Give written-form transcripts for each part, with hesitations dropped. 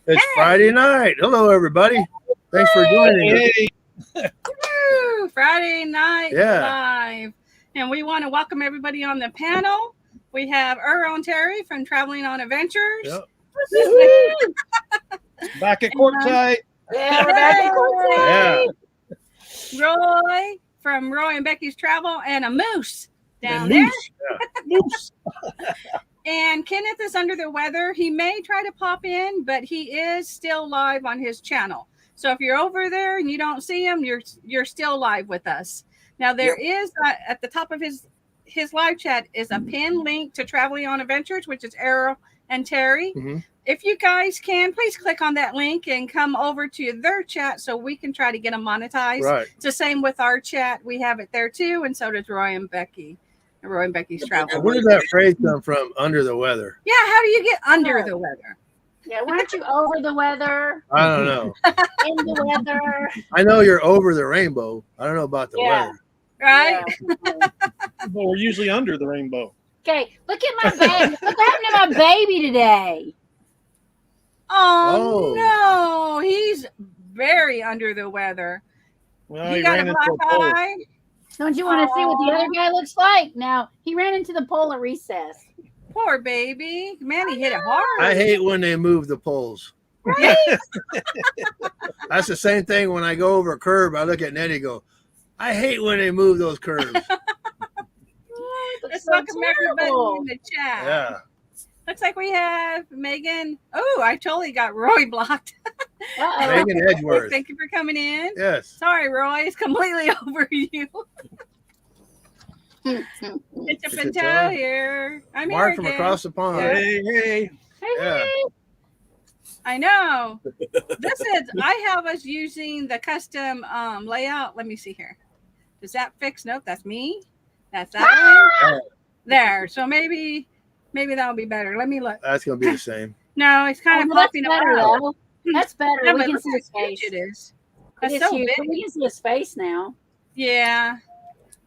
It's Friday night. Hello, everybody. Thanks for joining us. Woo! Friday night live. And we want to welcome everybody on the panel. We have own Terry from Traveling on Adventures. Yep. Back at courtside. Yeah, we're back at courtside. Yeah. Roy from Roy and Becky's Travel, and a moose down there. Moose. And Kenneth is under the weather. He may try to pop in, but he is still live on his channel. So if you're over there and you don't see him, you're still live with us. Now there is at the top of his live chat is a pinned link to Traveling on Adventures, which is Errol and Terry. Mm-hmm. If you guys can, please click on that link and come over to their chat so we can try to get them monetized. Right. It's the same with our chat. We have it there too, and so does Roy and Becky. Roy and Becky's Travel. Where did that phrase come from? Under the weather. Yeah, how do you get under the weather? Yeah, weren't you over the weather? I don't know. In the weather. I know you're over the rainbow. I don't know about the weather. Right? Yeah. Well, we're usually under the rainbow. Okay, look at my baby. Look what happened to my baby today. Oh, no. He's very under the weather. Well, he got a black eye. Don't you want to see what the other guy looks like? Now, he ran into the pole at recess. Poor baby. Man, he hit it hard. I hate when they move the poles. Right? That's the same thing when I go over a curb. I look at Nettie and go, I hate when they move those curbs. Let's welcome everybody in the chat. Yeah. Looks like we have Megan. Oh, I totally got Roy blocked. Megan Edgeworth. Thank you for coming in. Yes. Sorry, Roy. It's completely over you. It's a Pinto here. I'm Mark here from again. across the pond. Yeah. Hey. Yeah. I know. I have us using the custom layout. Let me see here. Does that fix? Nope, that's me. That's that one. There. So maybe that'll be better. Let me look. That's going to be the same. No, it's kind of popping up. That's better. Yeah, we can see his face. It is. That's it's so huge. big. We can see his face now. Yeah.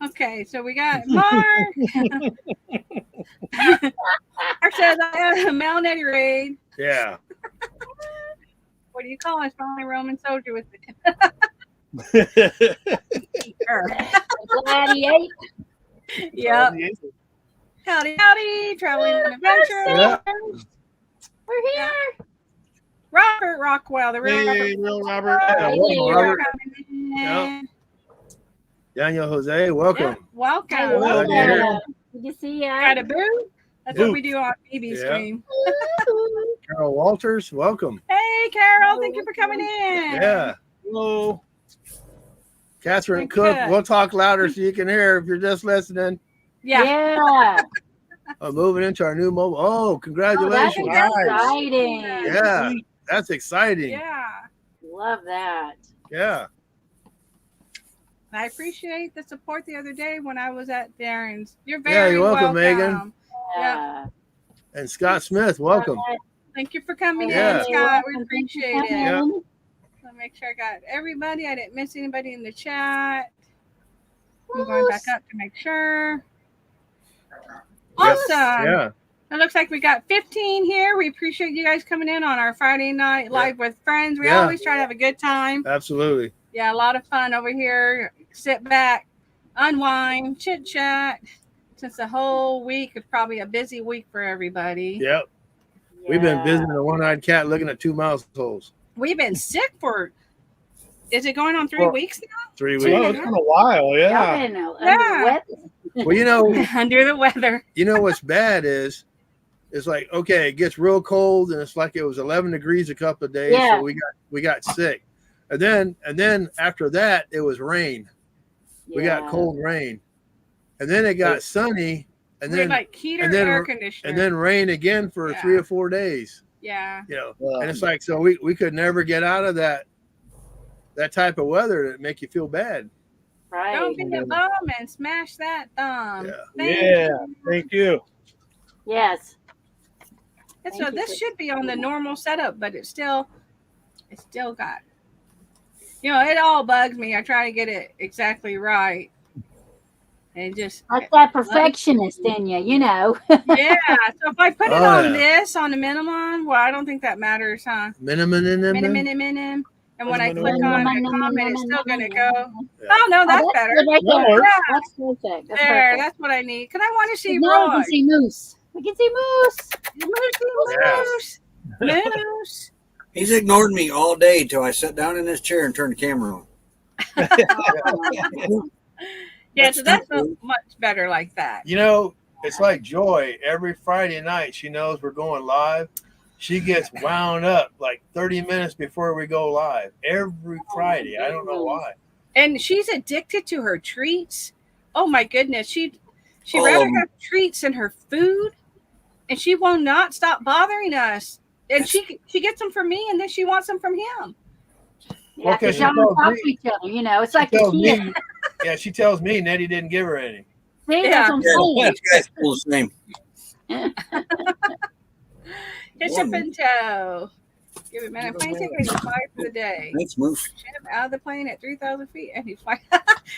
Okay, so we got Mark. Mark says I have a Malnetty raid. Yeah. What do you call us? Finally Roman soldier with the Gladiator. Yep. Howdy, Traveling on Adventure. Yeah. We're here. Robert Rockwell, the real Robert. Yeah, welcome, Robert. Yep. Daniel Jose, welcome. Yep. Welcome. Hey, welcome. Good to see you. Got a boo? That's what we do on BB stream. Carol Walters, welcome. Hey, Carol, thank you for coming in. Yeah. Hello. Catherine Cook, we'll talk louder so you can hear if you're just listening. Yeah. Moving into our new mobile. Oh, congratulations. Oh, that's exciting. Yeah, that's exciting. Yeah. Love that. Yeah. I appreciate the support the other day when I was at Darren's. You're very you're welcome, Megan. Yeah. And Scott Smith, welcome. Thank you for coming Yeah. in, Scott. We appreciate it. Yeah. Let me make sure I got everybody. I didn't miss anybody in the chat. I'm going back up to make sure. Awesome. Yeah. It looks like we got 15 here. We appreciate you guys coming in on our Friday night live with friends. We always try to have a good time. Absolutely. Yeah, a lot of fun over here. Sit back, unwind, chit chat. Since the whole week is probably a busy week for everybody. Yep. Yeah. We've been visiting a one-eyed cat looking at 2 mouse holes. We've been sick for, is it going on 3 weeks now? 3 weeks. Oh, it's been a while, yeah. Well, you know, under the weather. You know what's bad is, it's like, okay, it gets real cold and it's like it was 11 degrees a couple of days, so we got sick. And then after that it was rain. We got cold rain. And then it got sunny, and then like heater and air conditioner. And then rain again for 3 or 4 days. Yeah. You know, and it's like, so we could never get out of that type of weather that make you feel bad. Right. Don't be a bum and smash that thumb. Thank you. Yes. So this should be on the normal setup, but it's still got, you know, it all bugs me. I try to get it exactly right. And just Like that perfectionist in you, you know. yeah. So if I put it Oh, on yeah. this on the minimum, well, I don't think that matters, huh? Minimum. Minimum. And when I click on the comment, it's still gonna go. Yeah. Oh no, that's Oh, better. good right That there. works. Yeah. That's perfect. That's There, perfect. that's what I need. Because I want to see Now we Roy. can see Moose. We can see Moose. Moose. He's ignored me all day till I sat down in this chair and turned the camera on. Yeah, so that's much better like that. You know, it's like Joy. Every Friday night, she knows we're going live. She gets wound up like 30 minutes before we go live every Friday. I don't know why. And she's addicted to her treats. Oh my goodness, she'd All rather of 'em. have treats in her food, and she will not stop bothering us. And she gets them from me, and then she wants them from him. Yeah, Okay, because she y'all tells talk me- to each other, you know. It's like She the tells kid. me, yeah, she tells me Nettie didn't give her any. See, Yeah. that's what I'm You guys feel the same. Ketchup and toe. Give it, man. A plane ticket, he's fly for the day. Thanks, Moose. Ship out of the plane at 3,000 feet, and he's flying.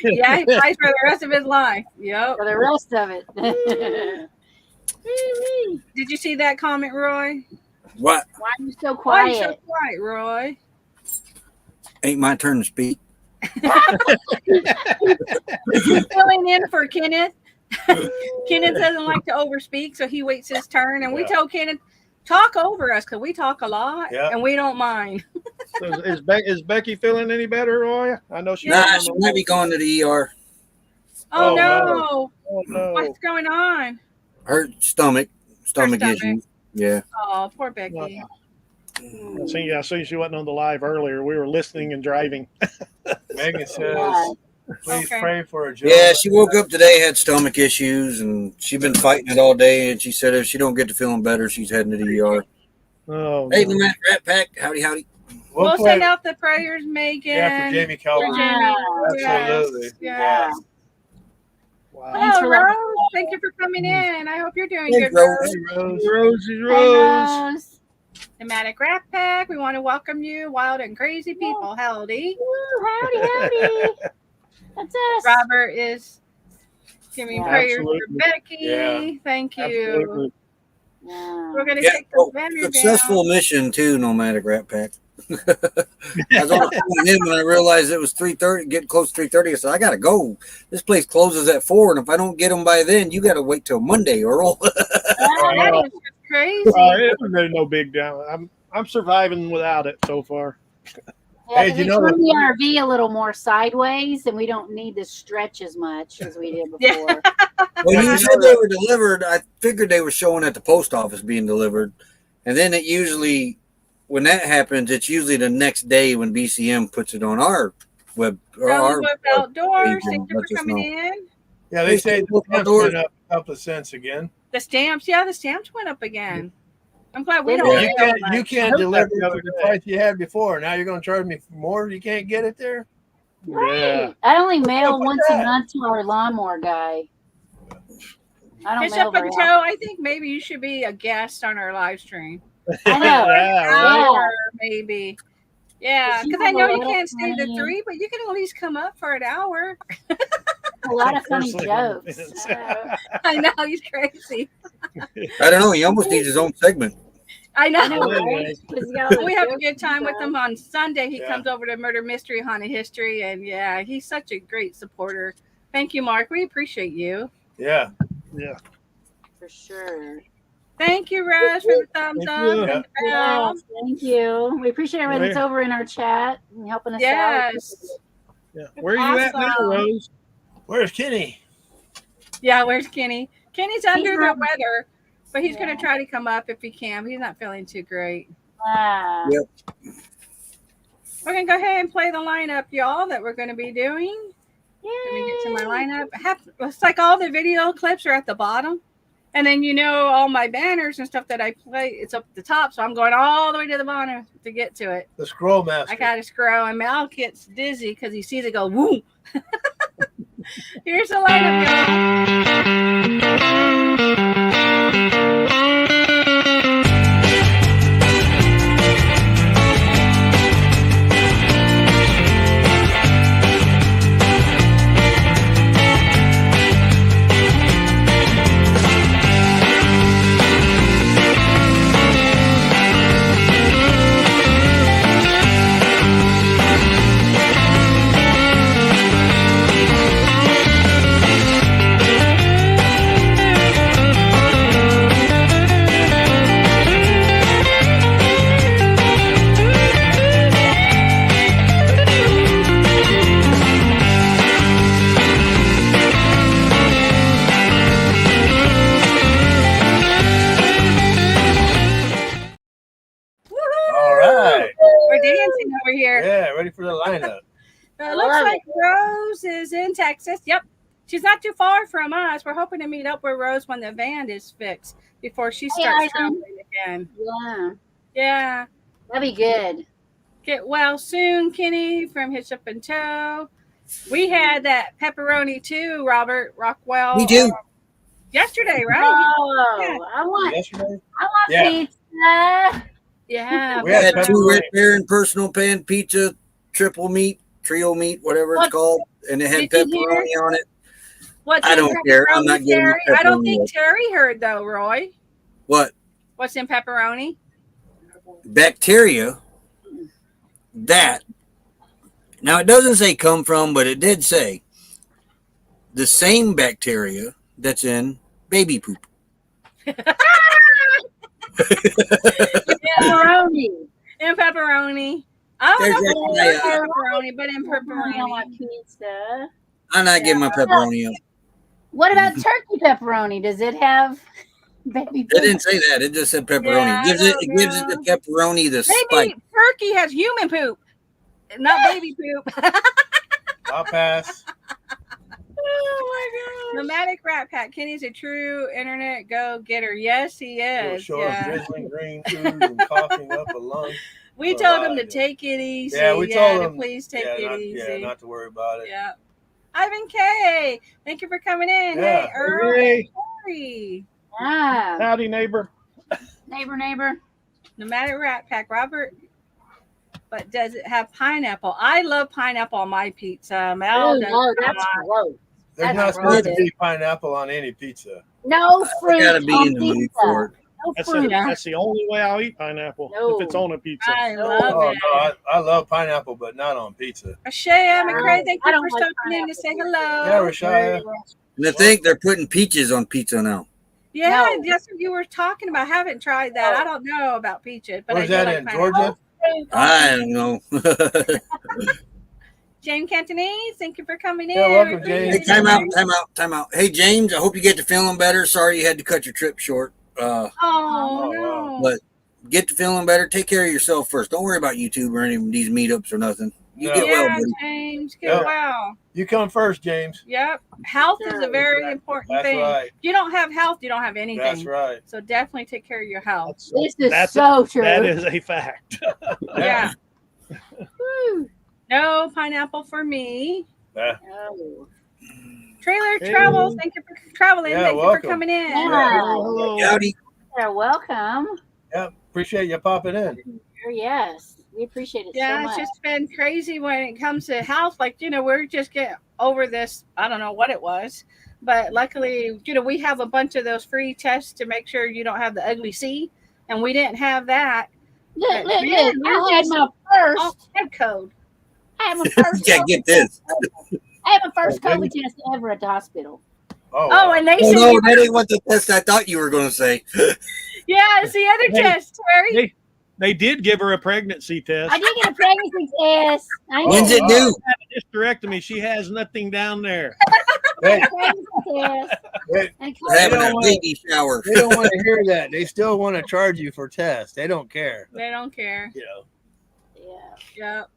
Yeah, he flies for the rest of his life. Yep. for the rest of it. Woo-wee. Did you see that comment, Roy? What? Why are you so Why are you so quiet? quiet, Roy? Ain't my turn to speak. Filling in for Kenneth. Kenneth doesn't like to overspeak, so he waits his turn. And we Yeah. tell Kenneth, talk over us because we talk a lot Yeah. and we don't mind. So is Becky feeling any better, Roy? I know she. Nah, she might be going to the ER. Oh, Oh, no. Oh no. What's going on? Her stomach stomach. issues. Yeah. Oh, poor Becky. I see she wasn't on the live earlier. We were listening and driving. Megan says, Yeah. please Okay. pray for a job. Yeah, she woke up today, had stomach issues, and she's been fighting it all day. And she said if she don't get to feeling better, she's heading to the ER. Oh, Hey, no. the Matt Rat Pack. Howdy. We'll play- send out the prayers, Megan. Yeah, for Jamie For Calvert. Jamie. Absolutely. Yes. Yeah. Yes. Wow. Thanks Hello, for that. Rose. Thank you for coming in. I hope you're doing Hey, good, Rose. Rose. Hey, Rose. Rosie Hey, Rose. Rose. Thematic Rat Pack. We want to welcome you, wild and crazy people. Howdy. Woo, howdy. That's us. Robert is giving Yeah, prayers absolutely. for Becky. Yeah. Thank you. Absolutely. Yeah. We're gonna Yeah, take oh, the banner successful mission too, Nomadic Rat Pack. I was on the phone with him when I realized it was 3:30, getting close to 3:30. I said, I gotta go. This place closes at 4, and if I don't get them by then, you gotta wait till Monday, Earl. down. That is just crazy. It was no big down. I'm surviving without it so far. Yeah, Hey, 'cause you we know turned that- the RV a little more sideways, and we don't need to stretch as much as we did Yeah. before. When you said they were delivered, I figured they were showing at the post office being delivered, and then it usually, when that happens, it's usually the next day when BCM puts it on our web or our. Web Outdoors. page, Thank you for lets us coming know. in. Yeah, they say the stamps Outdoors. went up a couple of cents again. The stamps, yeah, the stamps went up again. I'm glad we Yeah. don't. You pay can't, that much. you I can't heard deliver that the it other for the day. price you had before. Now you're going to charge me more? You can't get it there? Yeah. I only mail What's once that? a month to our lawnmower guy. I don't mail Bishop and very Toe, often. I think maybe you should be a guest on our live stream. I know. Yeah, right. Hour, maybe. Yeah, Because you because I have a know you lot of can't stay the funny- 3, but you can at least come up for an hour. A lot of funny Personally, jokes. I know he's crazy. I don't know. He almost needs his own segment. I know. I know, Yeah. right? 'Cause you got all We the have a jokes good time and with stuff. him on Sunday. He Yeah. comes over to Murder Mystery Haunted History, and yeah, he's such a great supporter. Thank you, Mark. We appreciate you. Yeah. Yeah. For sure. Thank you, Rose, for the thumbs Thank up. you. And the bell. Yes, thank you. We appreciate everyone that's over in our chat and helping us out. Yes. Yeah. Where are you at now, Awesome. Rose? Where's Kenny? Yeah, where's Kenny? Kenny's under the not- weather, but he's going Yeah. to try to come up if he can. He's not feeling too great. Ah. Yep. We're going to go ahead and play the lineup, y'all, that we're going to be doing. Let me get to my lineup. It's like all the video clips are at the bottom. And then, all my banners and stuff that I play, it's up at the top. So I'm going all the way to the bottom to get to it. The scroll master. I got to scroll, and Mal gets dizzy because he sees it go, woo. Here's the lineup, y'all. in Texas. Yep. She's not too far from us. We're hoping to meet up with Rose when the van is fixed before she starts traveling again. Yeah. Yeah. That'd be good. Get well soon, Kenny from Hitch Up and Toe. We had that pepperoni too, Robert Rockwell. Me too. Yesterday, right? Oh, Yeah. I want Yeah. pizza. Yeah. We had Yeah, 2 Red Baron personal pan pizza, triple meat, trio meat, whatever it's called, and it had Did you pepperoni hear? on it. What's I in don't care. I'm pepperoni, not getting my Terry? I don't pepperoni think yet. Terry heard though, Roy. What? What's in pepperoni? Bacteria. That. Now it doesn't say come from, but it did say the same bacteria that's in baby poop. Pepperoni. In pepperoni. I There's don't know if it's that- in pepperoni, but in I don't pepperoni. want pizza. I'm not getting my pepperoni up. What about turkey pepperoni? Does it have baby It poop? didn't say that. It just said pepperoni. Yeah, It gives it the pepperoni the spike. Maybe turkey has human poop, not baby poop. I'll pass. Oh my god. Nomadic Rat Pack. Kenny's a true internet go-getter. Yes, he He'll is. show Yeah. up drizzling green food and coughing up a lung. We Oh, told him to yeah. take it easy. Yeah, we told to him. please take Yeah, it easy. not to worry about it. Yeah. Ivan K. Thank you for coming in. Yeah. Hey, Earl. Hey, Corey. Ah, howdy, neighbor. neighbor. Nomadic Rat Pack. Robert. But does it have pineapple? I love pineapple on my pizza. Mel Oh does no, that's not. gross. There's That's not supposed to gross. be pineapple on any pizza. No fruit Gotta be on in the mood pizza. for it. No That's, fruit. that's the only way I'll eat pineapple No. if it's on a pizza. I love Oh it. no, I love pineapple, but not on pizza. Shea McCray, thank I you don't for like stopping in to say pineapple. hello. Yeah, Rashaya. And I think they're putting peaches on pizza now. Yeah, No. that's what you were talking about. I haven't tried that. I don't know about peaches, but Where's I do that like in pineapple. Georgia? I don't know. Jane Cantonese, thank you for coming in. Yeah, welcome, We Jane. Hey, appreciate time out, it. time out. Hey, James, I hope you get to feeling better. Sorry you had to cut your trip short. Oh, Oh, no. But get to feeling better. Take care of yourself first. Don't worry about YouTube or any of these meetups or nothing. You No. get well, Yeah, buddy. James, get Yeah. well. You come first, James. Yep. Health is a very important That's thing. right. If you don't have health, you don't have anything. That's right. So definitely take care of your health. This is That's so true. That is a fact. Yeah. Woo. No pineapple for me. Yeah. Oh. Trailer Hey. Travel, thank you for traveling. Yeah, Thank you welcome. for coming in. Yeah. Hello. Howdy. You're welcome. Yeah. Appreciate you popping in. Yes, we appreciate it Yeah, so it's much. just been crazy when it comes to health. Like, we're just getting over this. I don't know what it was, but luckily, we have a bunch of those free tests to make sure you don't have the ugly C, and we didn't have that. Look, Man, I you're had just my all first. head code. I had my first. Yeah, get this. I had my first Oh, COVID goodness. test ever at the hospital. Oh, Oh, and they Oh, said, no, that ain't what the test I thought you were going to say. yeah, it's the other Hey. test, Terry. They did give her a pregnancy test. I did get a pregnancy test. I When's did it due? Hysterectomy. She has nothing down there. Hey, a pregnancy test. hey, And We're having don't a wanna- baby shower. they don't want to hear that. They still want to charge you for tests. They don't care. They don't care. You know. yeah, Yep.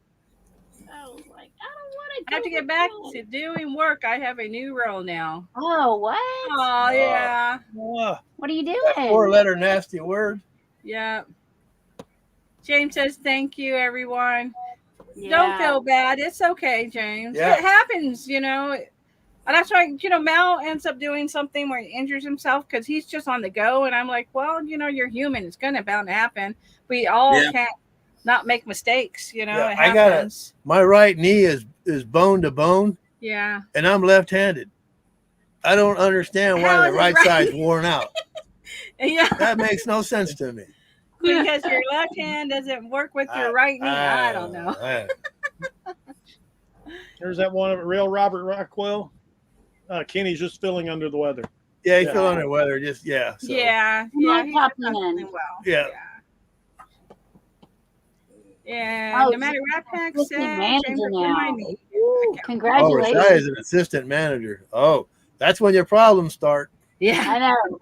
I was like, I don't want I have to get back to doing work. I have a new role now. Oh, what? Oh, yeah. Oh, What are you That doing? 4-letter nasty word. Yeah. James says, thank you, everyone. Yeah. Don't feel bad. It's okay, James. Yeah. It happens, And that's why, Mel ends up doing something where he injures himself because he's just on the go. And I'm like, well, you're human. It's going to bound to happen. We all Yeah. can't not make mistakes, Yeah, it I gotta- happens. My right knee is bone to bone, Yeah. and I'm left-handed. I don't understand How why is the it right right? side's worn out. Yeah. That makes no sense to me. Because your left hand doesn't work with your right knee. I don't know. there's that one of real Robert Rockwell. Kenny's just feeling under the weather. Yeah, you Yeah. feel under the weather. Just so, Yeah. I'm Yeah. not he's popping not in. doing well. Yeah. Yeah. Oh, No matter Rat Pack assistant said, manager James are now. my knee. Ooh, Oh, congratulations. Rashai is an assistant manager. Oh, that's when your problems start. Yeah. I know.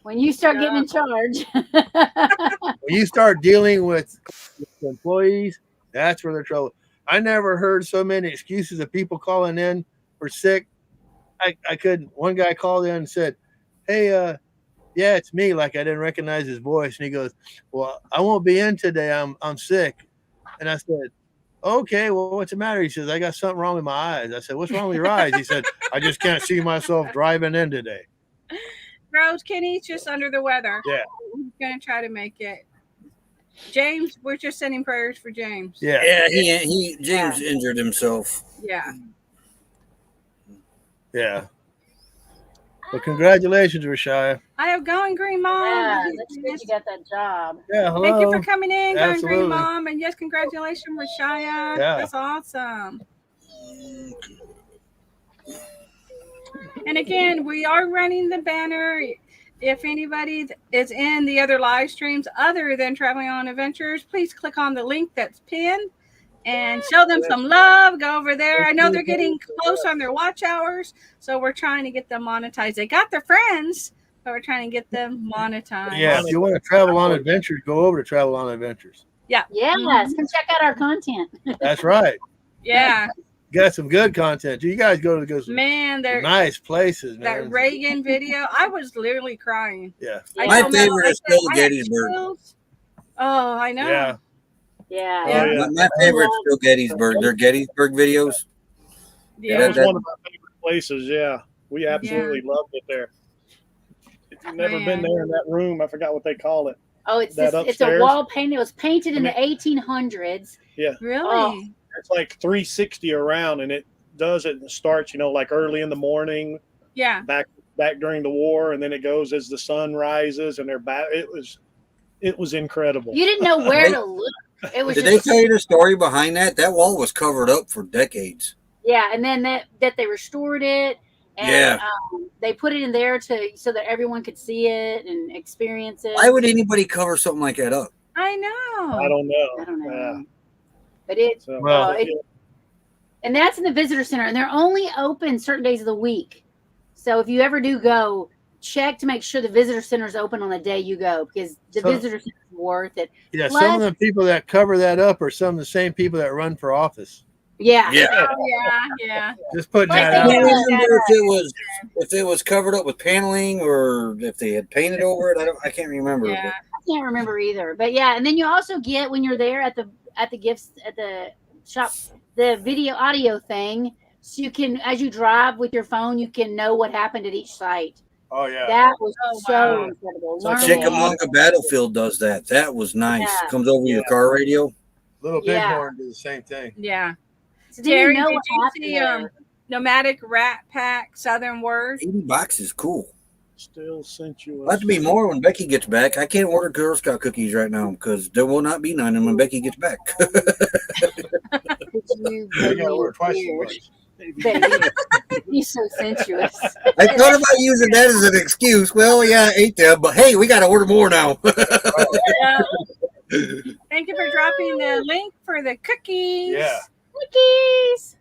When you start getting in charge. When you start dealing with employees, that's where the trouble. I never heard so many excuses of people calling in were sick. I couldn't. One guy called in and said, "Hey, yeah, it's me." Like I didn't recognize his voice, and he goes, "Well, I won't be in today. I'm sick." And I said, "Okay, well, what's the matter?" He says, "I got something wrong with my eyes." I said, "What's wrong with your eyes?" He said, "I just can't see myself driving in today." Rose, Kenny's just under the weather. Yeah. He's gonna try to make it. James, we're just sending prayers for James. Yeah. Yeah, James injured himself. Yeah. Yeah. Well, congratulations, Rashaya. I have Going Green Mom. Yeah, that's good you got that job. Yeah, hello. Thank you for coming in, Going Absolutely. Green Mom. And yes, congratulations, Rashaya. Yeah. That's awesome. And again, we are running the banner. If anybody is in the other live streams other than Traveling on Adventures, please click on the link that's pinned and show them some love. Go over there. I know they're getting close on their watch hours, so we're trying to get them monetized. They got their friends, but we're trying to get them monetized. Yeah, if you want to travel on adventures, go over to Travel on Adventures. Yeah. Yes, come check out our content. That's right. Yeah. Got some good content. You guys go to some Man, they're nice places, man. that Reagan video. I was literally crying. Yeah. My favorite is still Gettysburg. Oh, I know. Yeah. Yeah. Oh, yeah. My favorite is still Gettysburg. They're Gettysburg videos. Yeah. That was one of my favorite places. Yeah, we absolutely loved it there. If you've never been there in that room, I forgot what they call it. Oh, it's That it's a upstairs? wall painting. It was painted in the 1800s. Yeah, Really? Oh. it's like 360 around, and it does it. It starts, like early in the morning, Yeah. back during the war, and then it goes as the sun rises, and they're back. It was incredible. You didn't know where to look. It was Did just, they tell you the story behind that? That wall was covered up for decades. yeah, and then that they restored it, and Yeah. they put it in there so that everyone could see it and experience it. Why would anybody cover something like that up? I know. I don't know. I don't know. Yeah. But it, So, Well, and that's in the visitor center, and they're only open certain days of the week. So if you ever do go, check to make sure the visitor center is open on the day you go, because the visitor center is worth it. Yeah, Plus- some of the people that cover that up are some of the same people that run for office. Yeah. Yeah. Oh, yeah. Just putting Like that they out I can't there. did. remember if it was covered up with paneling or if they had painted over it. I can't remember. Yeah. I can't remember either. But yeah, and then you also get, when you're there at the gifts at the shop, the video audio thing, so you can, as you drive with your phone, you can know what happened at each site. Oh yeah. That was Oh, so wow. incredible. So Learn a lot. Chickamauga Battlefield does that. That was nice. Yeah. Comes over your car radio. Little Yeah. Bighorn did the same thing. Yeah. So then you Terry, know did what you happened see there. Nomadic Rat Pack Southern Word? $80 is cool. still sensuous. There'll have to be more when Becky gets back. I can't order Girl Scout cookies right now because there will not be none when Becky gets back. You You gotta order twice as weird. much. Baby. He's so sensuous. I thought about using that as an excuse. Well, yeah, I ate them, but hey, we got to order more now. Yeah. Thank you for dropping the link for the cookies. Yeah. Cookies.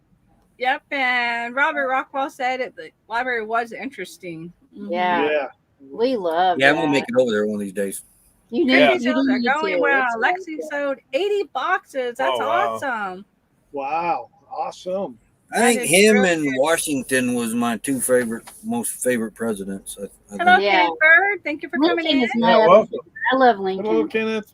Yep. And Robert Rockwell said it, the library was interesting. Yeah. Yeah. We love Yeah, I'm that. gonna make it over there one of these days. You need, Yeah. you Sales are need going to. well. It's Lexi sold 80 boxes. That's Oh, wow. awesome. Wow. Awesome. I think That is him really and good. Washington was my most favorite presidents. I Hello, think. Yeah. Ken Bird. Thank you for coming Lincoln in. is my Yeah, other welcome. favorite. I love Lincoln. Hello, Kenneth.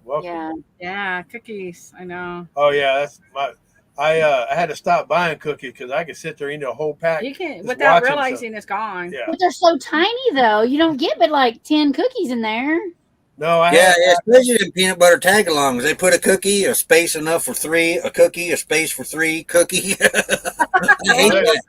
Welcome. Yeah. Yeah, cookies. I know. Oh yeah, that's my. I had to stop buying cookies because I could sit there and eat a whole pack. You can Just without watching realizing it's gone. Yeah. But they're so tiny, though. You don't get but like 10 cookies in there. No, I Yeah, had, especially in peanut butter tag-alongs. They put a cookie, a space enough for 3, a cookie, a space for 3, cookie. I hate that.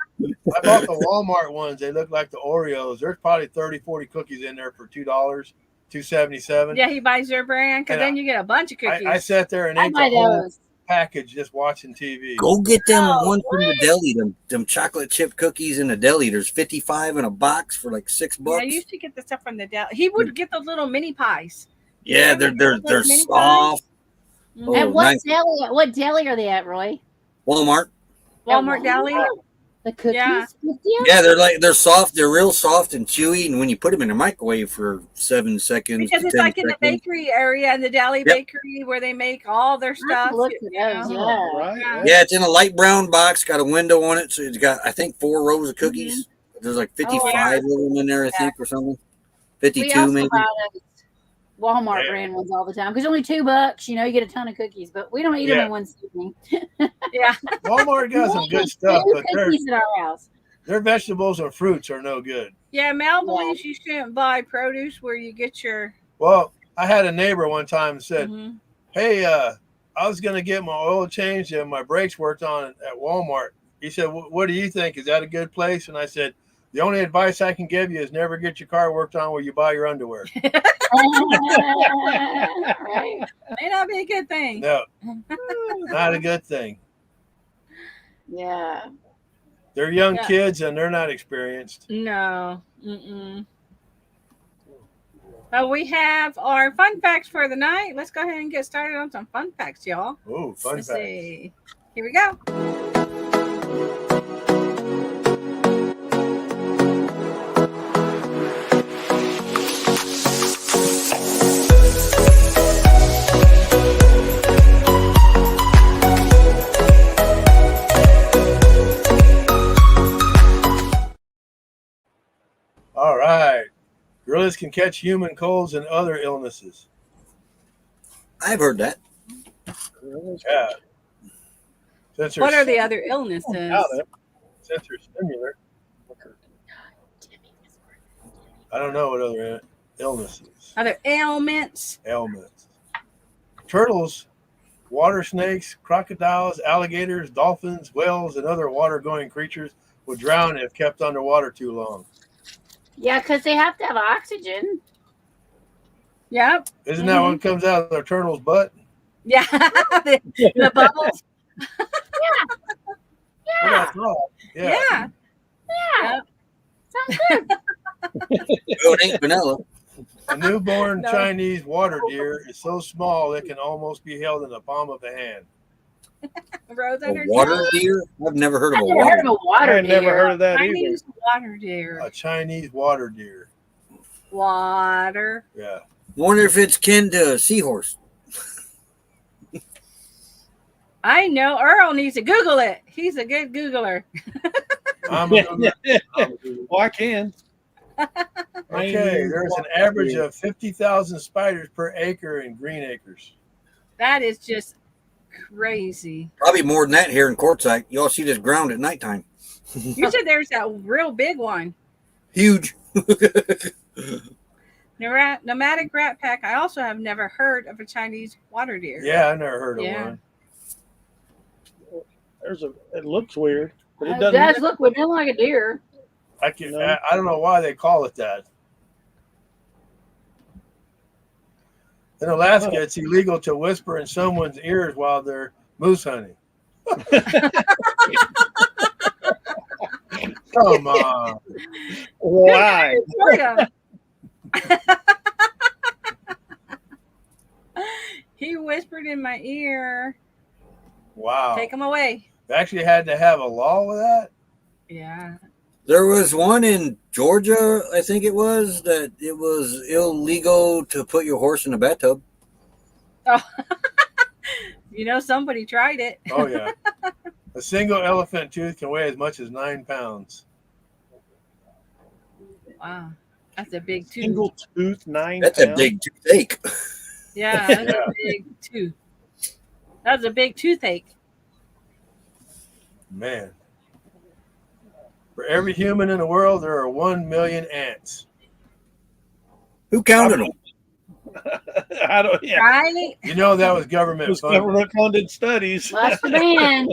I bought the Walmart ones. They look like the Oreos. There's probably 30, 40 cookies in there for $2, $2.77. Yeah, he buys your brand because And then you get a bunch of cookies. I sat there and I ate buy the whole those. package just watching TV. Go get them Oh, ones from the deli, them chocolate chip cookies in the deli. There's 55 in a box for like $6. Yeah, I used to get the stuff from the deli. He would get those little mini pies. Yeah, they're Mini soft. Oh, And what nice. deli are they at, Roy? Walmart. Walmart deli. The cookies? Yeah. Yeah, they're soft. They're real soft and chewy. And when you put them in the microwave for 7 seconds Because to it's 10 like in the seconds, bakery area, in the deli bakery where they make all their stuff. Look at those, yeah. Right. yeah, it's in a light brown box. Got a window on it, so it's got I think 4 rows of cookies. There's like 55 of them in there, I think, or something. We 52 also maybe. buy those Walmart brand ones all the time because only $2. You get a ton of cookies, but we don't eat them in one sitting. Yeah. Walmart got some good stuff, but cookies at our house. their vegetables or fruits are no good. Yeah, Mel believes you shouldn't buy produce where you get your. Well, I had a neighbor one time said, "Hey, I was going to get my oil changed and my brakes worked on at Walmart." He said, "What do you think? Is that a good place?" And I said, "The only advice I can give you is never get your car worked on where you buy your underwear." Right. May not be a good thing. No, not a good thing. Yeah. They're young kids and they're not experienced. No. But we have our fun facts for the night. Let's go ahead and get started on some fun facts, y'all. Oh, fun Let's facts. see. Here we go. All right. Gorillas can catch human colds and other illnesses. I've heard that. Yeah. What are the other illnesses? Since they're similar. I don't know what other illnesses. Other ailments. Turtles, water snakes, crocodiles, alligators, dolphins, whales, and other water-going creatures would drown if kept underwater too long. Yeah, because they have to have oxygen. Yep. Isn't that what comes out of the turtle's butt? Yeah. the bubbles. Yeah. Yeah. Sounds good. Oh, it ain't vanilla. A newborn Chinese water deer is so small it can almost be held in the palm of the hand. Rose A water deer? I've never heard of a water I never heard of that Chinese either. water deer. A Chinese water deer. Water. Yeah. Wonder if it's kin to a seahorse. I know Earl needs to Google it. He's a good Googler. Well, I can. Okay, there's an average of 50,000 spiders per acre in green acres. That is just crazy. Probably more than that here in Quartzsite. You all see this ground at nighttime. You said there's that real big one. Huge. Nomadic rat pack. I also have never heard of a Chinese water deer. Yeah, I never heard of one. It looks weird, but it It doesn't. does look like a deer. I don't know why they call it that. In Alaska, it's illegal to whisper in someone's ears while they're moose hunting. Come on. Why? He whispered in my ear. Wow. Take him away. They actually had to have a law with that? Yeah. There was one in Georgia, I think it was, that it was illegal to put your horse in a bathtub. Oh, somebody tried it. Oh, yeah. A single elephant tooth can weigh as much as 9 pounds. Wow. That's a big tooth. Single tooth, 9 That's pounds. a big toothache. Yeah, that's a big tooth. That's a big toothache. Man. For every human in the world, there are 1 million ants. Who counted them? I don't. Yeah. Right? You know that was government funded. Government-funded studies. Must have been.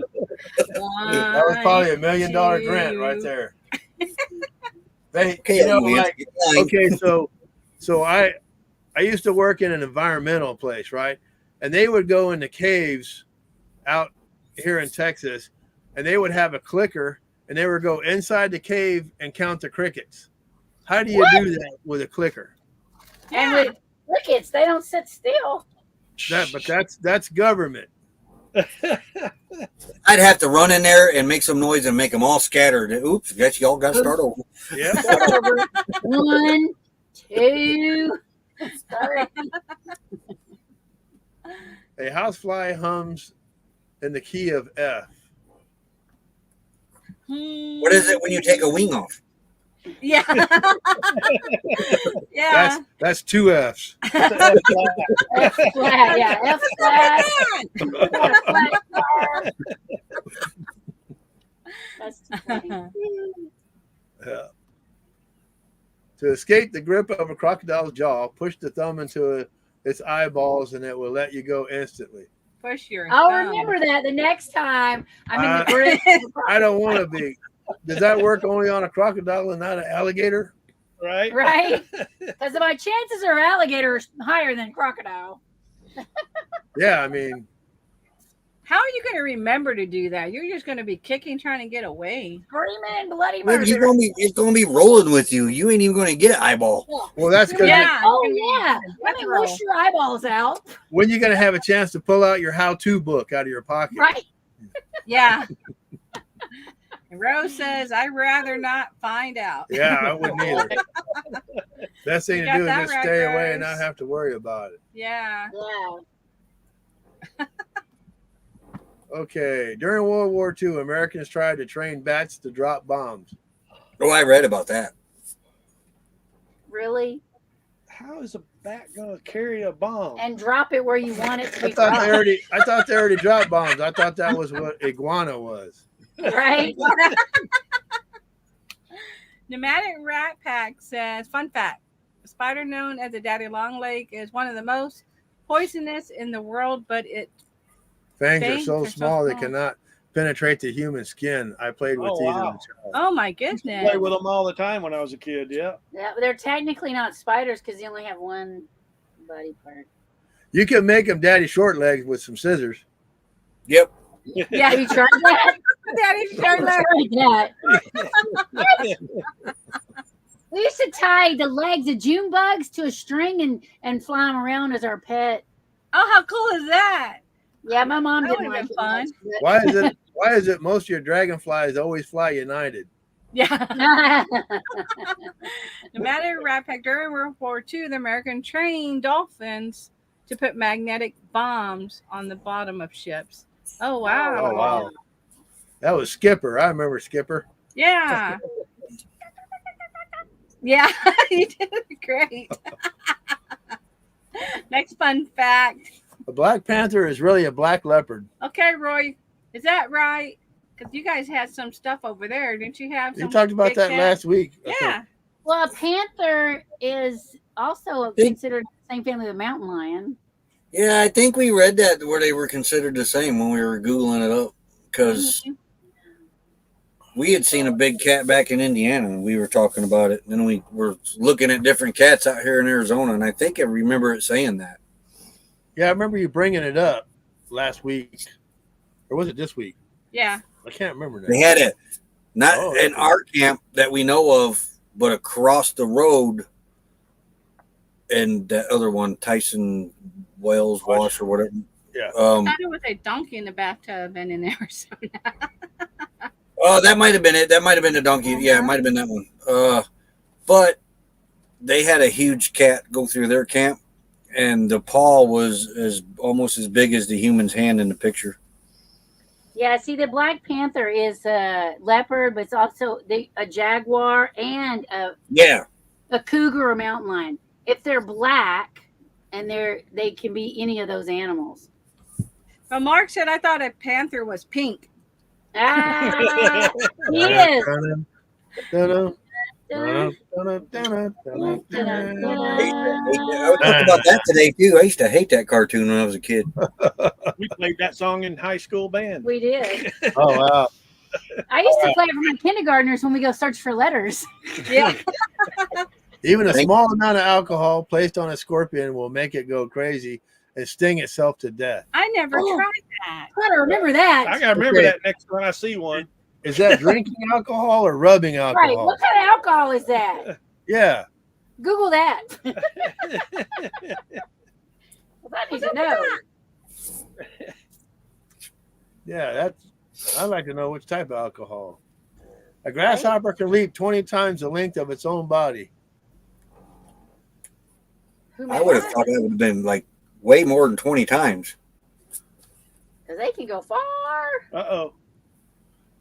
That was probably $1 million grant right there. So I used to work in an environmental place, right? And they would go into caves out here in Texas, and they would have a clicker, and they would go inside the cave and count the crickets. How do you do that with a clicker? And with crickets, they don't sit still. That's government. I'd have to run in there and make some noise and make them all scattered. Oops, guess y'all got to start over. Yeah. Start over. 1, 2, 3. A housefly hums in the key of F. What is it when you take a wing off? Yeah. Yeah. That's 2 F's. F flat, yeah, F flat. F flat. That's too funny. Yeah. To escape the grip of a crocodile's jaw, push the thumb into its eyeballs and it will let you go instantly. Push your I'll thumb. remember that the next time I'm in the grip. I don't want to be. Does that work only on a crocodile and not an alligator? Right? Right? Because my chances are alligator higher than crocodile. Yeah, I mean, How are you going to remember to do that? You're just going to be kicking, trying to get away. Screaming bloody Look, murder. it's gonna be rolling with you. You ain't even gonna get an eyeball. well, that's because Yeah. Oh yeah. Let me wish your eyeballs out. when you're going to have a chance to pull out your how-to book out of your pocket. Right. Yeah. And Rose says, I'd rather not find out. Yeah, I wouldn't either. Best thing You to got do is that just right, stay away and Rose. not have to worry about it. Yeah. Yeah. Okay. During World War II, Americans tried to train bats to drop bombs. Oh, I read about that. Really? How is a bat going to carry a bomb? And drop it where you want it to I be thought dropped. they already dropped bombs. I thought that was what iguana was. Right? Pneumatic Rat Pack says, fun fact, a spider known as the daddy long-leg is one of the most poisonous in the world, but its Fangs are Fangs so are so small they small. cannot penetrate the human skin. I played with Oh, these as a wow. child. oh my I used to goodness. play with them all the time when I was a kid. Yeah. Yeah, but they're technically not spiders because they only have one body part. You can make them daddy short legs with some scissors. Yep. Yeah, Have you tried that? daddy short leg. Tried that. We used to tie the legs of June bugs to a string and fly them around as our pet. Oh, how cool is that? Yeah, my mom That didn't would've like been it fun. much, Why is it most of your dragonflies always fly united? Yeah. but- Pneumatic Rat Pack during World War II, the American trained dolphins to put magnetic bombs on the bottom of ships. Oh wow. Oh wow. That was Skipper. I remember Skipper. Yeah. Yeah, you did great. Next fun fact. A black panther is really a black leopard. Okay, Roy, is that right? Because you guys had some stuff over there, didn't you have? You some talked about big that cat? last week. I Yeah. think. Well, a panther is also considered the same family as a mountain lion. Yeah, I think we read that where they were considered the same when we were Googling it up because we had seen a big cat back in Indiana and we were talking about it. And then we were looking at different cats out here in Arizona. And I think I remember it saying that. Yeah, I remember you bringing it up last week. Or was it this week? Yeah. I can't remember now. They had it not Oh, in okay. our camp that we know of, but across the road. And that other one, Tyson Wells Wash or whatever. Yeah. I thought it was a donkey in the bathtub and in Arizona. Oh, that might have been it. That might have been the donkey. Yeah, it might have been that one. But they had a huge cat go through their camp, and the paw was almost as big as the human's hand in the picture. Yeah, see, the black panther is a leopard, but it's also a jaguar and Yeah. a cougar or mountain lion. If they're black, and they can be any of those animals. But Mark said I thought a panther was pink. Ah, he is. I was talking about that today too. I used to hate that cartoon when I was a kid. We played that song in high school band. We did. Oh wow. I used to play it for my kindergartners when we go search for letters. Yeah. Even a small amount of alcohol placed on a scorpion will make it go crazy and sting itself to death. I never Oh. tried that. I gotta remember that. I gotta remember Okay. that next time I see one. Is that drinking alcohol or rubbing Right. alcohol? What kind of alcohol is that? Yeah. Google that. I need to know. Yeah, I'd like to know which type of alcohol. A grasshopper can leap 20 times the length of its own body. I would have thought that would have been like way more than 20 times. Because they can go far. Uh-oh.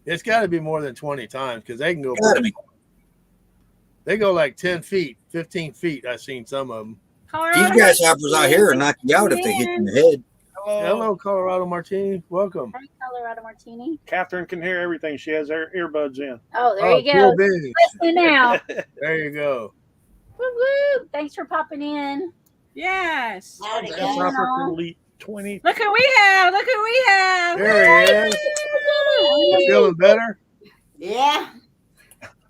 It's got to be more than 20 times because they can go. Gotta be. They go like 10 feet, 15 feet. I've seen some of them. These grasshoppers out here are knocking you out if they hit you in the head. Hello, Colorado Martini. Welcome. Hi, Colorado Martini. Catherine can hear everything. She has her earbuds in. Oh, there you go. Listen now. There you go. Woo woo. Thanks for popping in. Yes. Grasshopper can leap 20. Look who we have. Look who we have. There he is. Feeling better? Yeah.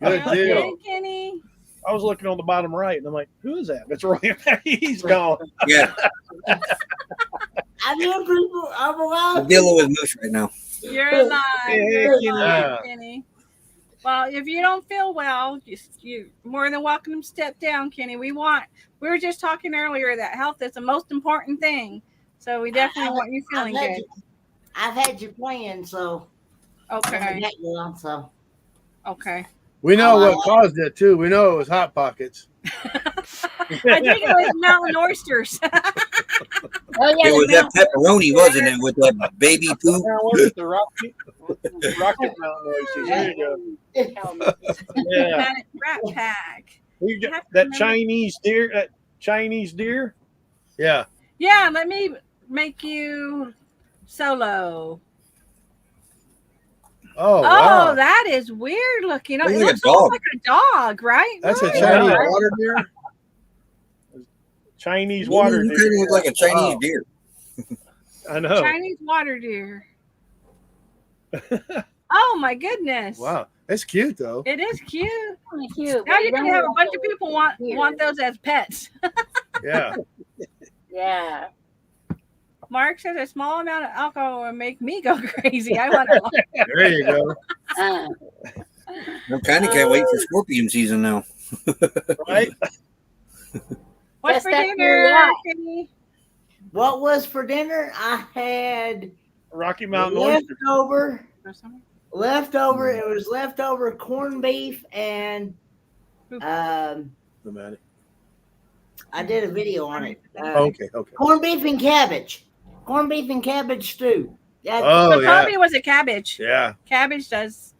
Good deal. Kenny. I was looking on the bottom right, and I'm like, who is that? That's Roy. He's gone. Yeah. I'm here, people. I'm alive. I'm dealing with Moose right now. You're alive. You're Kenny. alive, Kenny. Well, if you don't feel well, you're more than welcome to step down, Kenny. We were just talking earlier that health is the most important thing. So we definitely want you feeling good. I've had you playing, so. Okay. So. Okay. We know what caused it, too. We know it was Hot Pockets. I think it was mountain oysters. Oh, yeah, It was that pepperoni, wasn't it, with that baby poop? Where was it? The Rocket Mountain Oysters. There you go. Yeah. Rat Pack. We got that Chinese deer. Yeah. Yeah, let me make you solo. Oh, wow. That is weird looking. It Looks like a looks dog. almost like a dog, right? That's a Right. Chinese water deer? Chinese water You deer. kind of look like a Chinese deer. I know. Chinese water deer. Oh my goodness. Wow. It's cute, though. It is cute. Really cute. Now you're gonna have a bunch of people want those as pets. Yeah. Yeah. Mark says a small amount of alcohol will make me go crazy. I want to. There you go. Uh, I kind of can't wait for scorpion season now. Right? What's Yes, for that's dinner, right. Kenny? What was for dinner? I had Rocky Mountain Oysters. leftover. It was leftover corned beef and Dramatic. I did a video on it. Okay. Corned beef and cabbage. Corned beef and cabbage stew. Oh, So probably was a cabbage. Yeah. Cabbage does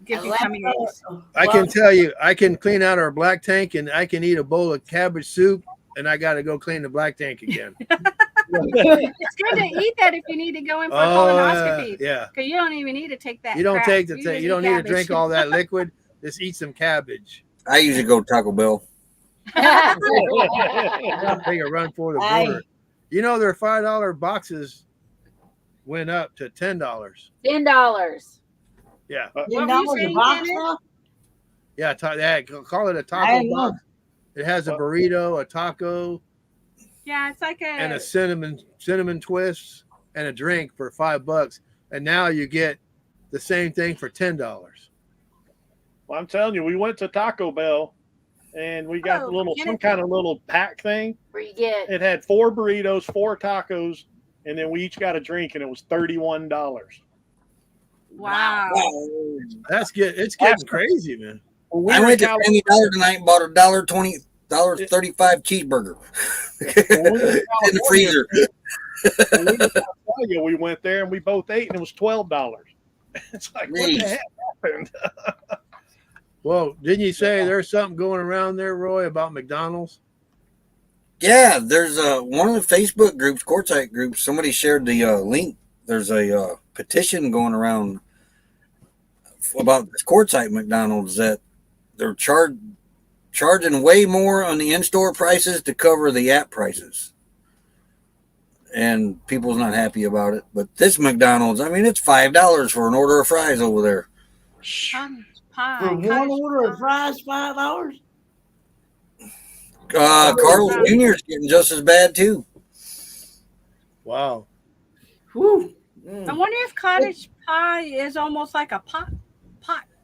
give you tummy aches. I can tell you, I can clean out our black tank and I can eat a bowl of cabbage soup and I got to go clean the black tank again. It's good to eat that if you need to go in for a colonoscopy. Yeah. Because you don't even need to take that. You don't crap. take the just you don't eat need to cabbage. drink all that liquid. Just eat some cabbage. I usually go Taco Bell. Take a run for the border. You know their $5 boxes went up to $10. $10. Yeah. What were you saying, Kenneth? Yeah, call it a taco box. It has a burrito, a taco, Yeah, it's like and a cinnamon twist and a drink for $5. And now you get the same thing for $10. Well, I'm telling you, we went to Taco Bell and we got some kind of little pack thing. Where you get It had 4 burritos, 4 tacos, and then we each got a drink, and it was $31. Wow. It's getting crazy, man. I went to Family Dollar tonight and bought a $1.35 cheeseburger in the freezer. We went there and we both ate, and it was $12. It's like, what the heck happened? Well, didn't you say there's something going around there, Roy, about McDonald's? Yeah, there's one of the Facebook groups, Quartzite groups. Somebody shared the link. There's a petition going around about this Quartzite McDonald's that they're charging way more on the in-store prices to cover the app prices. And people's not happy about it. But this McDonald's, I mean, it's $5 for an order of fries over there. For one order of fries, $5? Carl's Jr. is getting just as bad, too. Wow. Whew. I wonder if cottage pie is almost like a pot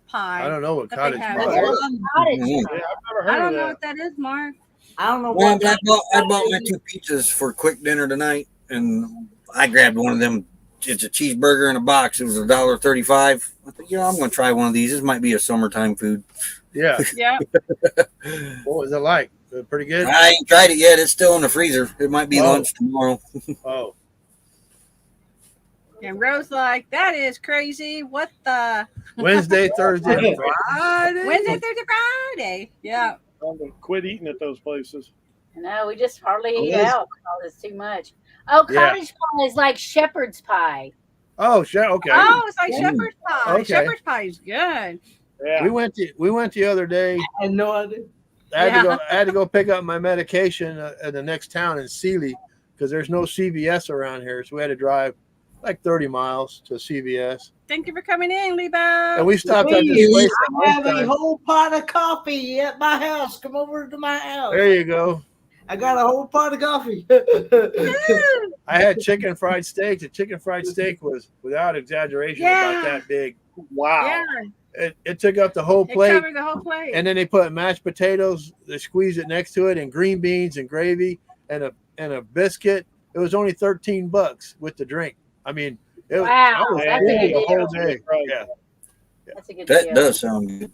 pie. I don't know what that cottage they have. pie That's is. cottage. Yeah, I've never I heard don't of know that. what that is, Mark. I don't know Well, what I bought my 2 pizzas for quick dinner tonight, and I grabbed one of them it's a cheeseburger in a box. It was $1.35. I thought, I'm going to try one of these. This might be a summertime food. Yeah. Yeah. What was it like? Pretty good. I ain't tried it yet. It's still in the freezer. It might be lunch tomorrow. Oh. And Rose like, that is crazy. What the? Wednesday, Thursday, Friday. Wednesday, Thursday, Friday. Yeah. I'm going to quit eating at those places. No, we just hardly eat out. Oh, it's too much. Oh, cottage pie is like shepherd's pie. Oh, sure. Okay. Oh, it's like shepherd's pie. Okay. Shepherd's pie is good. Yeah. We went the other day. I had no idea. I had to go pick up my medication at the next town in Sealy because there's no CVS around here. So we had to drive like 30 miles to CVS. Thank you for coming in, Lebo. And we stopped at this place. I have a whole pot of coffee at my house. Come over to my house. There you go. I got a whole pot of coffee. I had chicken fried steak. The chicken fried steak was, without exaggeration, about that big. Wow. Yeah. It took up the whole It plate. covered the whole plate. And then they put mashed potatoes. They squeezed it next to it, and green beans and gravy and a biscuit. It was only $13 with the drink. I mean, it was, Wow, I was that's a full good the whole deal. day. Yeah, That's a good That deal. does sound good.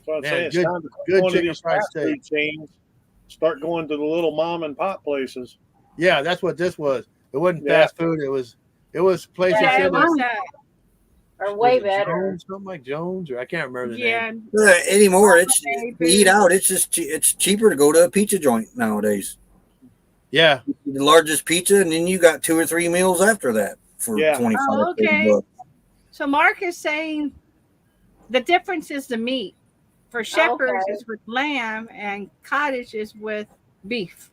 So I'm Man, saying it's good- time to good go to chicken these fried fast food chains. Start going to the little mom and pop places. yeah, that's what this was. It wasn't Yeah. fast food. It was places Yeah, in it it. was that. Or way Was it better. Jones, something like Jones, or I can't remember the Yeah. name. Anymore, it's Okay, to eat out. It's just it's cheaper to go to a pizza joint nowadays. Yeah, The largest pizza, and then you got 2 or 3 meals after that for Yeah. 25 Oh, okay. $30. So Mark is saying the difference is the meat. For shepherds, Okay. it's with lamb, and cottage is with beef.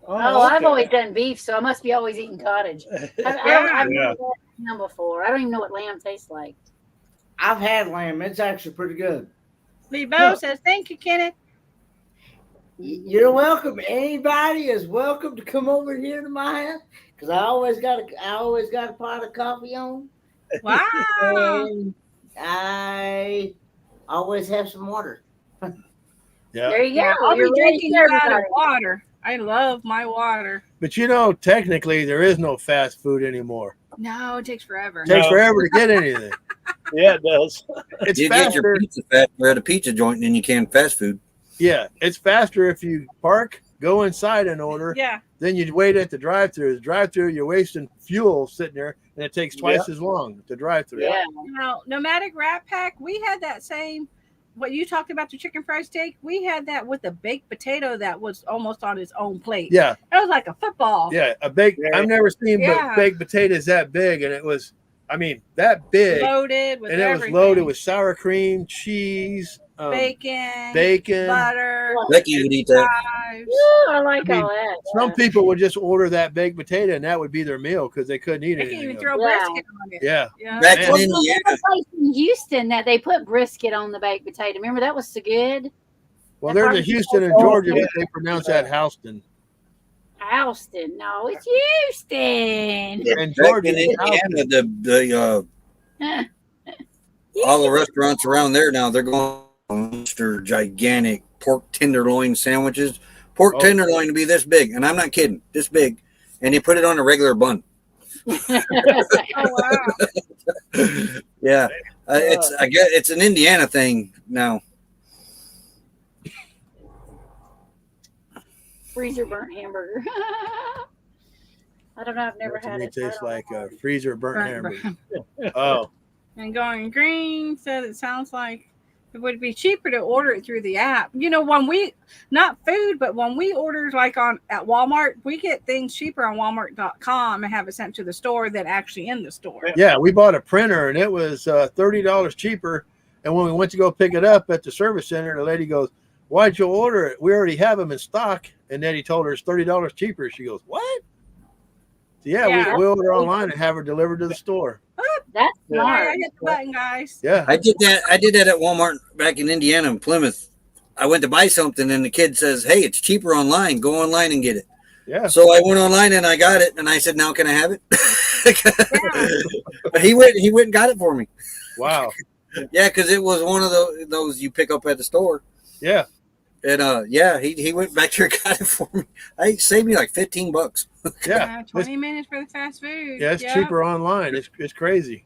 Oh, I've okay. always done beef, so I must be always eating cottage. I've Yeah. never had lamb before. I don't even know what lamb tastes like. I've had lamb. It's actually pretty good. Lebo says, thank you, Kenneth. You're welcome. Anybody is welcome to come over here to my house because I always got a pot of coffee on, Wow. and I always have some water. yeah. There you go. Yeah, I'll be You're ready drinking for you out of everybody. water. I love my water. But technically, there is no fast food anymore. No, it takes forever. It takes No. forever to get anything. Yeah, it does. It's You get your faster. pizza faster at a pizza joint than you can fast food. Yeah, it's faster if you park, go inside and order. Yeah. Then you wait at the drive-through. The drive-through, you're wasting fuel sitting there, and it takes twice as long to drive-through. Yeah. Now, Nomadic Rat Pack, we had that same, what you talked about, the chicken fried steak, we had that with a baked potato that was almost on its own plate. Yeah, It was like a football. yeah. I've never seen Yeah. baked potatoes that big, and it was, that big, Loaded with and it everything. was loaded with sour cream, cheese, bacon, butter, Becky would eat that. chives. Ooh, I like I mean, all that. Some people would just order that baked potato, and that would be their meal because they couldn't eat They can anything even else. throw Yeah. brisket on it. Yeah, Yeah. Back Man. in Well, Indiana, there's a place in Houston that they put brisket on the baked potato. Remember that was so good. well, That there's a barbecue Houston and sauce. Georgia, Yeah. but they pronounce that Houston. Houston, no, it's Houston. And back Georgia in is Indiana, the all the restaurants around there now, they're going monster gigantic pork tenderloin sandwiches. Pork Oh. tenderloin to be this big, and I'm not kidding, this big, and they put it on a regular bun. Oh, wow. Yeah, I guess it's an Indiana thing now. Freezer burnt hamburger. I don't know. I've never To had me, it. it tastes like a freezer burnt Burnt- hamburger. Oh, And Going Green said it sounds like it would be cheaper to order it through the app. When we, not food, but when we order like at Walmart, we get things cheaper on Walmart.com and have it sent to the store than actually in the store. yeah, we bought a printer and it was $30 cheaper. And when we went to go pick it up at the service center, the lady goes, "Why'd you order it? We already have them in stock." And then he told her it's $30 cheaper. She goes, "What?" So Yeah. we order online and have her delivered to the store. That's All right, smart. I hit the button, guys. Yeah, I did that at Walmart back in Indiana in Plymouth. I went to buy something and the kid says, "Hey, it's cheaper online. Go online and get it." yeah. So I went online and I got it, and I said, "Now can I have it?" But he went and got it for me. Wow. Yeah, because it was one of those you pick up at the store. Yeah. And yeah, he went back there and got it for me. He saved me like $15. Yeah, 20 minutes for the fast food. yeah, it's cheaper online. It's crazy.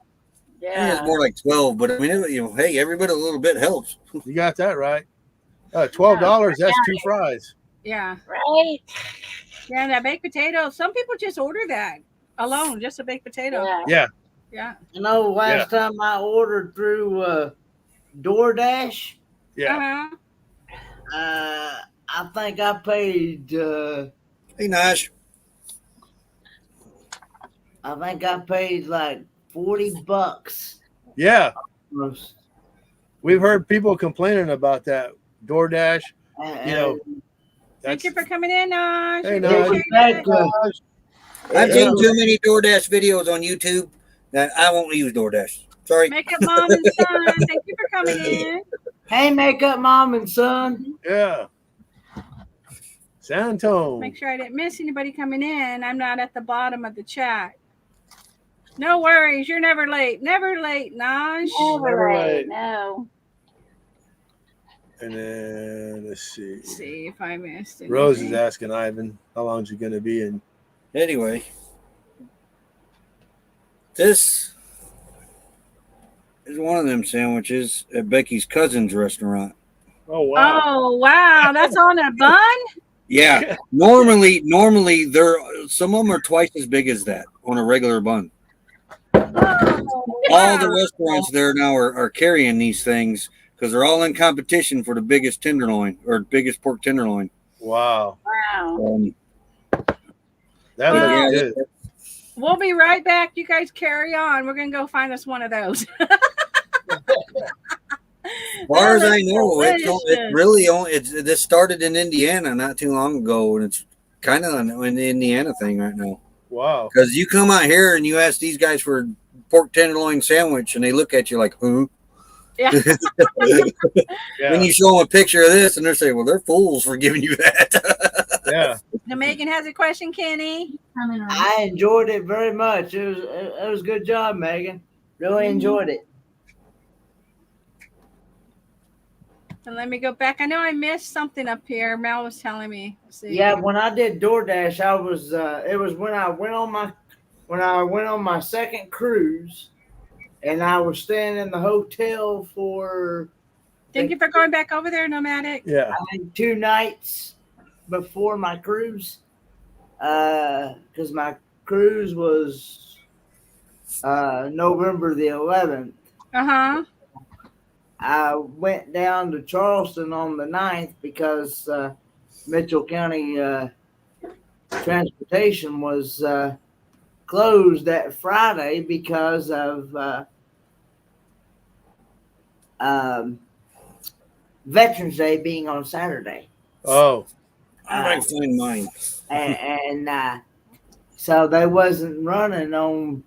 Yeah, it's more like 12, but I mean, hey, every bit a little bit helps. You got that right. $12. That's 2 fries. Yeah. Right. Yeah, and that baked potato. Some people just order that alone, just a baked potato. Yeah. Yeah. You know, last time I ordered through DoorDash, Yeah. I think I paid. Hey, Nash. I think I paid like $40. Yeah. Almost. We've heard people complaining about that DoorDash. You know, thank you for coming in, Nash. Hey, Nash. I've seen too many DoorDash videos on YouTube that I won't use DoorDash. Sorry. Makeup Mom and Son, thank you for coming in. Hey, Makeup Mom and Son. Yeah. Santone. Make sure I didn't miss anybody coming in. I'm not at the bottom of the chat. No worries. You're never late. Never late, Nash. Never late. No. And then let's see. Let's see if I missed anything. Rose is asking Ivan, how long is he going to be in? Anyway, this is one of them sandwiches at Becky's cousin's restaurant. Oh wow! Oh wow, that's on a bun. Yeah, normally they're some of them are twice as big as that on a regular bun. Oh, All the restaurants there now are carrying these things because they're all in competition for the biggest tenderloin or biggest pork tenderloin. Wow. Wow. That looks good. We'll be right back. You guys carry on. We're gonna go find us one of those. As far as I know, it really only this started in Indiana not too long ago, and it's kind of an Indiana thing right now. Wow! Because you come out here and you ask these guys for a pork tenderloin sandwich, and they look at you like, "Who?" Yeah. Then you show them a picture of this, and they're saying, "Well, they're fools for giving you that." Yeah. Now Megan has a question, Kenny. I enjoyed it very much. It was a good job, Megan. Really enjoyed it. And let me go back. I know I missed something up here. Mel was telling me. Let's see. Yeah, when I did DoorDash, I was. It was when I went on my second cruise, and I was staying in the hotel for. Thank you for going back over there, Nomadic. Yeah. I think 2 nights before my cruise, because my cruise was November the 11th. Uh-huh. I went down to Charleston on the 9th because Mitchell County Transportation was closed that Friday because of Veterans Day being on Saturday. Oh. I might find mine. And so they wasn't running on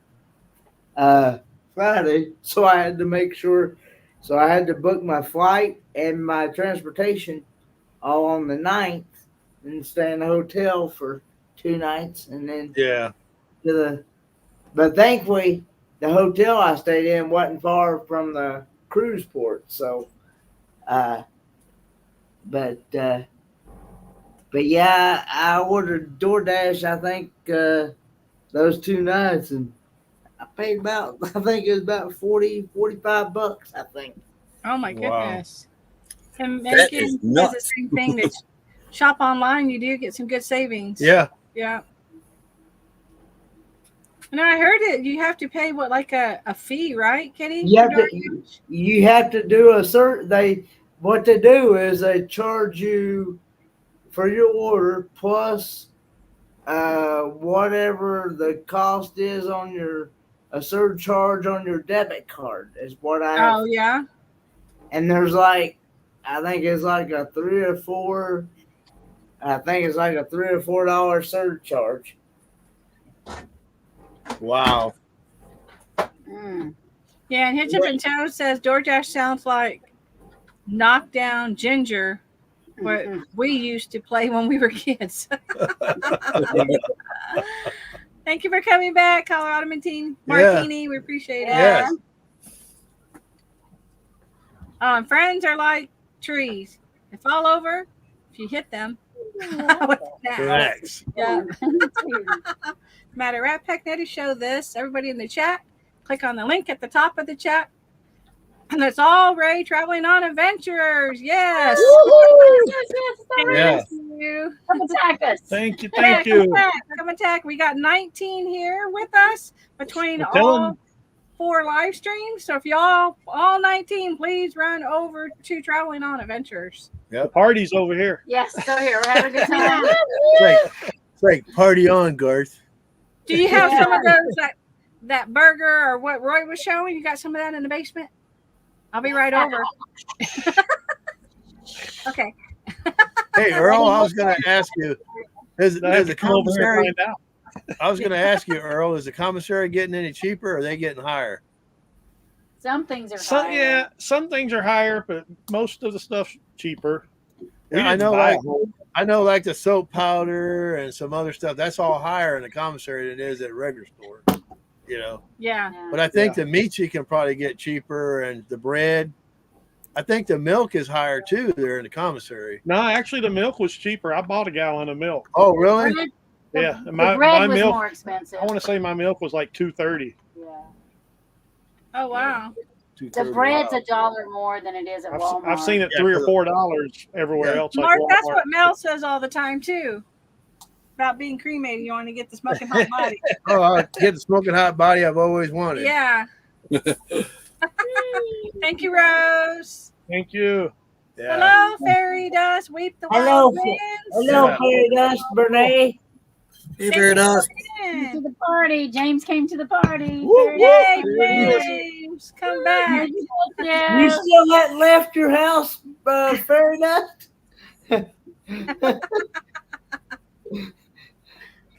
Friday, so I had to make sure. So I had to book my flight and my transportation all on the 9th and stay in the hotel for 2 nights and then but thankfully the hotel I stayed in wasn't far from the cruise port. So but yeah, I ordered DoorDash, I think those 2 nights, and I paid about, I think it was about $45, I think. Oh my goodness. Wow. And That is Megan does the same thing. That shop online, you do get some good savings. Yeah. Yeah. And I heard it. You have to pay like a fee, right, Kenny? You have to do a certain. What they do is they charge you for your order plus whatever the cost is on a surcharge on your debit card is what I have. Oh yeah. And there's I think it's like a $3 or $4 surcharge. Wow. Mm. Yeah, and Hitch Up and Toad says DoorDash sounds like Knockdown Ginger, what we used to play when we were kids. Thank you for coming back, Colorado Martini. We appreciate it. Yes. Friends are like trees. They fall over if you hit them. What's next? Relax. Yeah. Matt, Rat Pack Netty show this. Everybody in the chat, click on the link at the top of the chat. And that's all Ray traveling on adventures. Yes. Yeah. Thank you. Come attack us. Thank you. Yeah, Thank you. Come attack. We got 19 here with us between Well, tell all 'em. 4 live streams. So if y'all, all 19, please run over to Traveling on Adventures. The party's over here. Yes, so here we're having a good time. It's like party on, Garth. Do you have some of those, that burger or what Roy was showing? You got some of that in the basement? I'll be right over. Okay. Hey, Earl, I was going to ask you, is the Come over here commissary? and find out. I was going to ask you, Earl, is the commissary getting any cheaper or are they getting higher? Some things are Some, higher. yeah, some things are higher, but most of the stuff's cheaper. We Yeah, I didn't know, buy like a whole- I know, like the soap powder and some other stuff. That's all higher in the commissary than it is at a regular store. You know, Yeah. Yeah. but I think the meats you can probably get cheaper, and the bread. I think the milk is higher too there in the commissary. No, actually, the milk was cheaper. I bought a gallon of milk. Oh, really? The- Yeah, and the my bread was milk. more expensive. I want to say my milk was like $2.30. Yeah. Oh, wow. The bread's $1 more than it is at Walmart. I've seen it Yeah, $3 or $4 everywhere Yeah. else. Like Mark, that's Walmart. what Mel says all the time, too. About being cremated. You want to get the smoking hot body. Oh, I get the smoking hot body I've always wanted. Yeah. Thank you, Rose. Thank you. Yeah. Hello, Fairy Dust. Weep the Hello, wild winds. Hello, Yeah. Fairy Dust, Bernay. Hey, Fair enough. Came to the party. James came to the party. Yay, James. Come back. You Yeah. still hadn't left your house, Fairy Dust?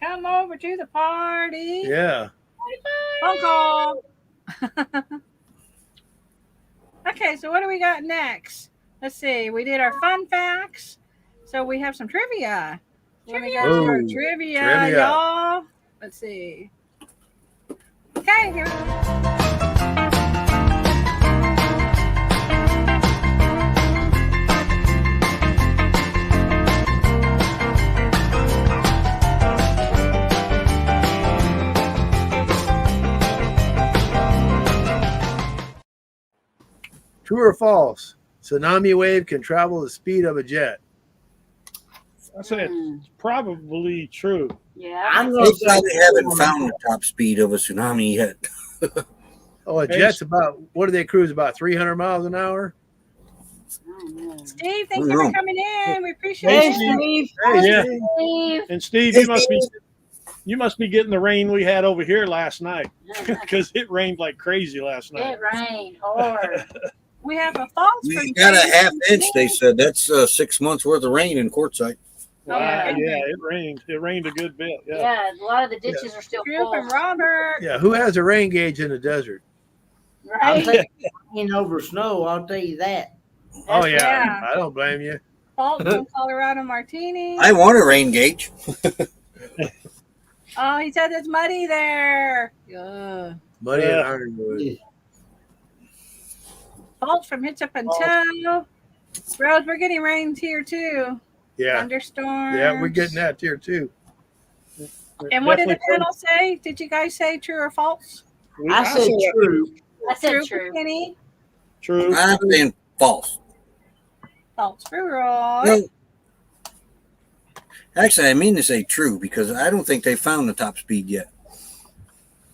Come over to the party. Yeah. Phone call. Okay, so what do we got next? Let's see. We did our fun facts. So we have some trivia. Let me go to our Ooh, trivia, trivia. y'all. Let's see. Okay, here we go. True or false? Tsunami wave can travel the speed of a jet. I said it's probably true. Yeah. I'm They gonna say probably haven't found the top speed of a tsunami yet. Oh, a Hey, jet's about, what do they cruise, about 300 miles an hour? Steve, thank you for coming in. We appreciate Hey, it. Steve. Hey, Yeah. Steve. And Steve, you must be getting the rain we had over here last night because it rained like crazy last night. It rained hard. We have a false. We from got a James. half inch, they said. That's 6 months worth of rain in Quartzsite. Wow, yeah. yeah, it rained. It rained a good bit. Yeah. Yeah, a lot of the ditches are still True full. from Robert. Yeah, who has a rain gauge in the desert? I'll Right? take rain over snow, I'll tell you that. Oh, yeah. Yeah. I don't blame you. False from Colorado Martini. I want a rain gauge. Oh, he said it's muddy there. Ugh. Muddy Yeah. and ironwood. False from Hitch Up and Toe. Rose, we're getting rain here too. Yeah. Thunderstorms. Yeah, we're getting that here, too. And what did the Definitely panel say? Did you guys say true or false? I said true. I said True true. for Kenny. True. I'm saying false. False for Roy. No. Actually, I mean to say true because I don't think they found the top speed yet.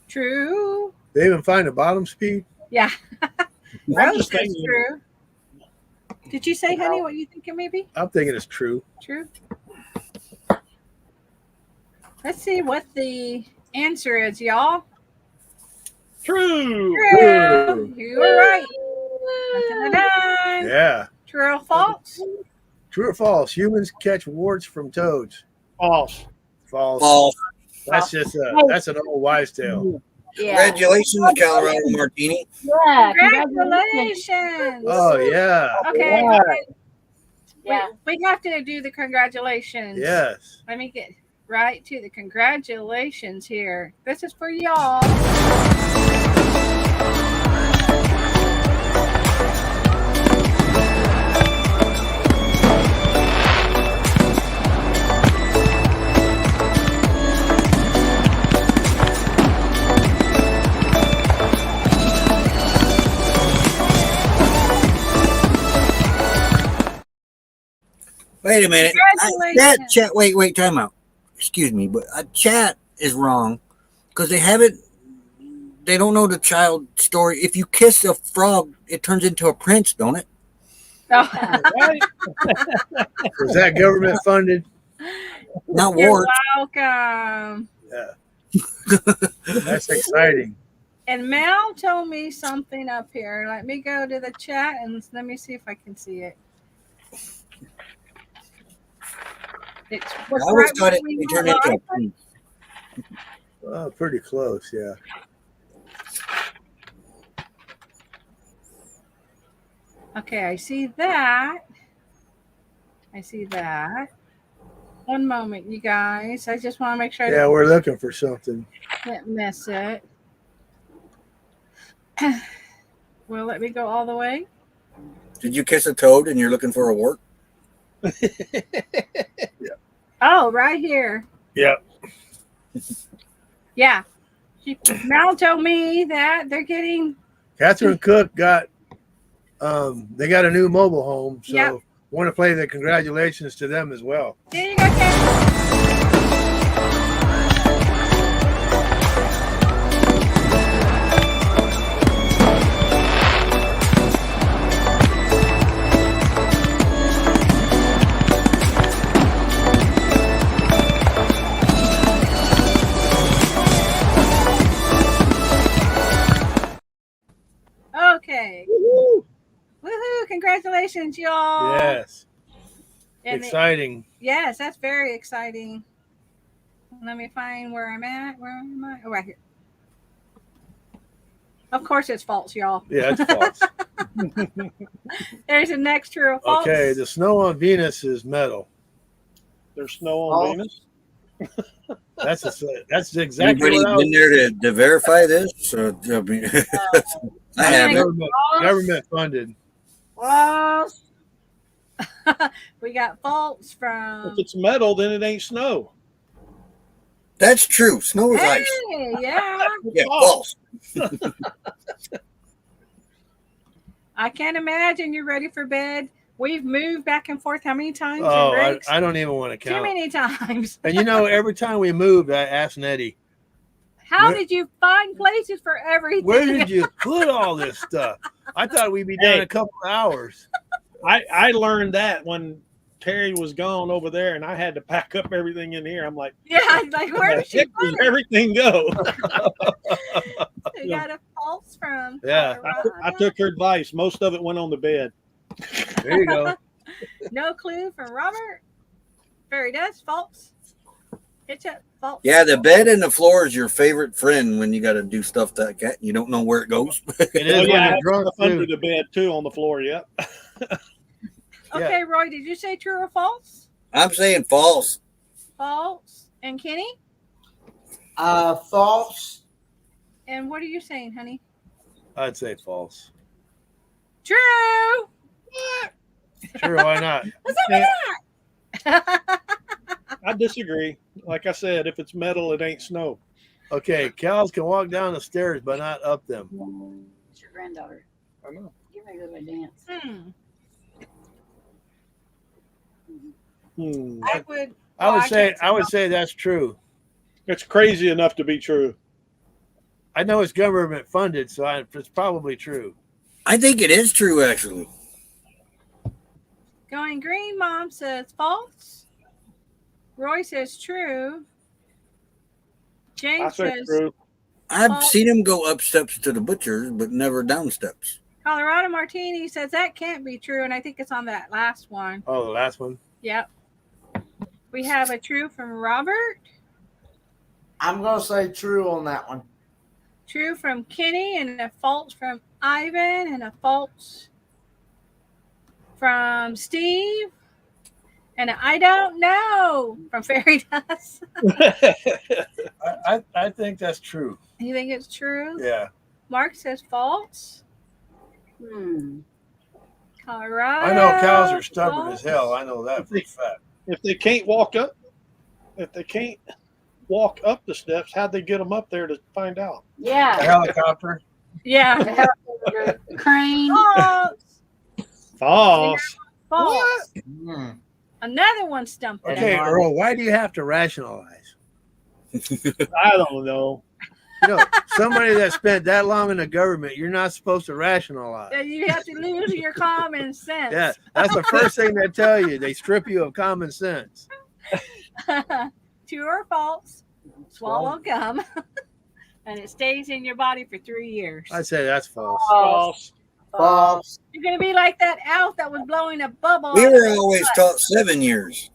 True. They even find the bottom speed? Yeah. I'm Rose just says thinking, true. Did you say, honey, what you think it may be? I'm thinking it's true. True. Let's see what the answer is, y'all. true. True. You were right. Dun-dun-dun-dun. Yeah. True or false? True or false? Humans catch warts from toads. False. False. False. That's just that's an old wives' tale. Yeah. Congratulations, Colorado Martini. Yeah. Congratulations. Oh yeah. Okay. Yeah. Yeah. We have to do the congratulations. Yes. Let me get right to the congratulations here. This is for y'all. Wait a minute. Congratulations. Chat. Wait. Time out. Excuse me, but chat is wrong because they haven't. They don't know the child story. If you kiss a frog, it turns into a prince, don't it? Oh. Right? Was that government funded? Not You're warts. welcome. Yeah. That's exciting. And Mel told me something up here. Let me go to the chat and let me see if I can see it. It's I always thought it turned into a prince. Oh, pretty close, yeah. Okay, I see that. One moment, you guys. I just want to make sure Yeah, we're looking for something. I didn't miss it. Well, let me go all the way. Did you kiss a toad and you're looking for a wart? Yeah. Oh, right here. Yeah. Yeah. Mel told me that they're getting. Catherine Cook got they got a new mobile home, so Yep. want to play the congratulations to them as well. There you go, Ken. Okay. Woohoo! Congratulations, y'all. Yes. And Exciting. yes, that's very exciting. Let me find where I'm at. Where am I? Oh, right here. Of course, it's false, y'all. Yeah, it's false. There's a next true or false. Okay, the snow on Venus is metal. There's snow on Venus. That's exactly Anybody what I been there to verify this? So, I mean, I haven't. Government funded. False. We got false from. If it's metal, then it ain't snow. That's true. Snow is ice. Hey, yeah. Yeah, false. I can't imagine you're ready for bed. We've moved back and forth how many times? Oh, I don't even want to count. Too many times. And every time we moved, I asked Nettie, How did you find places for everything? where did you put all this stuff? I thought we'd be done in a couple of hours. I learned that when Terry was gone over there, and I had to pack up everything in here. I'm like, Yeah, like where did she put it? everything go? You got a false from. Yeah. Colorado. I took her advice. Most of it went on the bed. There you go. No clue from Robert. Fairy dust, false. It's a false. Yeah, the bed and the floor is your favorite friend when you got to do stuff like that. You don't know where it goes. It Oh, is when yeah, you're drunk, under too. the bed too, on the floor. Yep. Okay, Roy, did you say true or false? I'm saying false. False. And Kenny? False. And what are you saying, honey? I'd say false. True. Sure, why not? What's up with that? I disagree. Like I said, if it's metal, it ain't snow. Okay, cows can walk down the stairs, but not up them. It's your granddaughter. I know. You're ready to go to a dance. I would say that's true. It's crazy enough to be true. I know it's government funded, so it's probably true. I think it is true, actually. Going green, Mom says false. Roy says true. I James say says true. I've false. seen him go up steps to the butcher's, but never down steps. Colorado Martini says that can't be true, and I think it's on that last one. Oh, the last one? Yep. We have a true from Robert. I'm going to say true on that one. True from Kenny, and a false from Ivan, and a false from Steve, and a I don't know from Fairy Dust. I think that's true. You think it's true? Yeah. Mark says false. Colorado. I know cows are stubborn false. as hell. I know that for a fact. If they can't walk up the steps, how'd they get them up there to find out? A Yeah. helicopter. Yeah. Crane. False. False. False. Another one stumped it. Okay, Earl, why do you have to rationalize? I don't know. You know, somebody that spent that long in the government, you're not supposed to rationalize. You have to lose your common sense. Yeah, that's the first thing they tell you. They strip you of common sense. True or false? Swallow gum, and it stays in your body for 3 years. I'd say that's false. False. False. You're gonna be like that elf that was blowing a bubble. We out were of his always butt. taught 7 years.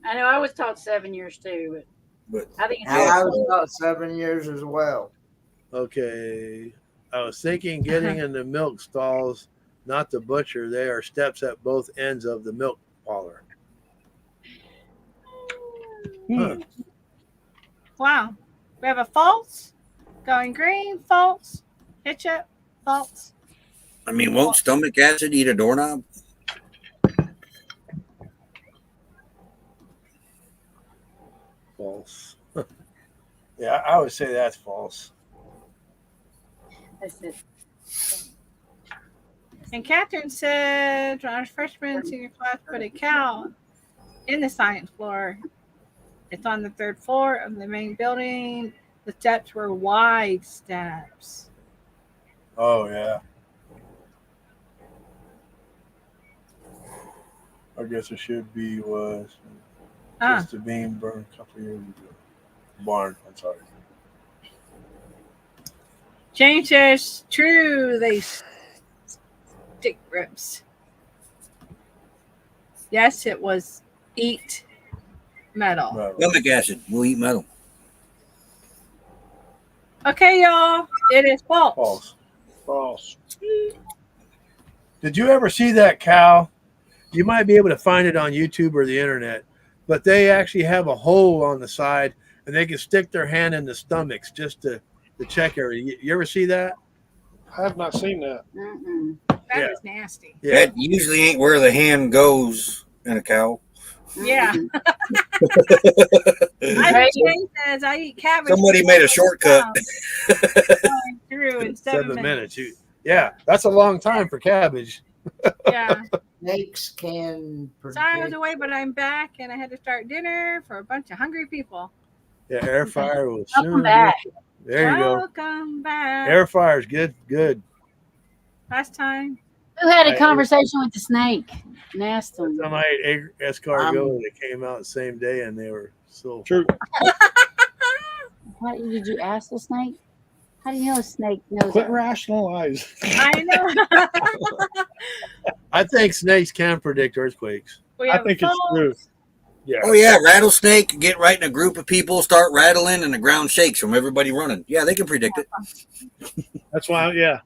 I know I was taught 7 years too, But but I think it's And I was about 7 years as well. Okay. I was thinking getting in the milk stalls, not the butcher. They are steps at both ends of the milk parlor. Huh. Wow. We have a false, going green, false, hitch up, false. I mean, won't stomach acid eat a doorknob? False. Yeah, I would say that's false. That's it. And Catherine said, our freshman senior class put a cow in the science floor. It's on the 3rd floor of the main building. The steps were wide steps. Oh, yeah. I guess it should be was just a beam burned a couple years ago. Barn, I'm sorry. Jane says, true, they stick ribs. Yes, it was eat metal. Right. Stomach acid will eat metal. Okay, y'all, it is false. False. False. Did you ever see that cow? You might be able to find it on YouTube or the internet, but they actually have a hole on the side and they can stick their hand in the stomachs just to check everything. You ever see that? I have not seen that. Mm-mm. That is nasty. Yeah. That usually ain't where the hand goes in a cow. Yeah. Jane says I eat cabbage. Somebody made a shortcut. Going through in 7 minutes. Yeah, that's a long time for cabbage. Yeah. Snakes can Sorry I was predict. away, but I'm back and I had to start dinner for a bunch of hungry people. Yeah, air fryer will Welcome soon. back. There you go. Welcome back. Air fryer's good. Last time. Who had a conversation with the snake and asked him? Somebody ate escargot that came out the same day and they were so True. What did you ask the snake? How do you know a snake knows? Quit that? rationalize. I know. I think snakes can predict earthquakes. We I have think it's false. true. Yeah. Oh yeah, rattlesnake get right in a group of people, start rattling, and the ground shakes from everybody running. Yeah, they can predict it. That's why, yeah.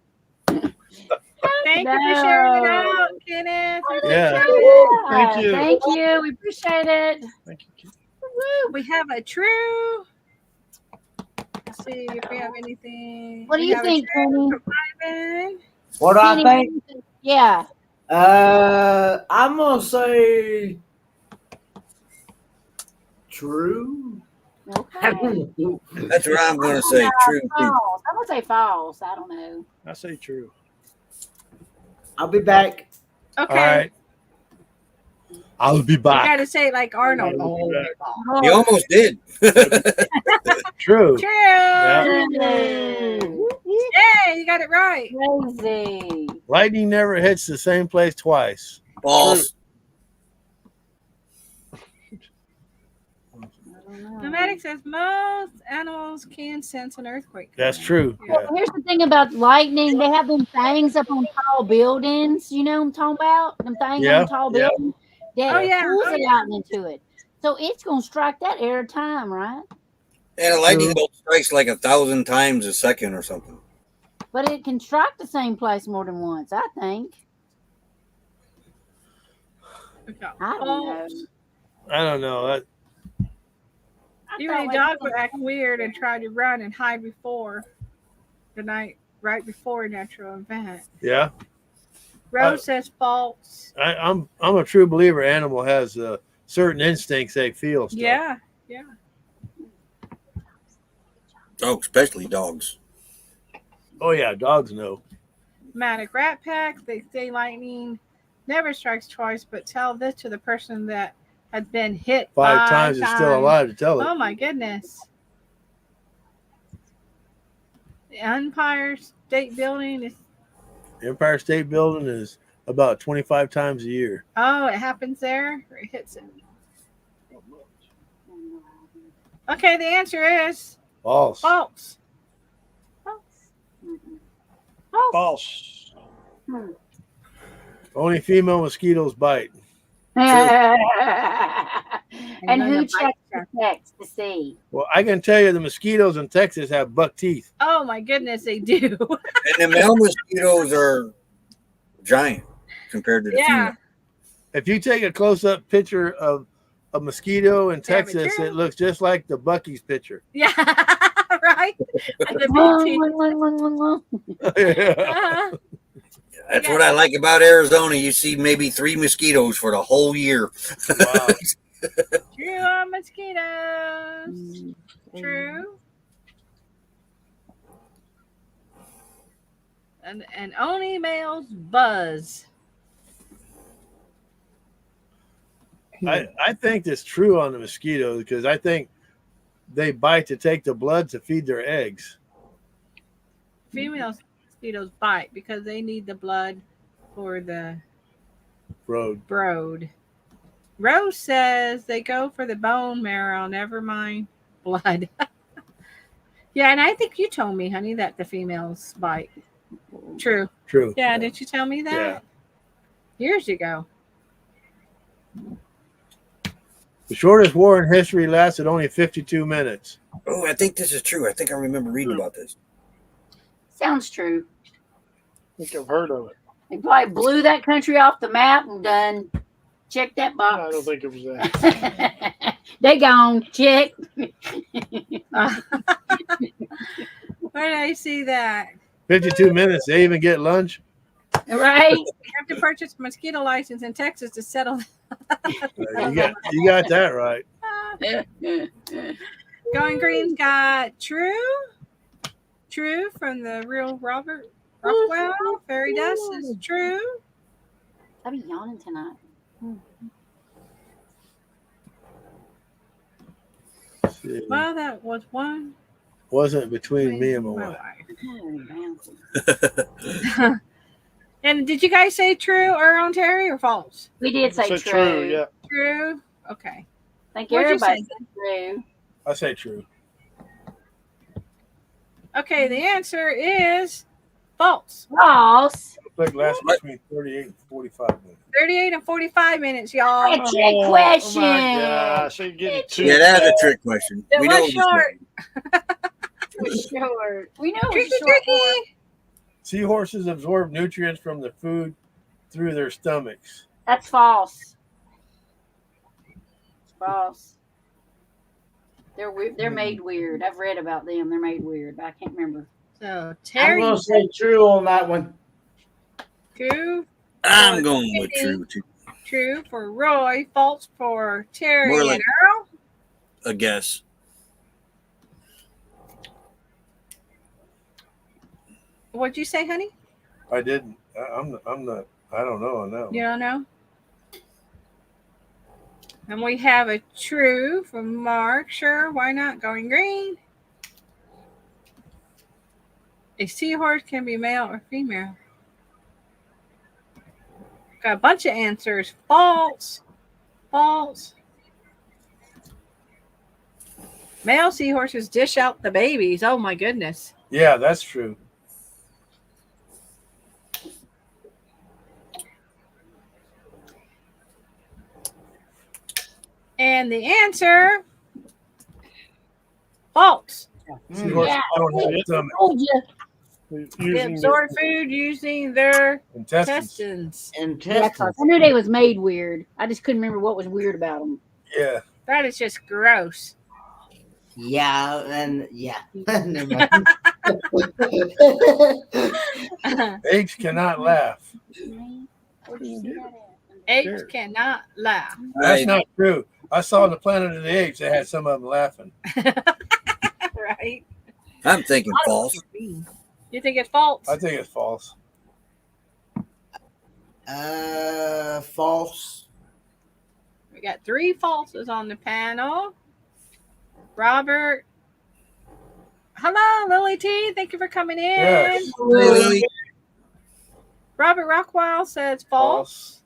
Thank you for sharing it out, Kenneth. We Yeah. appreciate it. Thank you. Thank you. We appreciate it. Thank you. Woo, we have a true. Let's see if we have anything. What do We you have a think, true Penny? from Ivan. What do I think? Yeah. I'm gonna say true. Okay. That's what I'm going to say. True. False. I'm gonna say false. I don't know. I say true. I'll be back. Okay. All right. I'll be You back. got to say it like Arnold. You almost did. True. True. Yeah. Yay, you got it right. Crazy. Lightning never hits the same place twice. False. Nomadic says most animals can sense an earthquake. That's true. Well, Yeah. here's the thing about lightning. They have them things up on tall buildings. You know what I'm talking about? Them things Yeah, on tall yeah. buildings that Oh, yeah. pulls Oh, it yeah. out into it. So it's going to strike that every time, right? And a lightning bolt strikes like 1,000 times a second or something. But it can strike the same place more than once, I think. I don't know. I don't know. I You thought many like- dogs would act weird and try to run and hide before the night, right before a natural event. Yeah. Rose says false. I'm a true believer. Animal has certain instincts they feel. Stuff. Yeah, yeah. Oh, especially dogs. Oh yeah, dogs know. Matic Rat Pack, they say lightning never strikes twice, but tell this to the person that has been hit 5 times is still alive to tell it. Oh my goodness. The Empire State Building is. Empire State Building is about 25 times a year. Oh, it happens there? Or it hits it? Okay, the answer is False. false. False. Only female mosquitoes bite. And who checks the text to see? Well, I can tell you the mosquitoes in Texas have buck teeth. Oh my goodness, they do. And the male mosquitoes are giant compared to the female. If you take a close-up picture of a mosquito in Texas, it looks just like the Bucky's picture. Yeah, right? The big teeth. That's what I like about Arizona. You see maybe 3 mosquitoes for the whole year. Wow. True on mosquitoes. True. And only males buzz. I think that's true on the mosquitoes because I think they bite to take the blood to feed their eggs. Female mosquitoes bite because they need the blood for the brood. Rose says they go for the bone marrow, never mind blood. Yeah, and I think you told me, honey, that the females bite. True. Yeah, didn't you tell me that? Yeah. Years ago. The shortest war in history lasted only 52 minutes. Oh, I think this is true. I think I remember reading about this. Sounds true. I think I've heard of it. They probably blew that country off the map and done. Check that box. I don't think it was that. They gone. Check. Where did I see that? 52 minutes. They even get lunch. Right. You have to purchase a mosquito license in Texas to settle. You got that right. Going Green's got true. True from the real Robert Rockwell. Fairy dust is true. I'll be yawning tonight. Well, that was one. Wasn't between me and my wife. And did you guys say true or on Terry or false? We did say true. Yeah. True. Okay. I think everybody said true. I say true. Okay, the answer is false. False. It lasts between 38 and 45 minutes. 38 and 45 minings, y'all. A trick question. Oh my gosh, they get it too. Yeah, that's a trick question. It We know was short. It was short. We know it was Tricky, short. tricky. Seahorses absorb nutrients from the food through their stomachs. That's false. It's false. They're made weird. I've read about them. They're made weird, but I can't remember. So I'm Terry, going to say true on that one. true. I'm going with true too. True for Roy. False for Terry More like- and Earl. I guess. What'd you say, honey? I didn't. I'm not. I don't know on that one. You don't know? And we have a true from Mark. Sure, why not? Going Green. A seahorse can be male or female. Got a bunch of answers. False. False. Male seahorses dish out the babies. Oh my goodness. Yeah, that's true. And the answer, false. Seahorses don't have a stomach. Told you. They absorb food using their Intestines. intestines. I knew they was made weird. I just couldn't remember what was weird about them. Yeah. That is just gross. Yeah, and yeah. Never mind. Eggs cannot laugh. Eggs cannot laugh. That's not true. I saw the Planet of the Apes. They had some of them laughing. Right? I'm thinking false. You think it's false? I think it's false. False. We got 3 falses on the panel. Robert. Hello, Lily T. Thank you for coming in. Yes. Really? Robert Rockwell says false.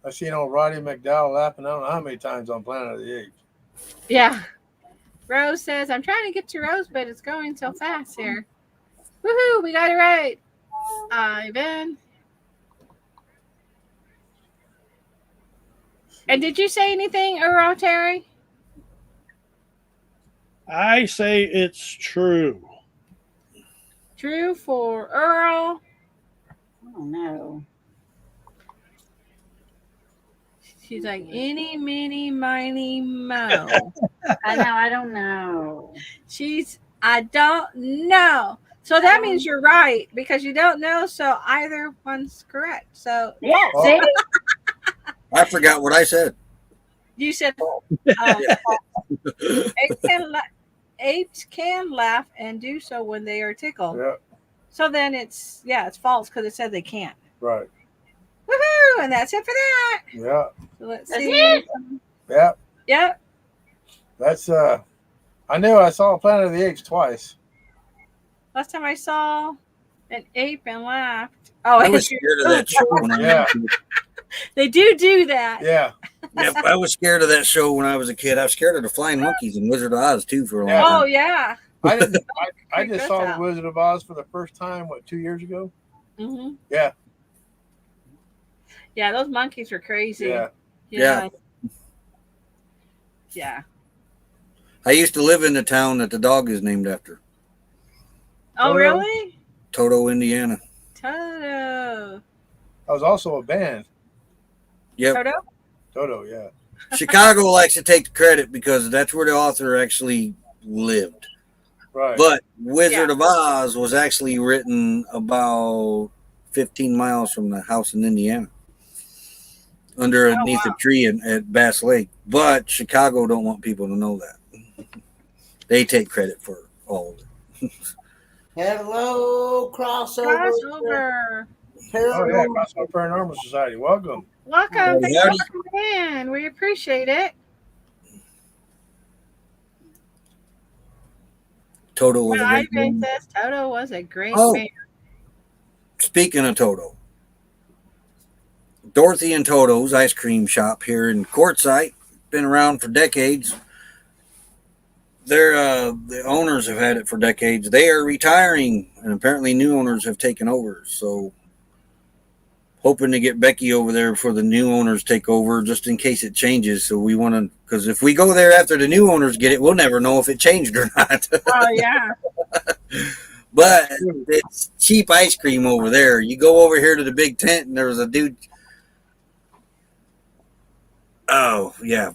I've seen old Roddy McDowell laughing. I don't know how many times on Planet of the Apes. Yeah. Rose says, I'm trying to get to Rose, but it's going so fast here. Woohoo, we got it right. Ivan. And did you say anything, Earl Terry? I say it's true. True for Earl. Oh no. She's like, any, mini, miny, mo. I know. I don't know. I don't know. So that means you're right because you don't know. So either one's correct. So Yeah. Oh. See? I forgot what I said. you said apes can laugh and do so when they are tickled. Yeah. So then it's false because it said they can't. Right. Woohoo! And that's it for that. Yeah. So let's That's see. it? Yeah. Yep. That's I knew I saw Planet of the Apes twice. Last time I saw an ape and laughed. Oh, I was scared of that show when I was Yeah. a kid. They do that. Yeah. Yep, I was scared of that show when I was a kid. I was scared of the flying monkeys and Wizard of Oz too for a long Yeah. Oh time. yeah. I didn't. I Freaked just us saw out. The Wizard of Oz for the first time. What, 2 years ago? Mm-hmm. Yeah. Yeah, those monkeys were crazy. Yeah. Yeah. Yeah. I used to live in the town that the dog is named after, Oh Toto? really? Toto, Indiana. Toto. I was also a band. Yep. Toto? Toto. Yeah. Chicago likes to take the credit because that's where the author actually lived. Right. But Wizard of Oz was actually written about 15 miles from the house in Indiana, underneath a tree at Bass Lake. But Chicago don't want people to know that. They take credit for all of it. Hello, crossover. Crossover. Oh yeah, Crossover Paranormal Society. Welcome. Welcome. Thank you howdy. for coming in. We appreciate it. Toto was a great Ivan man. says Toto was a great Oh. man. Speaking of Toto, Dorothy and Toto's ice cream shop here in Quartzsite, been around for decades. The owners have had it for decades. They are retiring, and apparently new owners have taken over. So, hoping to get Becky over there before the new owners take over, just in case it changes. So we want to, because if we go there after the new owners get it, we'll never know if it changed or not. Oh yeah. But it's cheap ice cream over there. You go over here to the big tent, and there was a dude. Oh yeah,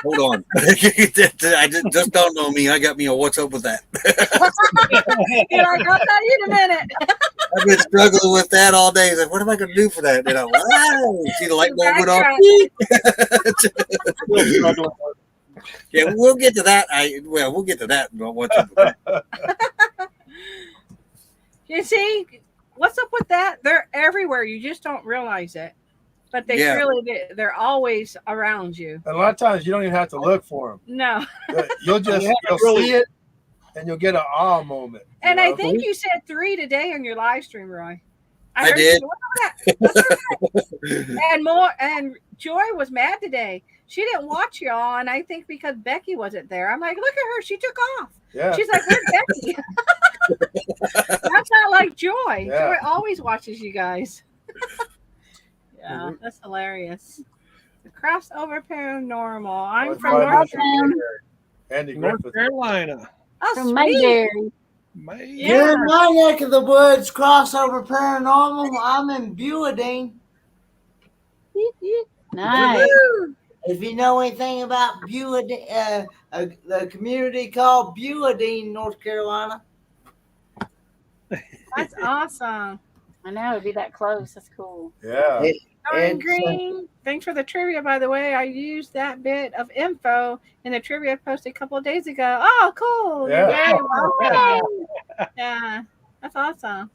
hold on. I just don't know me. I got me a what's up with that. You're like, I'll tell you in a minute. I've been struggling with that all day. Like, what am I going to do for that? And I'm like, wow. See the light bulb went off. Yeah, we'll get to that. We'll get to that. What's up with that? You see, what's up with that? They're everywhere. You just don't realize it. But they're always around you. And a lot of times you don't even have to look for them. No. You'll see it, and you'll get an awe moment. And I think you said 3 today on your live stream, Roy. I did. And Joy was mad today. She didn't watch y'all, and I think because Becky wasn't there. I'm like, look at her. She took off. Yeah. She's like, where's Becky? That's not like Joy. Yeah. Joy always watches you guys. Yeah, that's hilarious. The crossover paranormal. I'm from North Carolina. Oh, From sweet. Mayberry. You're in my neck of the woods, crossover paranormal. I'm in Buadine. Nice. If you know anything about Buadine, the community called Buadine, North Carolina. That's awesome. I know it'd be that close. That's cool. Yeah. Darn Green, thanks for the trivia, by the way. I used that bit of info in the trivia post a couple of days ago. Oh, cool. Yeah. You're very welcome. Yeah, that's awesome.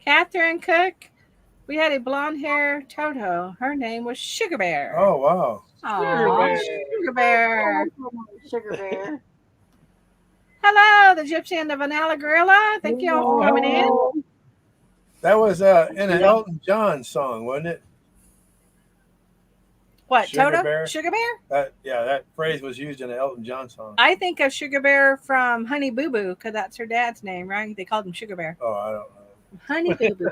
Catherine Cook. We had a blonde hair Toto. Her name was Sugar Bear. Oh wow. Aw, Sugar Bear. Sugar Bear. Hello, the Gypsy and the Vanilla Gorilla. Thank you all for coming in. That was in an Elton John song, wasn't it? What, Sugar Toto? Bear? Sugar Bear? That phrase was used in an Elton John song. I think of Sugar Bear from Honey Boo Boo because that's her dad's name, right? They called him Sugar Bear. Oh, I don't know. Honey Boo Boo.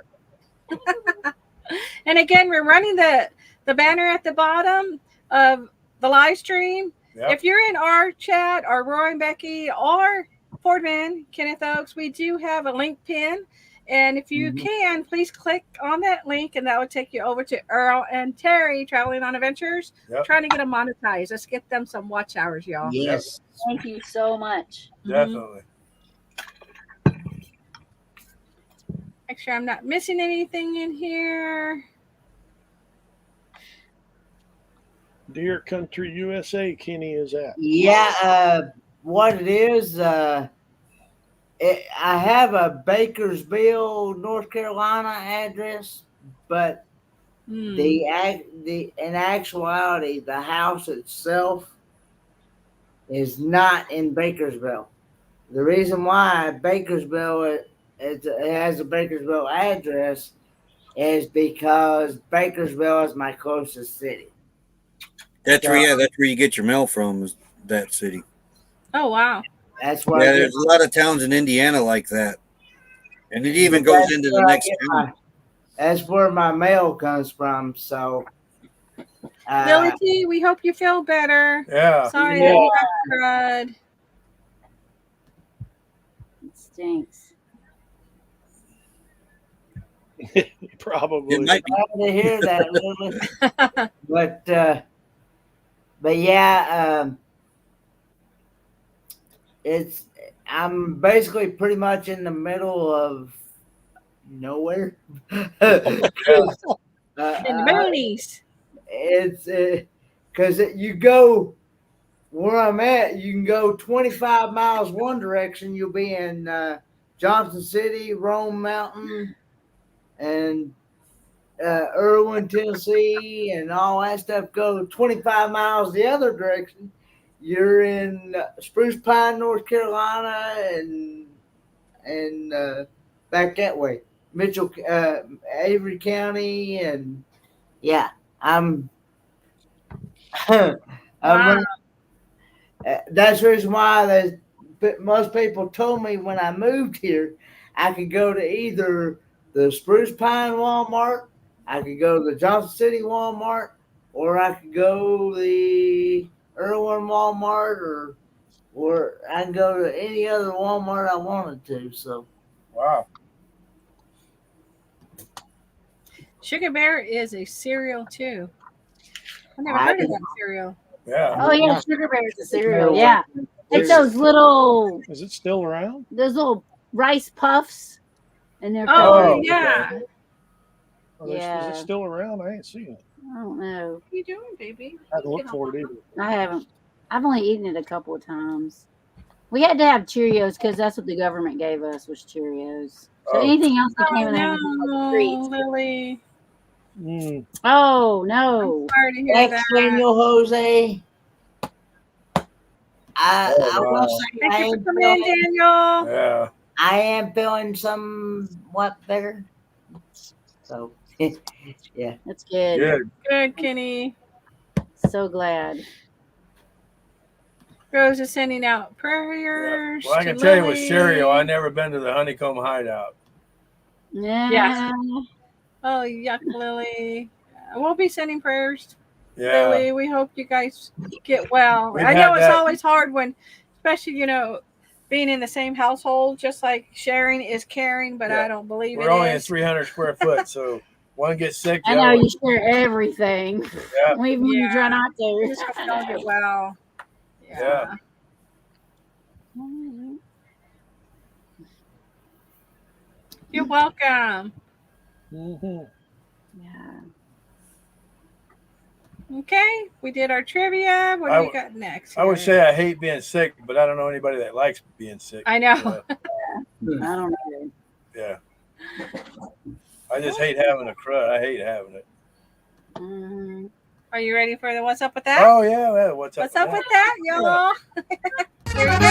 And again, we're running the banner at the bottom of the live stream. Yep. If you're in our chat, or Roy and Becky, or Fordman, Kenneth Oaks, we do have a link pin. And if you can, please click on that link, and that will take you over to Earl and Terry Traveling on Adventures, trying to get them monetized. Let's get them some watch hours, y'all. Yes. Thank you so much. Definitely. Make sure I'm not missing anything in here. Dear Country USA, Kenny is at. Yeah, what it is, I have a Bakersville, North Carolina address, but in actuality, the house itself is not in Bakersville. The reason why Bakersville it has a Bakersville address is because Bakersville is my closest city. That's where you get your mail from, is that city. Oh wow. That's where there's a lot of towns in Indiana like that. And it even goes into the next town. That's where my mail comes from. So Lily T, we hope you feel better. Yeah. Sorry that you got crud. It stinks. Probably. It might be. Glad to hear that, Lily. But yeah, I'm basically pretty much in the middle of nowhere. In the boonies. It's because you go where I'm at, you can go 25 miles one direction, you'll be in Johnson City, Rome Mountain, and Irwin, Tennessee, and all that stuff. Go 25 miles the other direction, you're in Spruce Pine, North Carolina, and back that way, Mitchell, Avery County, and yeah, I'm. Wow. That's the reason why most people told me when I moved here, I could go to either the Spruce Pine Walmart, I could go to the Johnson City Walmart, or I could go to the Irwin Walmart, or I can go to any other Walmart I wanted to. So, wow. Sugar Bear is a cereal too. I never heard of that cereal. Yeah. Oh yeah, Sugar Bear is a cereal. Yeah, it's those little. Is it still around? Those little rice puffs, and they're. Yeah. Is it still around? I ain't seen it. I don't know. What are you doing, baby? I haven't looked for it either. I haven't. I've only eaten it a couple of times. We had to have Cheerios because that's what the government gave us was Cheerios. So anything else that came in there was treats. Lily. Oh no! Sorry to hear that. Daniel Jose. I will say Thank you for coming in, Daniel. Yeah. I am feeling somewhat better. So, yeah. That's good. Good, Kenny. So glad. Rose is sending out prayers. Well, I can tell you with cereal, I've never been to the Honeycomb Hideout. Yeah. Oh, yuck, Lily. We'll be sending prayers. Yeah. Lily, we hope you guys get well. I know it's always hard when, especially, being in the same household, just like sharing is caring, but I don't believe we're only in 300 square foot, so one gets sick. I know you share everything. Yeah. Even when you try not to. Just don't get well. Yeah. You're welcome. Mm-hmm. Yeah. Okay, we did our trivia. What do we got next? I would say I hate being sick, but I don't know anybody that likes being sick. I know. I don't know. Yeah. I just hate having a crud. I hate having it. Are you ready for the what's up with that? Oh yeah, what's up? What's up with that, y'all? Here we go.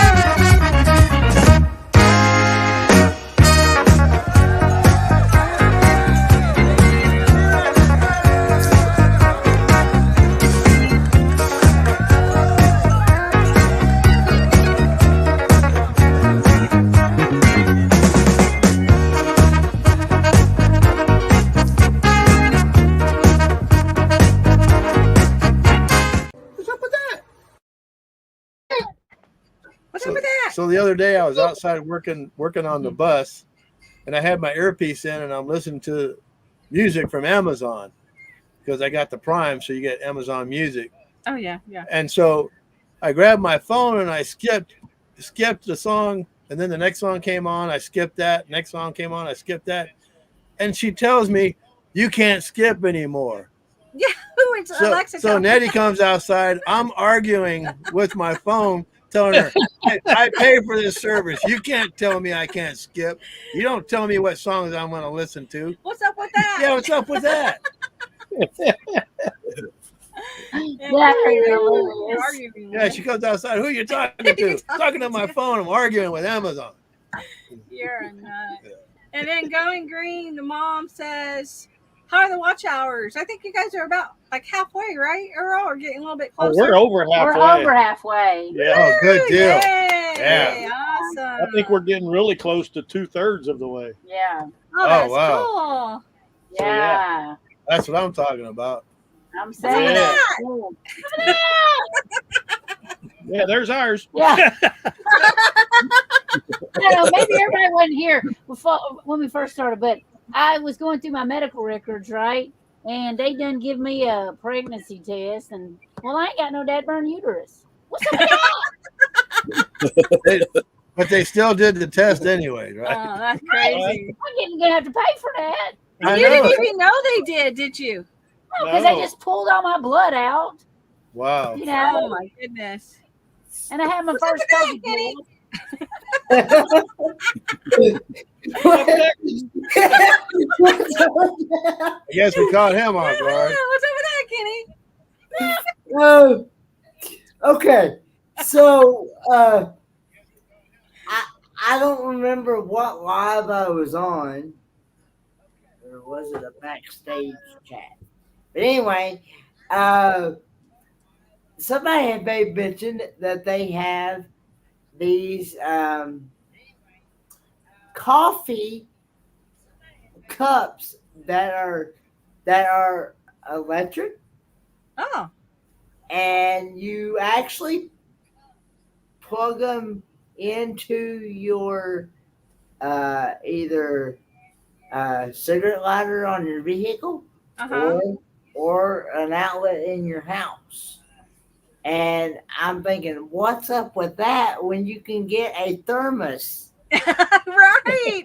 So the other day I was outside working on the bus, and I had my earpiece in, and I'm listening to music from Amazon because I got the Prime, so you get Amazon Music. Oh yeah. And so I grabbed my phone and I skipped the song, and then the next song came on. I skipped that. Next song came on. I skipped that, and she tells me you can't skip anymore. Yeah. So Nettie comes outside. I'm arguing with my phone, telling her, hey, I pay for this service. You can't tell me I can't skip. You don't tell me what songs I'm going to listen to. What's up with that? Yeah, what's up with that? Yeah, she comes outside. Who are you talking to? Talking to my phone. I'm arguing with Amazon. You're a nut. Yeah. And then Going Green, the mom says, how are the watch hours? I think you guys are about like halfway, right? Or getting a little bit closer. We're over halfway. We're over halfway. Yeah. Oh, good deal. Yay. Yeah. Awesome. I think we're getting really close to 2/3 of the way. Yeah. Oh, that's wow. cool. So, Yeah. That's what I'm talking about. I'm saying Yeah. Yeah, there's ours. Yeah. I don't know, maybe everybody wasn't here before when we first started, but I was going through my medical records, right? And they done give me a pregnancy test, and well, I ain't got no dad burn uterus. What's up with that? But they still did the test anyway, right? Oh, that's crazy. I'm gonna have to pay for that. You didn't even know they did you? No, because they just pulled all my blood out. Wow. You know? Oh my goodness. And I had my first COVID deal. I guess we caught him off guard. What's up with that, Kenny? Okay, so I don't remember what live I was on, or was it a backstage chat? But anyway, somebody had made mention that they have these coffee cups that are electric. Oh. And you actually plug them into your either cigarette lighter on your vehicle or an outlet in your house. And I'm thinking, what's up with that when you can get a thermos? Right.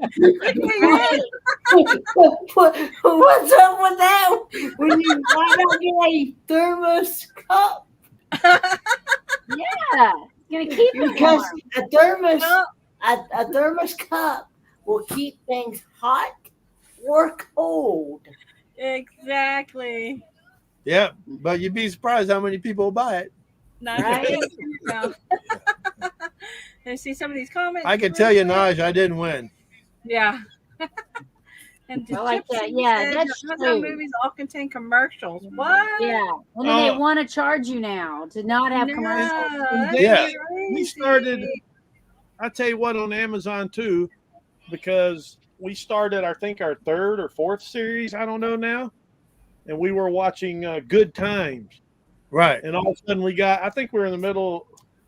What's up with that when you why not get a thermos cup? Yeah, it's gonna keep it because warm. a thermos cup will keep things hot or cold. Exactly. Yeah, but you'd be surprised how many people buy it. Not right. No. And see some of these comments. I can tell you, Naj, I didn't win. Yeah. And I like that. Yeah, that's true. Movies all contain commercials. What? Yeah. And then they want to charge you now to not have commercials. Yeah. We started, I tell you what, on Amazon too, because we started, I think, our 3rd or 4th series. I don't know now. And we were watching Good Times. Right. And all of a sudden we got, I think we're in the middle.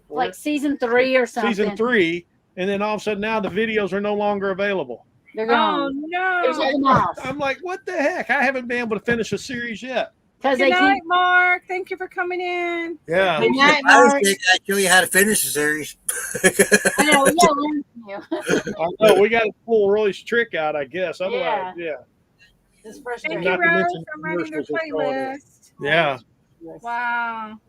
Like season 3 or something. Season 3. And then all of a sudden now the videos are no longer available. They're gone. Oh, no. I'm like, what the heck? I haven't been able to finish a series yet. Good night, Mark. Thank you for coming in. Yeah. Good night, I Mark. I show you how to finish the series. I know. We got to learn from you. I know. We got to pull Roy's trick out, I guess. Otherwise, yeah. It's frustrating. Thank you, Rose, for running the playlist. Yeah. Wow.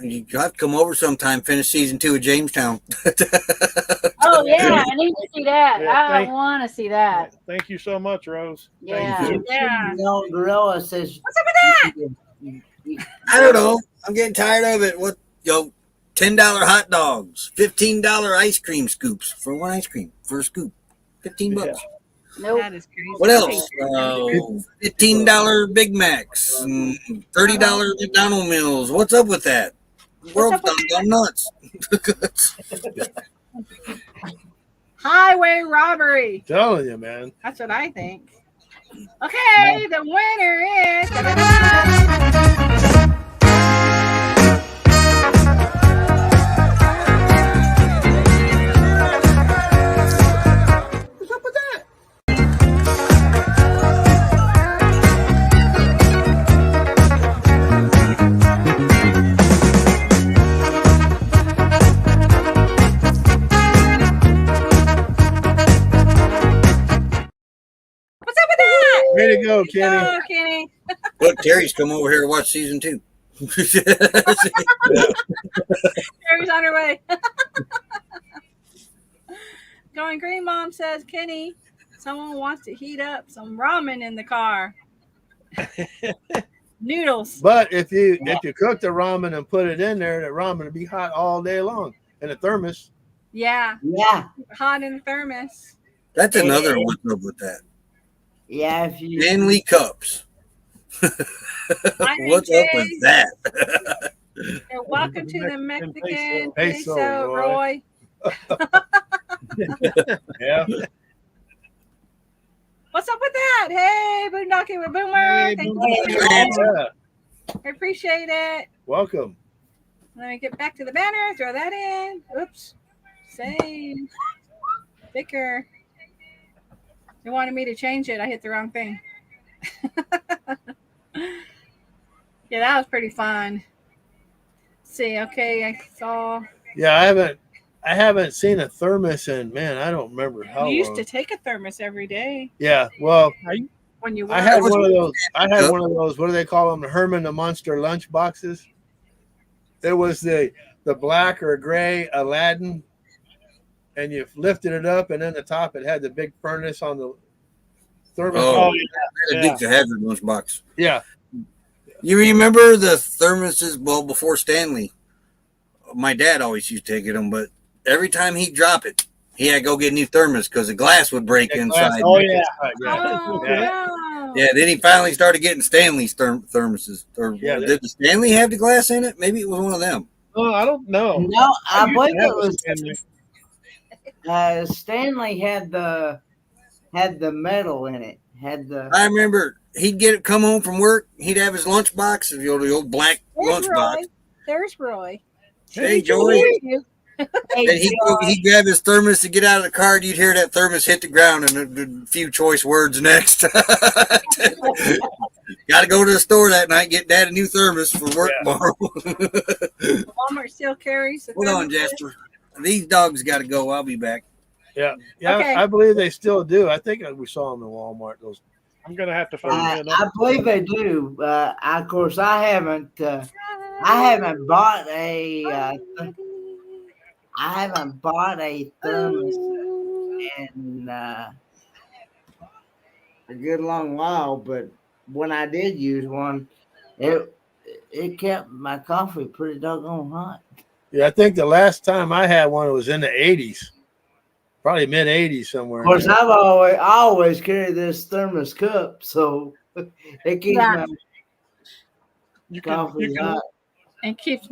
You got to come over sometime. Finish season 2 of Jamestown. Oh yeah, I need to see that. Yeah, I want to see that. Thank you so much, Rose. Yeah. Thank you. Yeah. No, Gorilla says. What's up with that? I don't know. I'm getting tired of it. $10 hot dogs, $15 ice cream scoops for one ice cream for a scoop, $15. Yeah. Nope. That is crazy. What else? $15 Big Macs, $30 McDonald's meals. What's up with that? The world's gone nuts. Highway robbery. Telling you, man. That's what I think. Okay, the winner is. What's up with that? What's up with that? Way to go, Kenny. Oh, Kenny. Look, Terry's come over here to watch season 2. Terry's on her way. Going Green Mom says, Kenny, someone wants to heat up some ramen in the car. Noodles. But if you cook the ramen and put it in there, the ramen will be hot all day long in a thermos. Yeah. Yeah. Hot in the thermos. That's another one. What's up with that? Yeah. If you. Stanley cups. What's up with that? And welcome to the Mexican Peso, peso, Roy. Yeah. What's up with that? Hey, Boondocking with Boomer. Hey, Thank Boomer. you. Yeah. I appreciate it. Welcome. Let me get back to the banner. Throw that in. Oops. Save. Sticker. They wanted me to change it. I hit the wrong thing. Yeah, that was pretty fun. Let's see, okay, I saw. Yeah, I haven't seen a thermos in, man, I don't remember how You used long. to take a thermos every day Yeah, well, when you were. I had one of those. What do they call them? The Herman the Monster lunch boxes. It was the black or gray Aladdin, and you lifted it up, and then the top it had the big furnace on the thermos. Oh, yeah. Dukes of Hazzard lunchbox. Yeah, You remember the thermoses? Well, before Stanley, my dad always used to take them, but every time he'd drop it, he had to go get a new thermos because the glass would break inside. Oh, yeah. Oh, Yeah. wow. Yeah, then he finally started getting Stanley's thermoses. Or Yeah, did the Stanley have the glass in it? Maybe it was one of them. Oh, I don't know. No, I used believe to have it was. Stanley. Stanley had the metal in it. Had the. I remember he'd come home from work. He'd have his lunchbox, the old black There's lunchbox. Roy. There's Roy. Hey, Joey. You. Hey, And he'd grab his thermos to get out of the car. You'd hear that thermos hit the ground and a few choice words next. Got to go to the store that night, get Dad a new thermos for work tomorrow. Walmart still carries the Hold on, thermos. Jasper. These dogs got to go. I'll be back. yeah. Okay. I believe they still do. I think we saw them in Walmart. Those. I'm going to have to find I believe they do. Of course, I haven't bought a. I haven't bought a thermos in a good long while, but when I did use one, it kept my coffee pretty doggone hot. Yeah, I think the last time I had one was in the 80s, probably mid 80s somewhere. Of course, I always carry this thermos cup, so it keeps my coffee hot. And keeps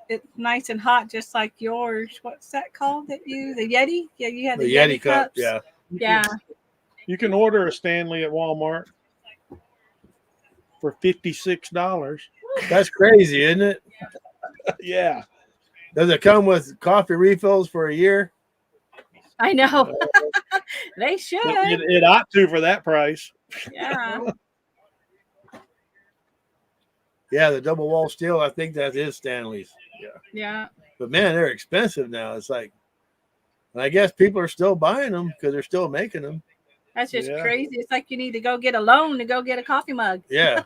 it nice and hot, just like yours. What's that called? The Yeti? Yeah, you had The the Yeti cup. cups. Yeah. Yeah. You can order a Stanley at Walmart for $56. That's crazy, isn't it? Yeah. Does it come with coffee refills for a year? I know. They should. It ought to for that price. Yeah. Yeah, the double wall steel. I think that is Stanley's. Yeah. Yeah. But man, they're expensive now. It's like, and I guess people are still buying them because they're still making them. That's just Yeah. crazy. It's like you need to go get a loan to go get a coffee mug. Yeah.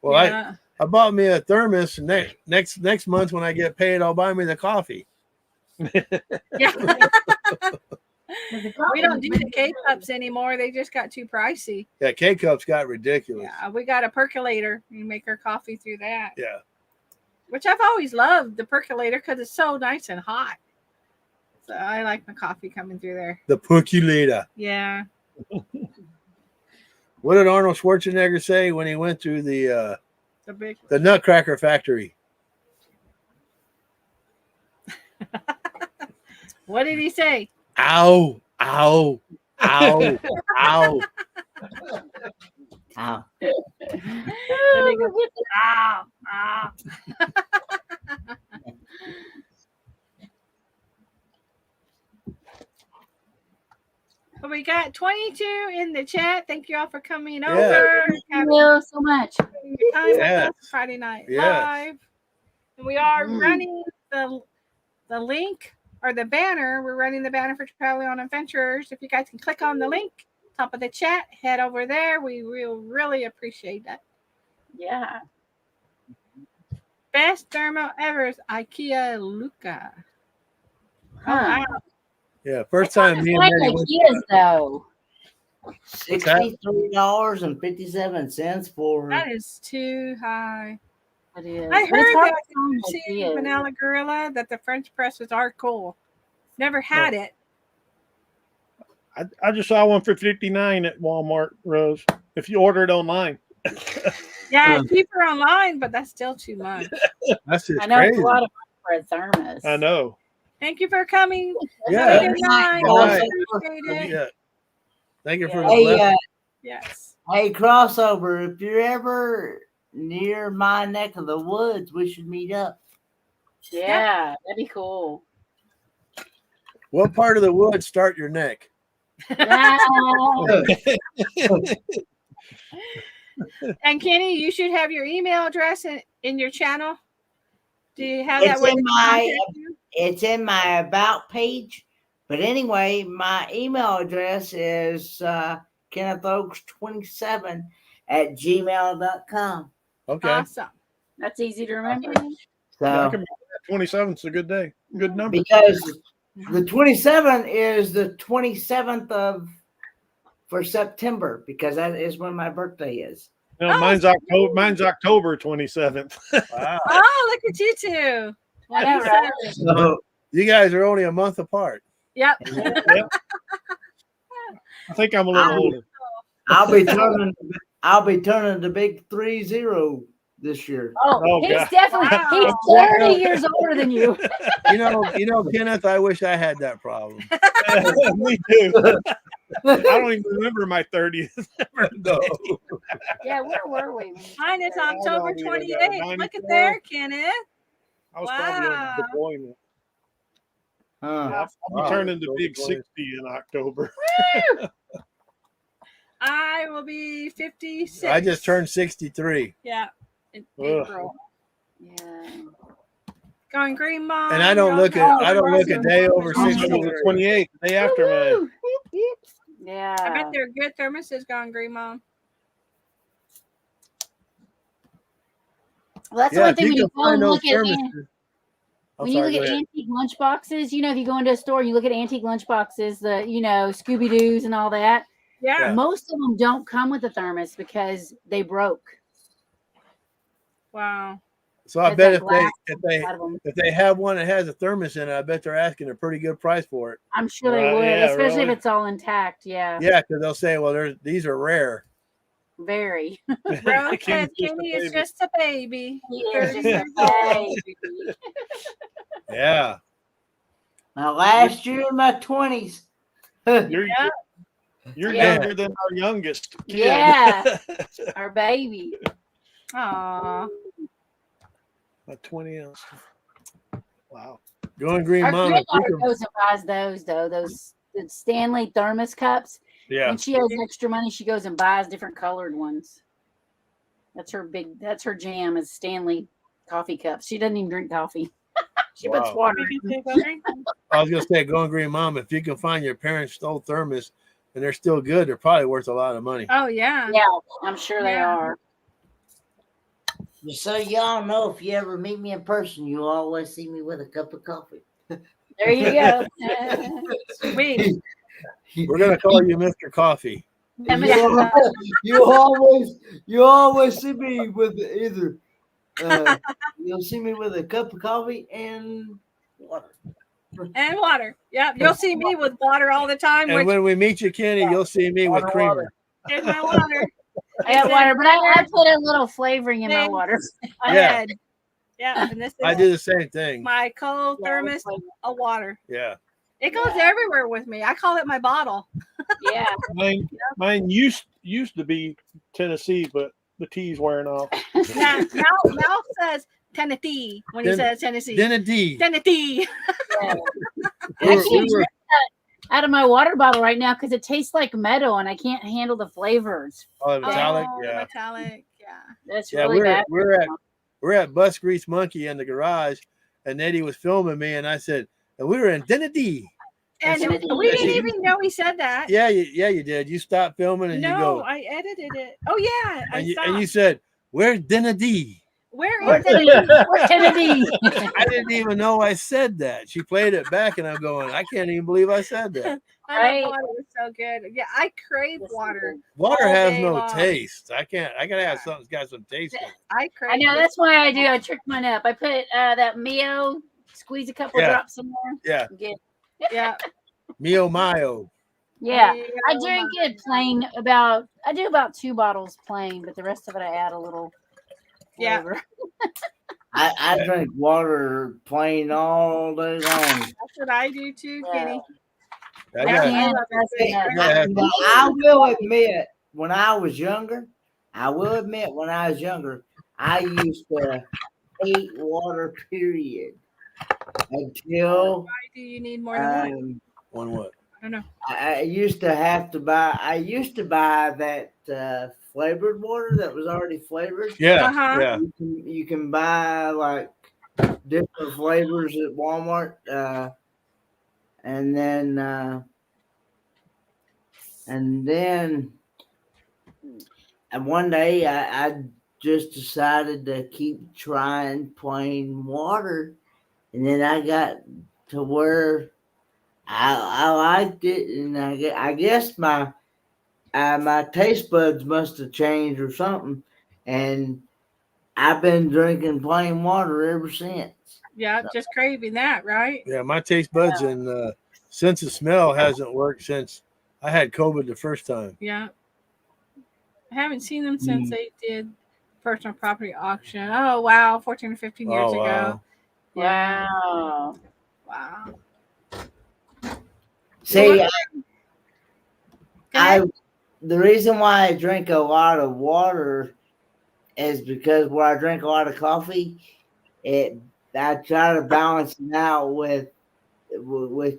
Well, Yeah. I bought me a thermos. Next month when I get paid, I'll buy me the coffee. Yeah. We don't do the K cups anymore. They just got too pricey. Yeah, K cups got ridiculous. Yeah, we got a percolator. You make our coffee through that. Yeah. Which I've always loved the percolator because it's so nice and hot. So I like my coffee coming through there. The percolator. Yeah. What did Arnold Schwarzenegger say when he went to the Nutcracker factory? What did he say? Ow, ow, ow, ow. Ow. And he goes, ow, ow. Well, we got 22 in the chat. Thank you all for coming over. Thank you so much. Time with us Friday night live. And we are running the link or the banner. We're running the banner for Traveling on Adventures. If you guys can click on the link, top of the chat, head over there. We will really appreciate that. Yeah. Best thermal ever is IKEA Luca. Huh. Oh, wow. Yeah, first time me and Like Eddie went ideas, though. $63.57 for. That is too high. It is. I But it's heard hard that to find seeing ideas. Vanilla Gorilla that the French presses are cool. Never had it. I just saw one for $59 at Walmart, Rose. If you order it online. Yeah, it's cheaper online, but that's still too much. That's just I know crazy. it's a lot of money for a thermos. I know. Thank you for coming. Yeah. Have a good night. All right. Appreciate it. Yeah. Thank you for the Hey, blessing. Yes. hey, crossover. If you're ever near my neck of the woods, we should meet up. Yeah, that'd be cool. What part of the wood start your neck? Yeah. And Kenny, you should have your email address in your channel. Do you have that? It's where in they my contact you? it's in my about page. But anyway, my email address is KennethOaks27@gmail.com. Okay. Awesome. That's easy to remember. Yeah, I So can 27 is a good day. Good number. because the 27 is the 27th for September, because that is when my birthday is. No, Oh, mine's October 27th. Wow. Oh, look at you two. I know, right? So You guys are only a month apart. Yep. Yep. I think I'm a little older. I'll be turning the big 30 this year. Oh, he's God. definitely he's 30 years older than you. You know, Kenneth, I wish I had that problem. Me too. I don't even remember my 30th. No. Yeah, where were we? Mine is October don't either. 28th. Look at 94. there, Kenneth. I was probably Wow. on deployment. Huh. I'll be turning the big 60 in October. I will be 56. I just turned 63. Yeah. In Ugh. April. Yeah. Going green, Mom. And I don't look a day over I'm 63. the 28th, the day after mine. Woo-hoo. Yeah. I bet they're good thermoses, Going green, Mom. Well, that's the Yeah, one if thing you when you can go and find those look at thermoses. I'm when you sorry, look go at ahead. antique lunch boxes, you know, if you go into a store and you look at antique lunch boxes, the Scooby Doo's and all that, Yeah. most of them don't come with a thermos because they broke. Wow. So I Because bet that if glass they out of them. if they have one that has a thermos in it, I bet they're asking a pretty good price for it. I'm sure they Right, would, yeah, especially really. if it's all intact. Yeah, Yeah, because they'll say, well, these are rare. very. Bro Kenny's said just a Kenny is baby. just a baby. He is 30 just a years old. baby. Yeah. My last year in my 20s. You're, Yeah. you're Yeah. younger than our youngest kid. Yeah. Our baby. Aw. A 20 ounce. Wow. Going green, Our Mom. if you granddaughter can- goes and buys those though, those the Stanley thermos cups. Yeah. When she has extra money, she goes and buys different colored ones. That's her jam is Stanley coffee cups. She doesn't even drink coffee. She puts Wow. water in. I was gonna say, going green, Mom. If you can find your parents' old thermos and they're still good, they're probably worth a lot of money. Oh, yeah. Yeah, I'm sure they Yeah. are. Just so y'all know, if you ever meet me in person, you always see me with a cup of coffee. There you go. Sweet. We're gonna call you Mr. Coffee. You always see me with either you'll see me with a cup of coffee and water. And water. Yep. You'll see me with water all the time. And when we meet you, Kenny, you'll see me with creamer. Here's my water. I got water, but I put a little flavoring in my water. Yeah. Yeah. And this is I do the same thing. my cold thermos of water. Yeah. It goes everywhere with me. I call it my bottle. Yeah. Mine used to be Tennessee, but the T's wearing off. Now Mal says Tennessee when he says Tennessee. Tennessee. Tennessee. Yeah. I can't drink that out of my water bottle right now because it tastes like metal and I can't handle the flavors. Oh, metallic. The metallic. Yeah. That's really bad. We're at Bus Grease Monkey in the garage, and Eddie was filming me, and I said, and we were in Tennessee. And we didn't even know he said that. Yeah, you did. You stopped filming and you go. No, I edited it. Oh yeah, and you said, "Where's Tennessee? Where is Tennessee? Where's Tennessee?" I didn't even know I said that. She played it back, and I'm going, I can't even believe I said that. I thought it was so good. Yeah, I crave water. Water has no taste. I gotta have something that's got some taste in it. I know that's why I do. I trick mine up. I put that Mio, squeeze a couple drops in there. Yeah. Yeah. Mio Mayo. Yeah. I drink it plain I do about 2 bottles plain, but the rest of it I add a little flavor. I drink water plain all day long. That's what I do too, Kenny. I will admit, when I was younger, I used to hate water, period. Until why do you need more than one? One what? I don't know. I used to buy that flavored water that was already flavored. Yeah, yeah. You can buy like different flavors at Walmart, and then one day I just decided to keep trying plain water, and then I got to where I liked it, and I guess my taste buds must have changed or something, and I've been drinking plain water ever since. Yeah, just craving that, right? Yeah, my taste buds and sense of smell hasn't worked since I had COVID the first time. Yeah. I haven't seen them since they did personal property auction. Oh, wow. 14 or 15 years ago. Wow. Wow. See, the reason why I drink a lot of water is because when I drink a lot of coffee, I try to balance it out with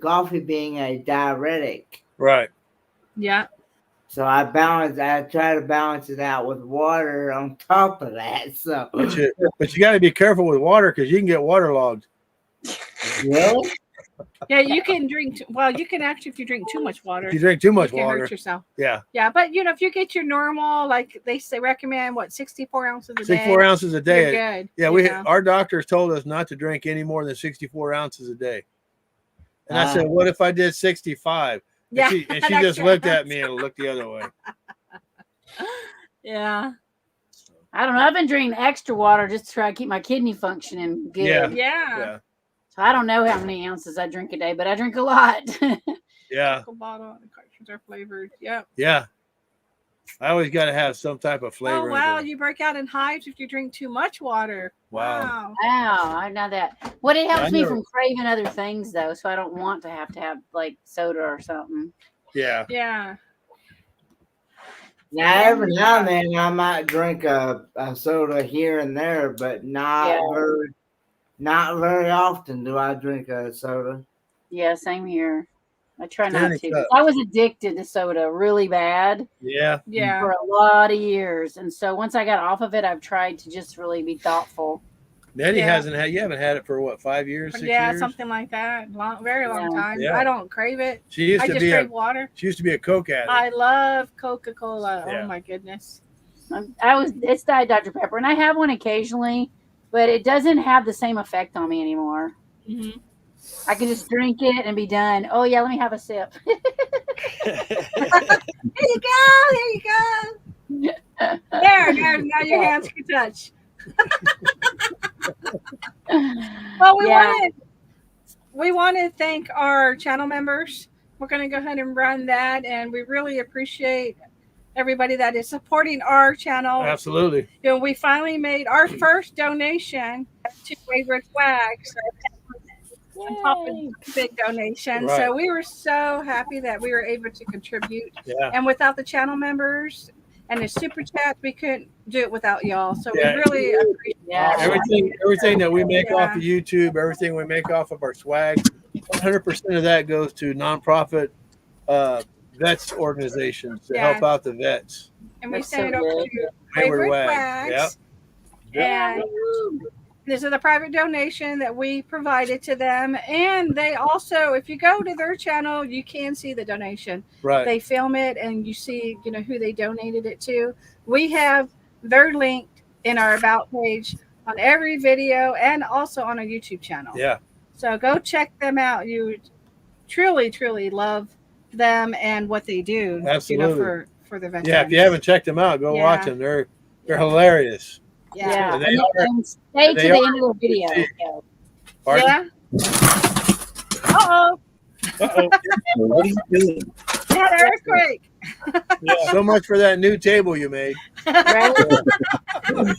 coffee being a diuretic. Right. Yeah. So I try to balance it out with water on top of that. So, but you got to be careful with water because you can get waterlogged. Really? Yeah, you can drink. You can actually, if you drink too much water. If you drink too much you can water, hurt yourself. Yeah. Yeah, but if you get your normal, like they recommend, 64 ounces a day. 64 ounces a day. You're good. Yeah, our doctors told us not to drink any more than 64 ounces a day. And I said, what if I did 65? Yeah. And she just looked at me and looked the other way. Yeah. I don't know. I've been drinking extra water just to try to keep my kidney functioning good. Yeah. So I don't know how many ounces I drink a day, but I drink a lot. Yeah. Bottle, the cartridges are flavored. Yeah. Yeah. I always got to have some type of flavor. Oh, wow. You break out in hives if you drink too much water. Wow. I know that. What it helps me from craving other things, though, so I don't want to have like soda or something. Yeah. Yeah. Now, every now and then I might drink a soda here and there, but not very often do I drink a soda. Yeah, same here. I try not to. I was addicted to soda really bad. Yeah. Yeah. For a lot of years. And so once I got off of it, I've tried to just really be thoughtful. Nettie you haven't had it for what, 5 years, 6 years? Yeah, something like that. Very long time. Yeah. I don't crave it. I just crave water. She used to be a Coke addict. I love Coca-Cola. Yeah. Oh my goodness. It's Diet Dr. Pepper, and I have one occasionally, but it doesn't have the same effect on me anymore. Mm-hmm. I can just drink it and be done. Oh yeah, let me have a sip. There you go. There you go. There. Now your hands can touch. Well, we want to thank our channel members. We're going to go ahead and run that, and we really appreciate everybody that is supporting our channel. Absolutely. You know, we finally made our first donation to Wayward Flags. On top of the big donation. Right. So we were so happy that we were able to contribute. Yeah. And without the channel members and the super chats, we couldn't do it without y'all. So Yeah. we really appreciate Everything that we make off of YouTube, everything we make off of our swag, 100% of that goes to nonprofit vets organizations to help out the vets. And we That's send so it over good. to Wayward Wayward Flags. Flags. And this is a private donation that we provided to them. And they also, if you go to their channel, you can see the donation. Right. They film it and you see, you know, who they donated it to. We have their link in our about page on every video and also on our YouTube channel. Yeah. So go check them out. You truly, truly love them and what they do. Absolutely. You know, for the veterans. Yeah. If you haven't checked them out, go watch them. They're hilarious. Yeah. And And stay to the end of the video. Pardon? Yeah. Uh-oh. What are you doing? That earthquake. Yeah. So much for that new table you made. Right? But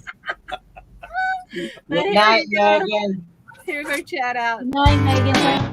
Good night, Megan. Here's our chat out. Good night, Megan.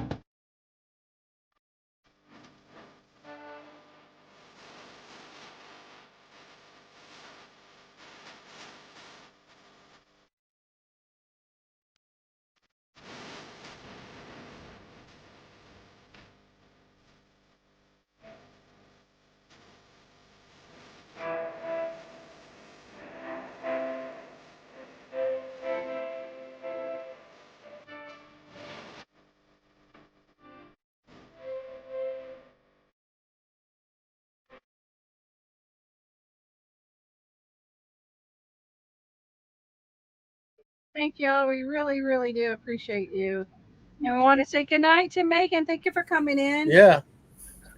Thank y'all. We really, really do appreciate you. And we want to say goodnight to Megan. Thank you for coming in. Yeah.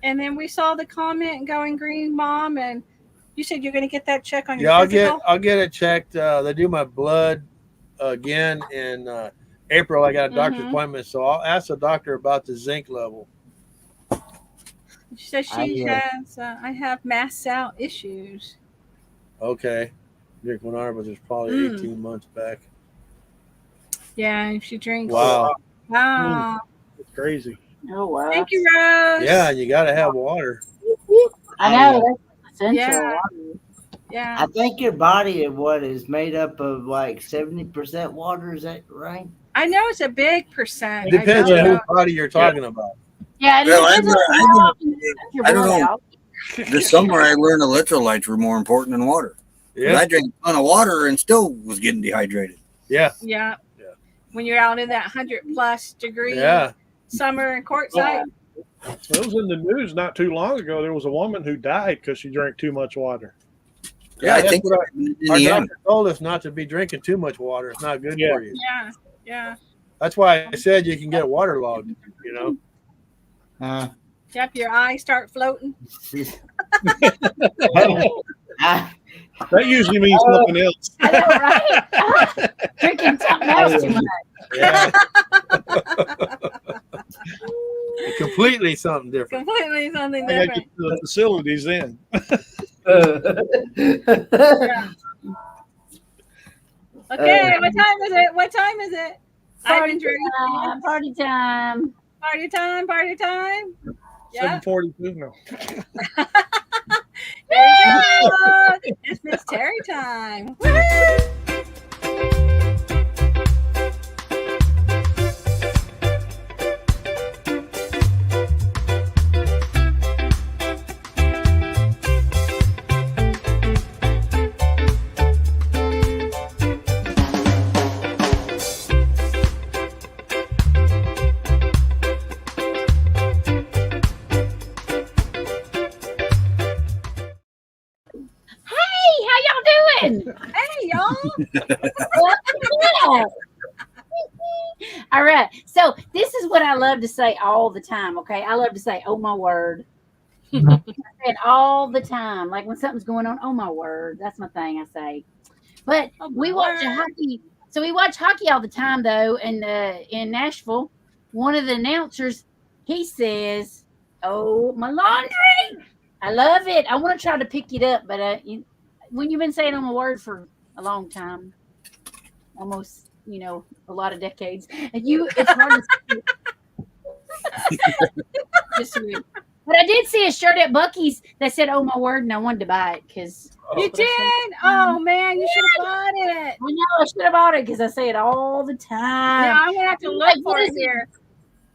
And then we saw the comment going green, Mom, and you said you're going to get that check on your Yeah, physical? I'll get it checked. They do my blood again in April. I got a doctor's appointment, so I'll ask the doctor about the zinc level. She says she has, I have mast cell issues. Okay. Drink 100, but it's probably 18 months back. Yeah, if she drinks. Wow. Wow. It's crazy. Oh, wow. Thank you, Rose. Yeah, and you got to have water. I know. That's essential. Yeah. Yeah. I think your body is made up of like 70% water. Is that right? I know it's a big percent. Depends I on don't whose body you're talking about. Yeah, it Well, depends on how often you drink your I don't blood know. out. This summer, I learned electrolytes were more important than water. Yeah. I drank a ton of water and still was getting dehydrated. Yeah. Yeah. When you're out in that 100+ degree summer and courtside. It was in the news not too long ago. There was a woman who died because she drank too much water. Yeah, I that's think what in our the doctor end, told us not to be drinking too much water. It's not good for you. Yeah. Yeah. That's why I said you can get waterlogged, you know. Yep, your eyes start floating. That usually means nothing else. I know, right? Drinking something else too much. Yeah. Completely something different. Completely something I got to different. get to the facilities then. Okay, what time is it? What time is it? Party time. Party time. Party time, party time. Yeah. 7:42 now. There you go. It's Miss Terry time. Woo-hoo! Hey, how y'all doing? Hey, y'all. Yeah. All right. So this is what I love to say all the time. Okay. I love to say, oh my word. I say it all the time. Like when something's going on, oh my word. That's my thing I say. But we watch hockey. So we watch hockey all the time though. And in Nashville, one of the announcers, he says, oh, my laundry. I love it. I want to try to pick it up. But when you've been saying oh my word for a long time, almost, a lot of decades. And it's hard to just weird. But I did see a shirt at Bucky's that said, oh my word, and I wanted to buy it because you did? Oh man, you should have bought it. I know I should have bought it because I say it all the time. Yeah, I'm gonna have to look for it here.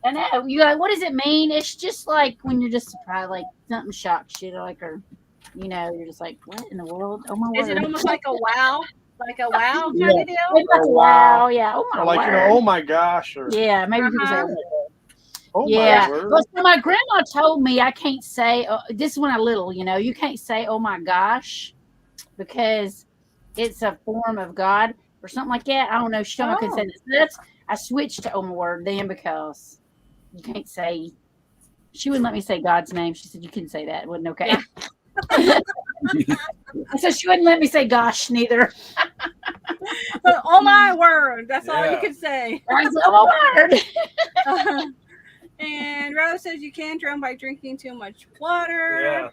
I know. You like, what does it mean? It's just like when you're just surprised, like something shocks you, like, or you're just like, what in the world? Oh my word. Is it almost like a wow? Like a wow kind of deal? It's like, wow, yeah. Oh my like, word. oh my gosh. Or, yeah, maybe people say, oh yeah. my word. But so my grandma told me I can't say, this is when I was little, you can't say, oh my gosh, because it's a form of God or something like that. I don't know. She told me I couldn't say this. I switched to oh my word then because you can't say, she wouldn't let me say God's name. She said, you couldn't say that. It wasn't okay. So she wouldn't let me say gosh neither. But oh my word, that's all you could say. Oh my word. And Rose says you can drown by drinking too much water. Yeah.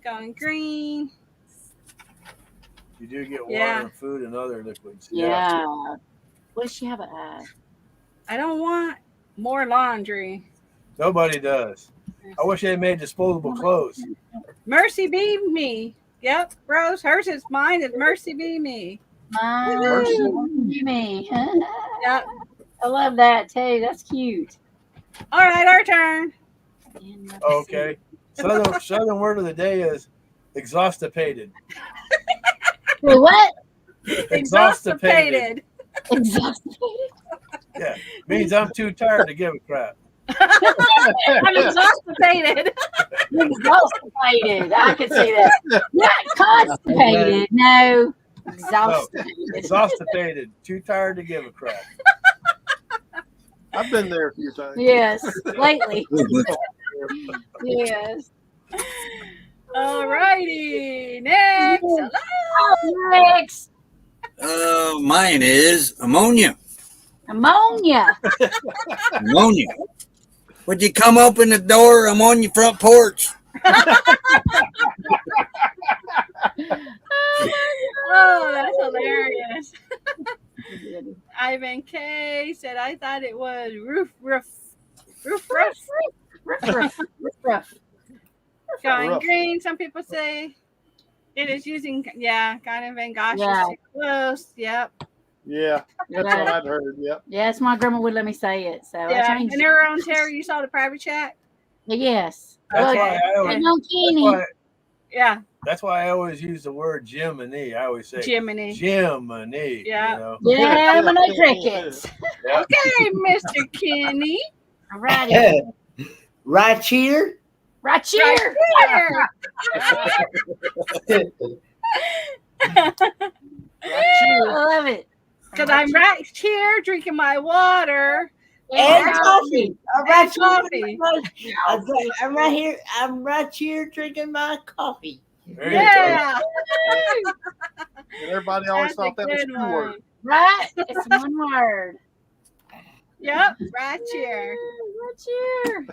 Going green. You do get water and food and other liquids. Yeah. What does she have? I don't want more laundry. Nobody does. I wish they made disposable clothes. Mercy be me. Yep, Rose. Hers is mine. Is mercy be me. Mercy be me. Yep. I love that too. That's cute. All right, our turn. Okay. Southern word of the day is exhaustipated. Wait, what? Exhaustipated. Exhaustipated. Yeah, means I'm too tired to give a crap. I'm exhaustipated. Exhaustipated. I can see that. Not constipated. No. Exhausted. No, exhaustipated. Too tired to give a crap. I've been there a few times. Yes. Lately. Yes. All righty. Next. Hello. Next. Mine is ammonia. Ammonia. Ammonia. Would you come open the door? I'm on your front porch. Oh, that's hilarious. Ivan K said, I thought it was roof. Going green, some people say it is using, kind of and gosh, it's too close. Yep. Yeah, that's what I've heard. Yep. Yes, my grandma would let me say it. So yeah, I changed and her own Terry, you saw the private chat? Yes. That's why I always use the word Jiminy. I always say Jiminy. Jiminy. Yeah. Jiminy crickets. Yep. Okay, Mr. Kenny. All righty. Right here. Right here. I love it. Because I'm right here drinking my water. And coffee. I'm right here. I'm right here drinking my coffee. Yeah. And everybody always thought that was 2 words. Right? It's 1 word. Yep. Right here. Right here.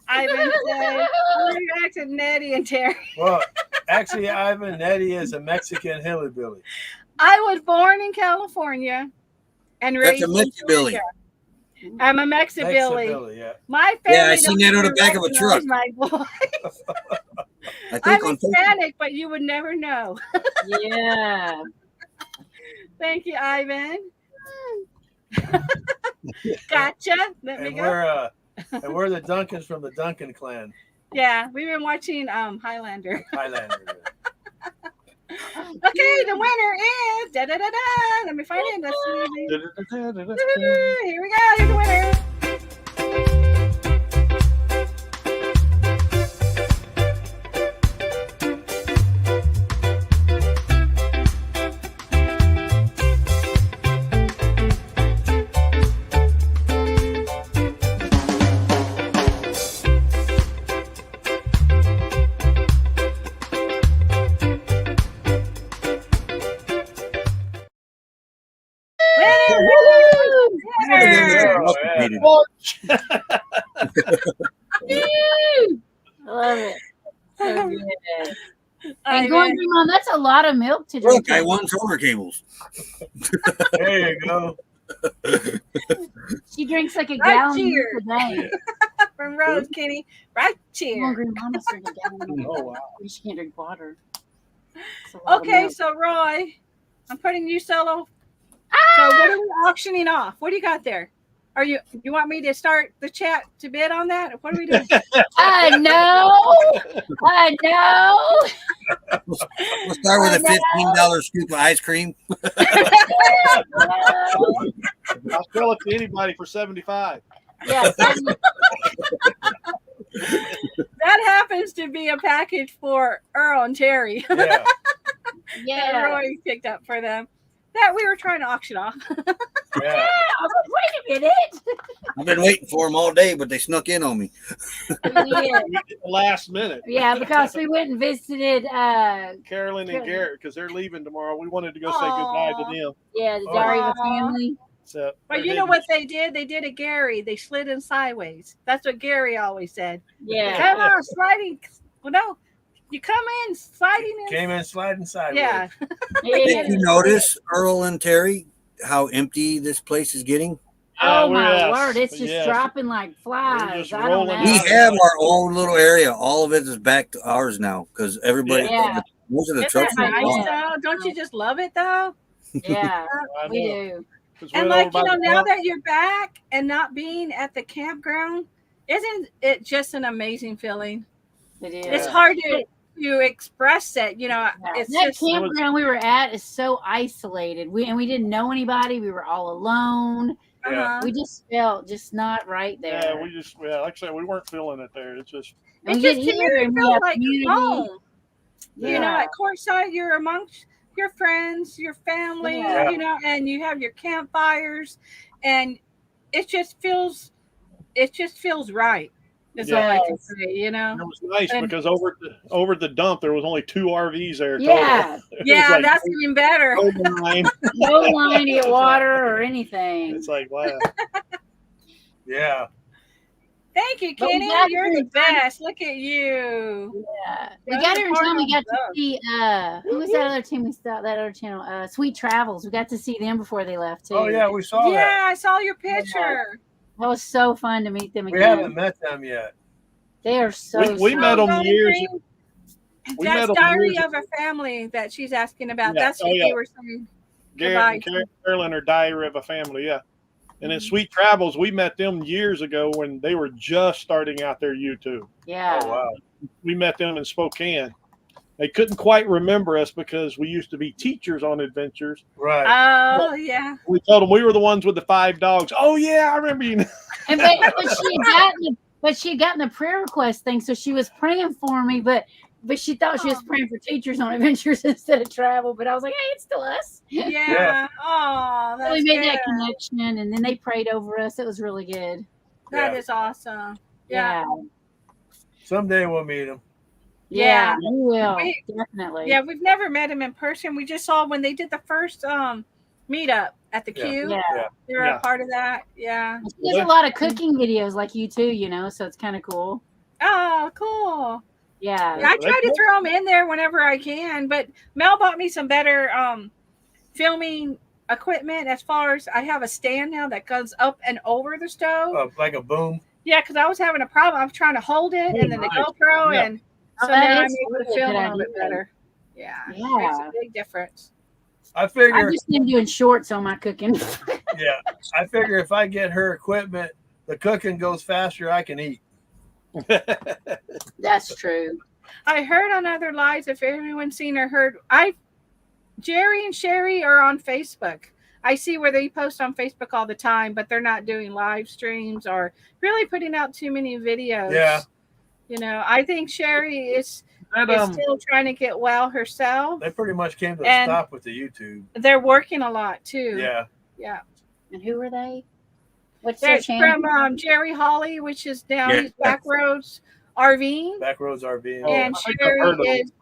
Ivan said, you're acting Nettie and Terry. Well, actually, Ivan Nettie is a Mexican hillbilly. I was born in California and raised in Florida. I'm a Mexibilly. Yeah. My family. Yeah, I seen that on the back of a truck. My boy. I'm Hispanic, but you would never know. Yeah. Thank you, Ivan. Gotcha. Let me go. We're the Duncans from the Duncan clan. Yeah, we've been watching Highlander. Okay, the winner is Let me find it. Here we go. Here's the winner. you. I love it. So good. I And going through, Mom, that's a lot of milk to drink. Look, I won solar cables. There you go. She drinks like a Right gallon here. a day. From Rose, Kenny. Right here. Hungry Mama's drinking a gallon a day. Oh, wow. She can't drink water. It's a lot of Okay, milk. so Roy, I'm putting you solo. So what are we auctioning off? What do you got there? Are you want me to start the chat to bid on that? What are we doing? I know. We'll start with a $15 scoop of ice cream. I'll sell it to anybody for 75. Yes. That happens to be a package for Earl and Terry Yeah. that Yeah. Roy picked up for them that we were trying to auction off. Yeah. I was like, wait a minute. I've been waiting for them all day, but they snuck in on me. Yeah. Last minute. Yeah, because we went and visited Carolyn and Garrett, because they're leaving tomorrow. We wanted to go say goodbye to them. the Diary of a Family. So, But you know what they did? They did a Gary. They slid in sideways. That's what Gary always said. Yeah. Come on, sliding. Well, no, you come in sliding in. Came in sliding sideways. Yeah. Did you notice, Earl and Terry, how empty this place is getting? Oh my Yes, word! It's just yes. dropping like flies. just I don't rolling know. We out. have our own little area. All of it is back to ours now because everybody, Yeah. most of the Isn't trucks that are nice, gone. though? Don't you just love it, though? Yeah, I we know. do. Just And went like, over you by know, the now pump. that you're back and not being at the campground, isn't it just an amazing feeling? It is. It's hard to express it, you know. Yeah. It's That just campground we were at is so isolated. We didn't know anybody. We were all alone. Yeah. We just felt just not right there. Yeah, like I said, we weren't feeling it there. It's just, And it we just get to me here and we feels have like community. home. Yeah. You know, at Courtside, you're amongst your friends, your family, Yeah. you know, and you have your campfires, and it just feels right. That's all I can Yes. say, you know. it was nice And- because over at the dump there was only 2 RVs there. Yeah. Total. It was Yeah, like, that's even better. oh, mine. No line to get water or anything. It's like, wow. Yeah. Thank you, But we Kenny. got You're here the in time. best. Look at you. Yeah. We Yeah, got here in part time. We of got to those. see who was that other team we saw, that other channel? Sweet Travels. We got to see them before they left too. Oh yeah, we saw that. Yeah, I saw your picture. That was so fun to meet them We again. haven't met them yet. They are so We met them Golden years Green. we That's met 'em Diary years of a Family that she's asking about. Yeah. That's what Oh, yeah. you were saying. Garrett Goodbye. and Carolyn are Diary of a Family, yeah. And then Sweet Travels, we met them years ago when they were just starting out their YouTube. Yeah. Oh wow. We met them in Spokane. They couldn't quite remember us because we used to be teachers on adventures. Right. Oh, yeah. We told them we were the ones with the 5 dogs. Oh yeah, I remember you. And but she had gotten the prayer request thing, so she was praying for me, but she thought she was praying for teachers on adventures instead of travel. But I was like, hey, it's still us. Yeah. Yeah. Oh, So that's we made good. that connection, and then they prayed over us. It was really good. That Yeah. is awesome. Yeah. Someday we'll meet them. Yeah, we will. We- Definitely. Yeah, we've never met him in person. We just saw when they did the first meetup at the Yeah. Q. Yeah. They were Yeah. a part of that. Yeah. She does a lot of cooking videos like you too, so it's kind of cool. Oh, cool. Yeah. I try to throw them in there whenever I can, but Mel bought me some better filming equipment. As far as I have a stand now that goes up and over the stove. Like a boom. Yeah, because I was having a problem. I was trying to hold it, Oh, and then nice. the GoPro, Yeah. and Oh, so that now I'm is able to really a film good a little bit idea. better. Yeah, Yeah. makes a big difference. I I've figure. just been doing shorts on my cooking. Yeah. I figure if I get her equipment, the cooking goes faster. I can eat. That's true. I heard on other lives, if anyone's seen or heard, Jerry and Sherry are on Facebook. I see where they post on Facebook all the time, but they're not doing live streams or really putting out too many videos. Yeah. I think Sherry is still trying to get well herself. They pretty much came to a And- stop with the YouTube. They're working a lot too. Yeah. Yeah. And who are they? What's their That's channel? from Jerry Holly, which is down Yeah. East Backroads RV. Backroads RV. Oh, And I think I've heard Sherry of them. is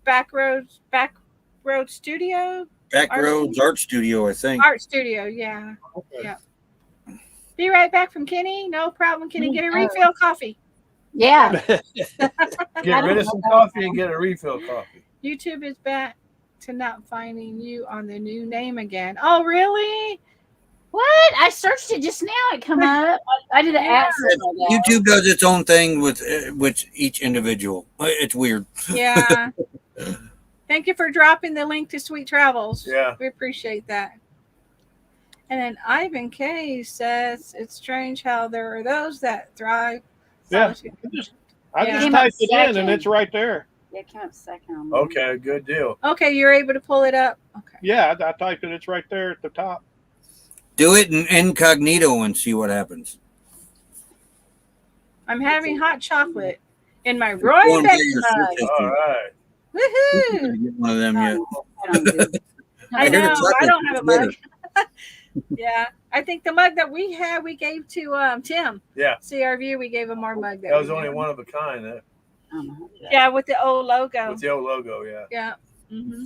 Backroads Studio. Backroads Art Studio, I think. Art Studio, yeah. Be right back from Kenny. No problem, Kenny. Get a refill coffee. Yeah. Get rid of some coffee and get a refill coffee. YouTube is back to not finding you on the new name again. Oh, really? What? I searched it just now. It come up. I did an ad. YouTube does its own thing with each individual. It's weird. Yeah. Thank you for dropping the link to Sweet Travels. Yeah. We appreciate that. And then Ivan K says it's strange how there are those that thrive. Yeah. I just typed it in and it's right there. Yeah, it came up second. Okay, good deal. Okay, you're able to pull it up. Okay. Yeah, I typed it. It's right there at the top. Do it in incognito and see what happens. I'm having hot chocolate in my Roy Beck mug. All right. Woohoo! Get one of them yet. I know. I don't have a mug. Yeah, I think the mug that we had, we gave to Tim. Yeah. CRV, we gave him our mug. That was only one of a kind. Yeah, with the old logo. With the old logo, yeah. Yeah. Mm-hmm.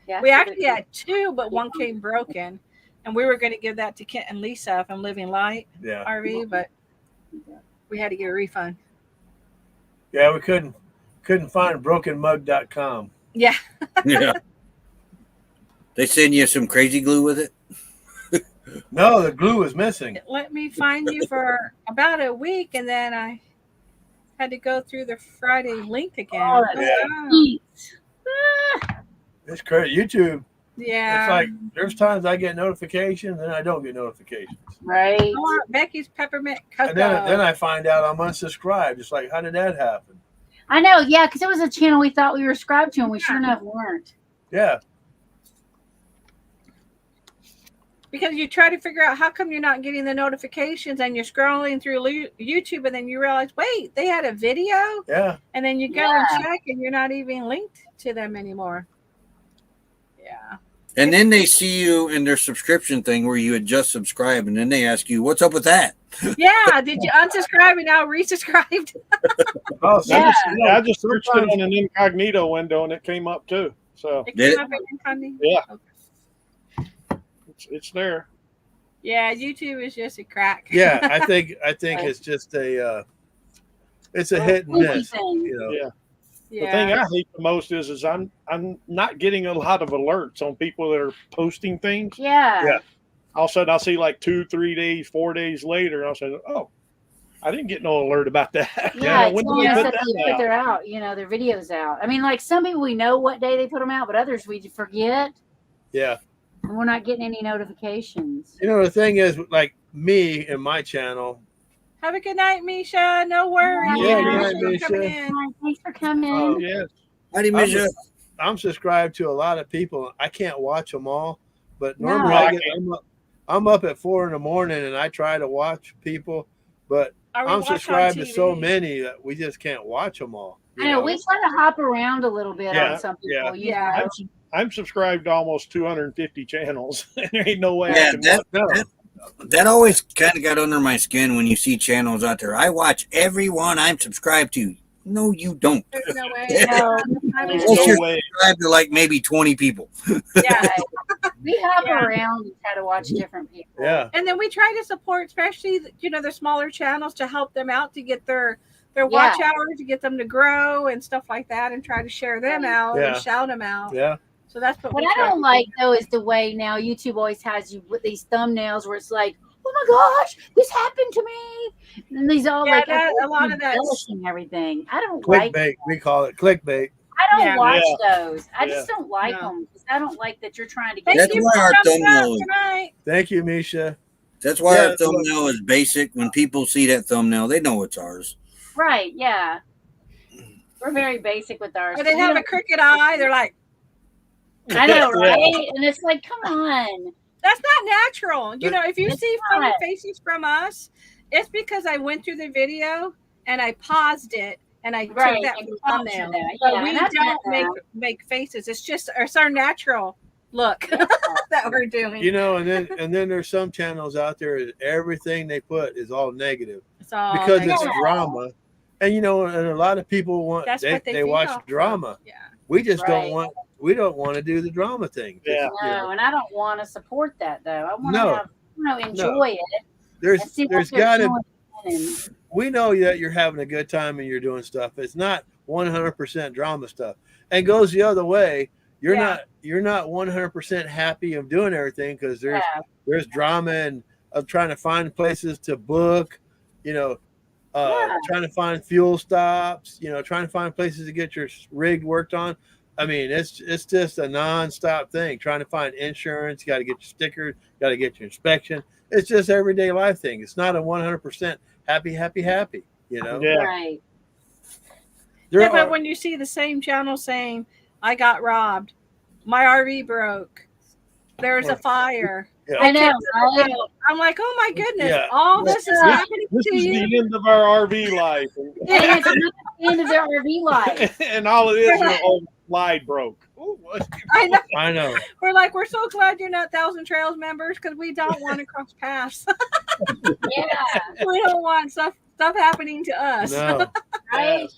Yeah, We actually had two, but one came broken, and we were going to give that to Kent and Lisa from Living Light RV, but we had to get a refund. Yeah, we couldn't find brokenmug.com. Yeah. Yeah. They send you some crazy glue with it? No, the glue was missing. It let me find you for about a week, and then I had to go through the Friday link again. Oh, It's crazy. YouTube. Yeah. It's like there's times I get notifications and I don't get notifications. Right. I want Becky's peppermint cocoa. And then I find out I'm unsubscribed. It's like, how did that happen? I know, yeah, because it was a channel we thought we were subscribed to, and we sure enough weren't. Yeah. Because you try to figure out how come you're not getting the notifications, and you're scrolling through YouTube, and then you realize, wait, they had a video? Yeah. And then you go and check, and you're not even linked to them anymore. Yeah. And then they see you in their subscription thing where you had just subscribed, and then they ask you, what's up with that? Yeah. Did you unsubscribe and now resubscribed? Oh, Yeah, I just searched it in an incognito window and it came up too. So It came up in incognito? Yeah. Okay. It's there. Yeah, YouTube is just a crack. Yeah, I think it's just it's a hit and miss. You know. Yeah. The thing I hate the most is I'm not getting a lot of alerts on people that are posting things. Yeah. All of a sudden I'll see like 2, 3 days, 4 days later, and I'll say, oh, I didn't get no alert about that. Yeah, when it's did they telling put us that they put their out, their videos out. I mean, like some people we know what day they put them out, but others we forget. Yeah. And we're not getting any notifications. You know, the thing is, like me and my channel. Have a good night, Misha. No worries. Yeah, good night, Thanks for coming Misha. in. Thanks for coming. Oh, yes. Howdy, Misha. I'm subscribed to a lot of people. I can't watch them all, but No. normally I'm up at 4 a.m. and I try to watch people, but I'm subscribed to so many that we just can't watch them all. I know we try to hop around a little bit on some people. Yeah. I'm subscribed to almost 250 channels. There ain't no way Yeah, I can watch. That always kind of got under my skin when you see channels out there. I watch every one I'm subscribed to. No, you don't. There's no way. Unless you're subscribed to like maybe 20 people. Yeah. We hop around and try to watch different people. Yeah. And then we try to support, especially the smaller channels, to help them out to get their watch hours, to get them to grow and stuff like that, and try to share them out and shout them out. Yeah. So that's what I don't like though is the way now YouTube always has you with these thumbnails where it's like, oh my gosh, this happened to me. And these all like a lot of that embellishing everything. I don't like Clickbait. We call it clickbait. I don't watch those. I just don't like them. I don't like that you're trying to get. That's why our thumbnail. Thank you, Misha. That's why our thumbnail is basic. When people see that thumbnail, they know it's ours. Right? Yeah. We're very basic with ours. Or they have a crooked eye. They're like, I know, right? And it's like, come on. That's not natural. If you see funny faces from us, it's because I went through the video and I paused it and I took that thumbnail. So we don't make faces. It's our natural look that we're doing. And then there's some channels out there that everything they put is all negative. It's all because negative. it's drama. And and a lot of people want they watch drama. Yeah. We just don't want to do the drama thing. Yeah. No, and I don't want to support that though. I want to enjoy it. there's got to. We know that you're having a good time and you're doing stuff. It's not 100% drama stuff. And goes the other way. You're not 100% happy of doing everything because there's drama and of trying to find places to book, trying to find fuel stops, trying to find places to get your rig worked on. I mean, it's just a nonstop thing. Trying to find insurance, you got to get your stickers, got to get your inspection. It's just everyday life thing. It's not a 100% happy. Yeah. Right. But when you see the same channel saying, "I got robbed, my RV broke, there's a fire." Yeah. I know. I'm like, oh my goodness, Yeah. all this is happening This to is you. the end of our RV life. And it's not the end of their RV life. And all it is, your old slide broke. Ooh, I know. We're so glad you're not Thousand Trails members because we don't want to cross paths. Yeah. We don't want stuff happening to us. No. Right?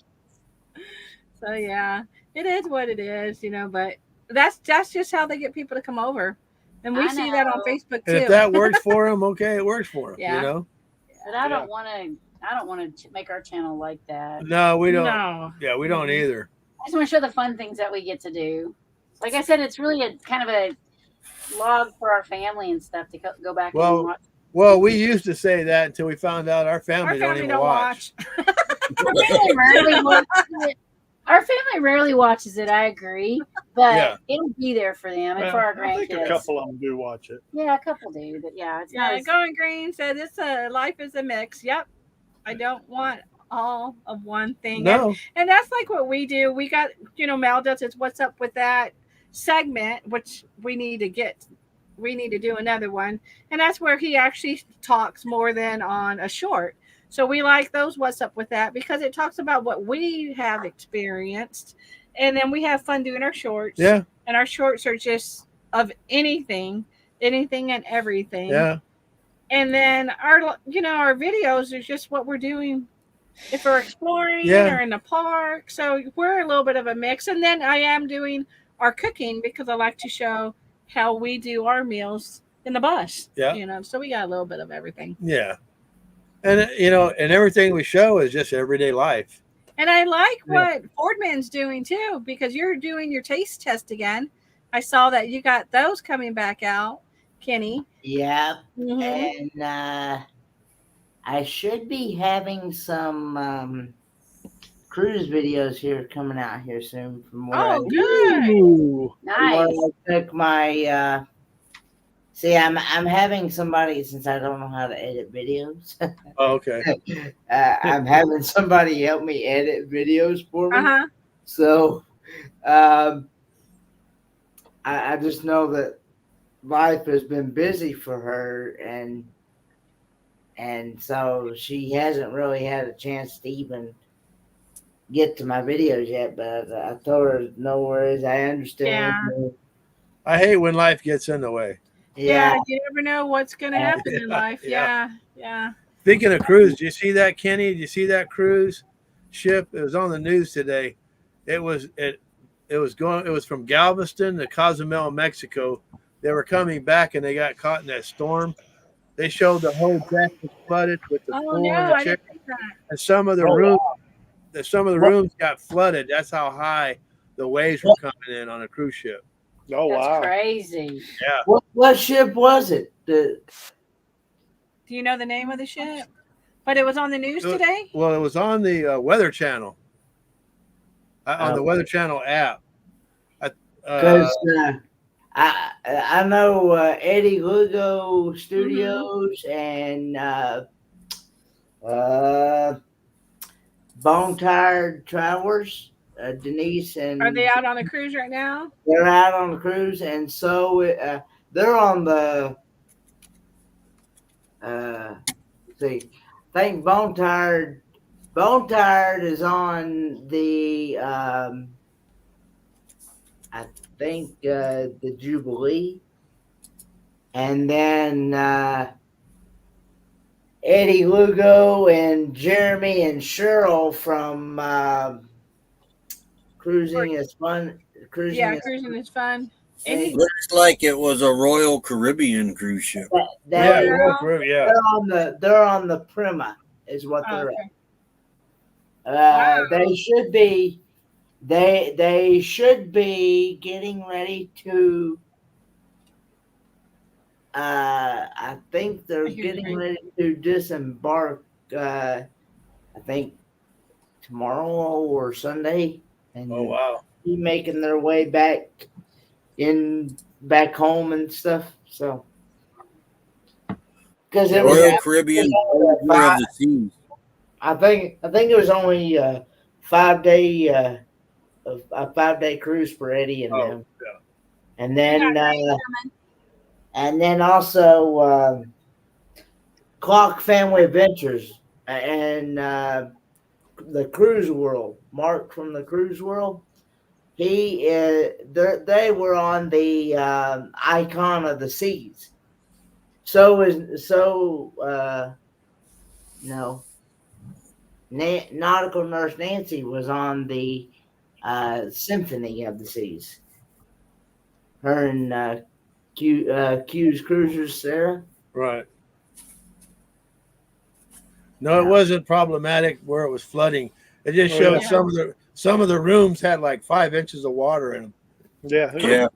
So yeah, it is what it is, but that's just how they get people to come over. And we see that on Facebook too. And if that works for them, okay, it works for them. Yeah. But I don't want to make our channel like that. No, we don't. No. Yeah, we don't either. I just want to show the fun things that we get to do. Like I said, it's really a kind of a log for our family and stuff to go back and watch. Well, we used to say that until we found out our family don't even watch. Our family rarely watches it. I agree, but it'll be there for them and for our grandkids. I think a couple of them do watch it. Yeah, a couple do, but it's not. Going Green said life is a mix. Yep, I don't want all of one thing. No, and that's like what we do. We got Mal does his "What's Up with That" segment, which we need to get. We need to do another one, and that's where he actually talks more than on a short. So we like those "What's Up with That" because it talks about what we have experienced, and then we have fun doing our shorts. Yeah. And our shorts are just of anything and everything. Yeah. And then our videos are just what we're doing if we're exploring or in the park. So we're a little bit of a mix. And then I am doing our cooking because I like to show how we do our meals in the bus. Yeah. So we got a little bit of everything. Yeah. And and everything we show is just everyday life. And I like what Fordman's doing too, because you're doing your taste test again. I saw that you got those coming back out, Kenny. Yeah. Mm-hmm. And I should be having some cruise videos here coming out here soon from where good. Ooh. Nice. I took my see, I'm having somebody, since I don't know how to edit videos. Oh, okay. I'm having somebody help me edit videos for me. Uh-huh. So I just know that life has been busy for her, and so she hasn't really had a chance to even get to my videos yet. But I told her no worries. I understand. Yeah. I hate when life gets in the way. Yeah, you never know what's going to happen in life. Yeah. Speaking of cruise, do you see that, Kenny? Do you see that cruise ship? It was on the news today. It was from Galveston to Cozumel, Mexico. They were coming back and they got caught in that storm. They showed the whole deck was flooded with the storm. I didn't think that. And some of the rooms got flooded. That's how high the waves were coming in on a cruise ship. Oh, That's crazy. Yeah. What ship was it? Do you know the name of the ship? But it was on the news today? Well, it was on the Weather Channel. On the Weather Channel app. Because I know Eddie Lugo Studios and Bone Tired Travelers, Denise and... Are they out on a cruise right now? They're out on the cruise, and so they're on the... see, I think Bone Tired is on the... I think the Jubilee, and then Eddie Lugo and Jeremy and Cheryl from Cruising is Fun. Cruising is Fun. And Looks like it was a Royal Caribbean cruise ship. that- Yeah. they're on the Prima is what Oh, they're okay. at. Wow. They should be they should be getting ready to I think they're I hear you, getting Frank. ready to disembark I think tomorrow or Sunday and Oh wow. be making their way back home and stuff. So because it was Royal Caribbean Voyager of the Seas. I think it was only a 5-day a 5-day cruise for Eddie and them. Yeah. And We then got rain coming. and then also Clock Family Adventures and the Cruise World. Mark from the Cruise World. They were on the Icon of the Seas. Nautical Nurse Nancy was on the Symphony of the Seas. Her and Q's Cruisers, Sarah. Right. No, it wasn't problematic where it was flooding. It just showed some of the rooms had like 5 inches of water in them. Yeah. Yeah.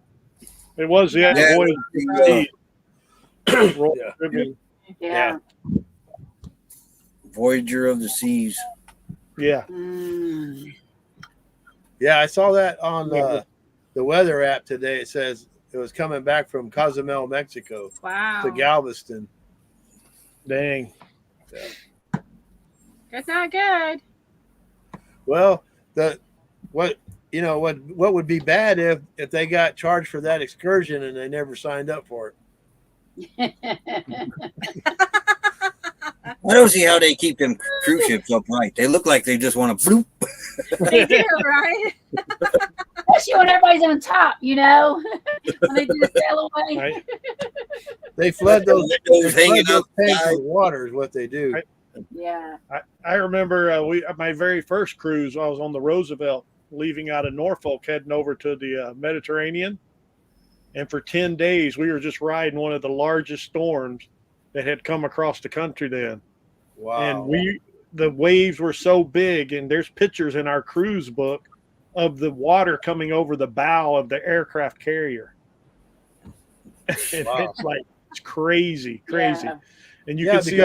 It was, yeah. Yeah. Voyage of the Seas. Royal Yeah. Caribbean. Yeah. Voyager of the Seas. Yeah. Mm. Yeah, I saw that on the weather app today. It says it was coming back from Cozumel, Mexico Wow. to Galveston. Dang. That's not good. Well, what would be bad if they got charged for that excursion and they never signed up for it. I don't see how they keep them cruise ships upright. They look like they just want to bloop. They do, right? Especially when everybody's on top, when they do sail away. Right. They flood those hanging those up. tanks with water is what they do. Right. Yeah. I remember my very first cruise, I was on the Roosevelt leaving out of Norfolk, heading over to the Mediterranean. And for 10 days, we were just riding one of the largest storms that had come across the country then. Wow. And the waves were so big, and there's pictures in our cruise book of the water coming over the bow of the aircraft carrier. And Wow. it's crazy. Yeah. And you can see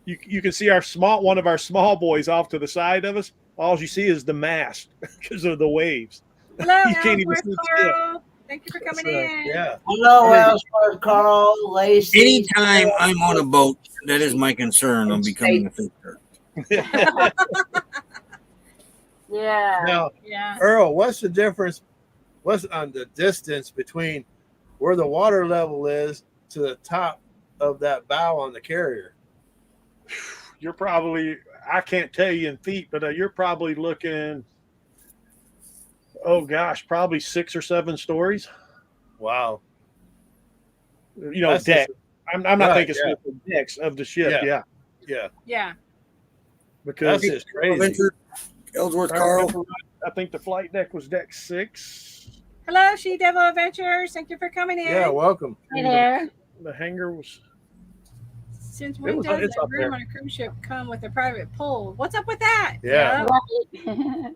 you can see one of our small boys off to the side of us. All you see is the mast because of the waves. Hello, You can't even Ellsworth see the ship. Carl. Thank you for coming in. Yeah. Hello, Ellsworth, Carl, Lacey. Anytime I'm on a boat, that is my concern on becoming a fisher. Yeah. Now, Yeah. Earl, what's the difference? What's on the distance between where the water level is to the top of that bow on the carrier? You're probably, I can't tell you in feet, but you're probably looking, oh gosh, probably 6 or 7 stories. Wow. Deck. Just, I'm not right, thinking decks of the ship. Yeah. Yeah. Yeah. Because that's just crazy. Ellsworth Carl. I think the flight deck was deck 6. Hello, She Devil Adventures. Thank you for coming in. Yeah, welcome. Hey there. The hangar was. Since when does it's a up room there. on a cruise ship come with a private pool? What's up with that? Yeah. Right.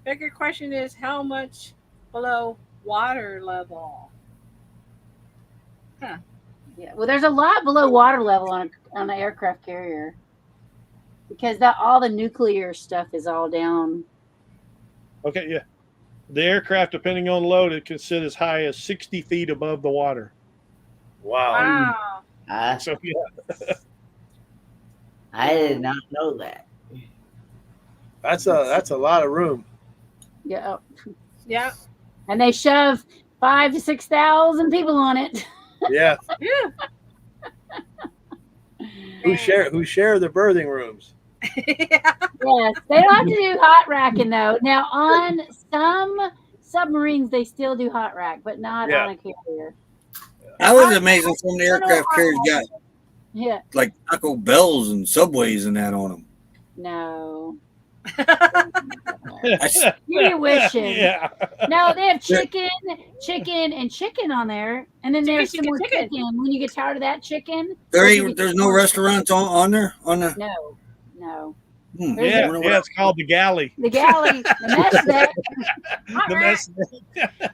Bigger question is how much below water level? Yeah. Well, there's a lot below water level on an aircraft carrier because all the nuclear stuff is all down. Okay, yeah. The aircraft, depending on load, it can sit as high as 60 feet above the water. Wow. Wow. So, yeah. I did not know that. That's a lot of room. Yeah. Yeah. And they shove 5,000 to 6,000 people on it. Yeah. Yeah. Who share the berthing rooms? Yeah. Yes, they don't have to do hot racking though. Now on some submarines they still do hot rack, but not on a carrier. I was amazed when some of the aircraft carriers got Yeah. like Taco Bells and Subways and that on them. No. You're wishing. Yeah. No, they have chicken, and chicken on there, and then there's some more chicken. chicken. When you get tired of that chicken, There's no restaurants on there on the. No. Yeah, it's called the Galley. The Galley, the mess deck. The mess.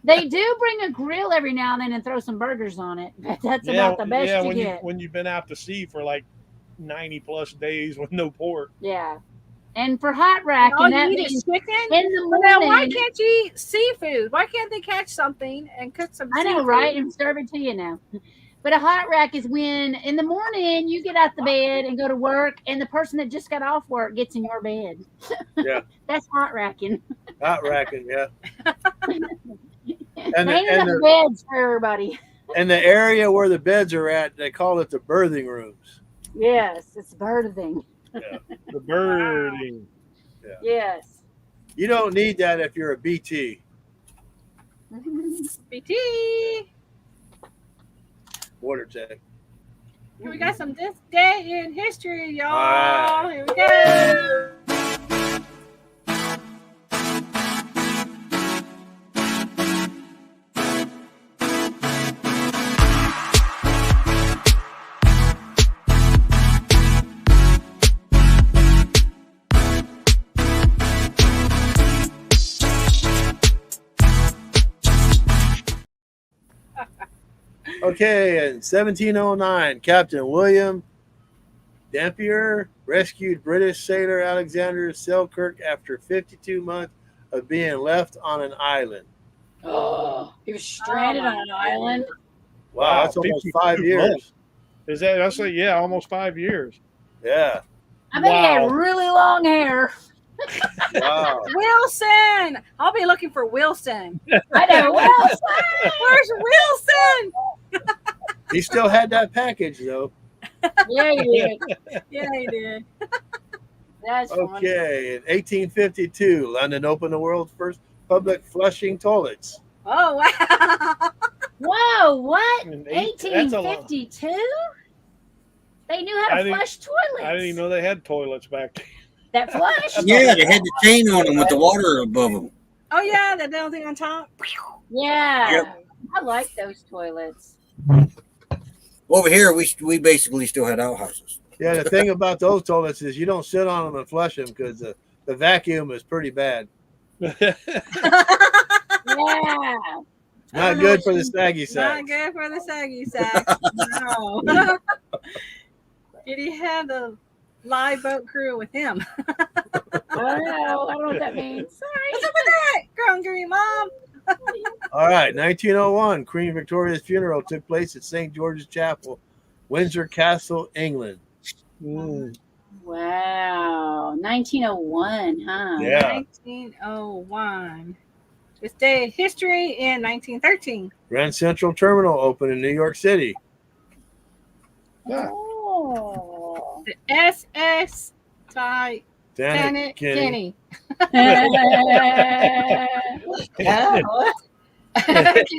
They do bring a grill every now and then and throw some burgers on it, but that's about the best you get. When you've been out to sea for like 90+ days with no pork. Yeah. And for hot rack, all and that you eat means is chicken. in the morning. Now, why can't you eat seafood? Why can't they catch something and cook some? I know, seafood? right? And serve it to you now. But a hot rack is when in the morning you get out the bed and go to work, and the person that just got off work gets in your bed. Yeah. That's hot racking. Hot racking, yeah. And the beds for everybody. And the area where the beds are at, they call it the birthing rooms. Yes, it's birthing. Yeah. The birding. Yeah. Yes. You don't need that if you're a BT. BT. Water tech. Here we got some this day in history, y'all. All right. Here we go. Okay, in 1709, Captain William Dampier rescued British sailor Alexander Selkirk after 52 months of being left on an island. Oh, he was stranded on an island. Wow, that's almost 5 52 years. months. Is that? That's like, yeah, almost 5 years. Yeah. I bet he Wow. had really long hair. Wow. Wilson. I'll be looking for Wilson. I know. Wilson. Where's Wilson? He still had that package, though. Yeah, he did. Yeah, he did. That's funny. Okay, in 1852, London opened the world's first public flushing toilets. Oh, wow. Whoa, what? That's a lot. 1852? They knew how to flush toilets. I didn't even know they had toilets back then. That flush? Yeah, they had the chain on them with the water above them. Oh, yeah, that little thing on top. Yeah. Yep. I like those toilets. Over here, we basically still had outhouses. Yeah, the thing about those toilets is you don't sit on them and flush them because the vacuum is pretty bad. Yeah. Not good for the saggy Not sack. good for the saggy sack. No. Did he have the live boat crew with him? I don't know what that means. Sorry. What's up with that? Hungry mom. All right, 1901, Queen Victoria's funeral took place at St. George's Chapel, Windsor Castle, England. Mm. Wow. 1901, huh? Yeah. 1901. This day in history in 1913. Grand Central Terminal opened in New York City. Oh. The SS Titanic Kenny. She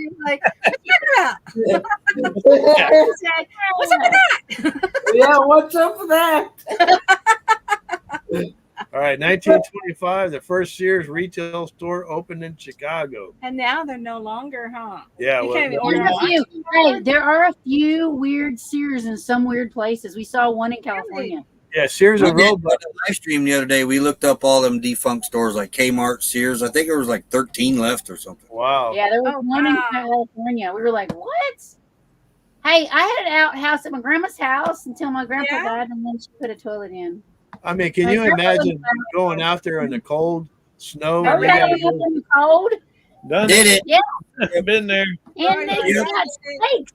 was like, what's up with that? Yeah, what's up with that? All right, 1925, the first Sears retail store opened in Chicago. And now they're no longer, huh? Yeah, You well, can't even order There's a lunch. few. Hey, there are a few weird Sears in some weird places. We saw one in California. yeah, Sears We and did Roebuck. a live stream the other day. We looked up all them defunct stores like Kmart, Sears. I think there was like 13 left or something. Wow. Yeah, there was Oh, one in wow. California. We were like, what? Hey, I had an outhouse at my grandma's house until my grandpa Yeah? died, and then she put a toilet in. I mean, can you imagine going out there in the cold, snow? Oh, and yeah, then- in the cold. Done Did it? I've been there. And they Yeah. got snakes.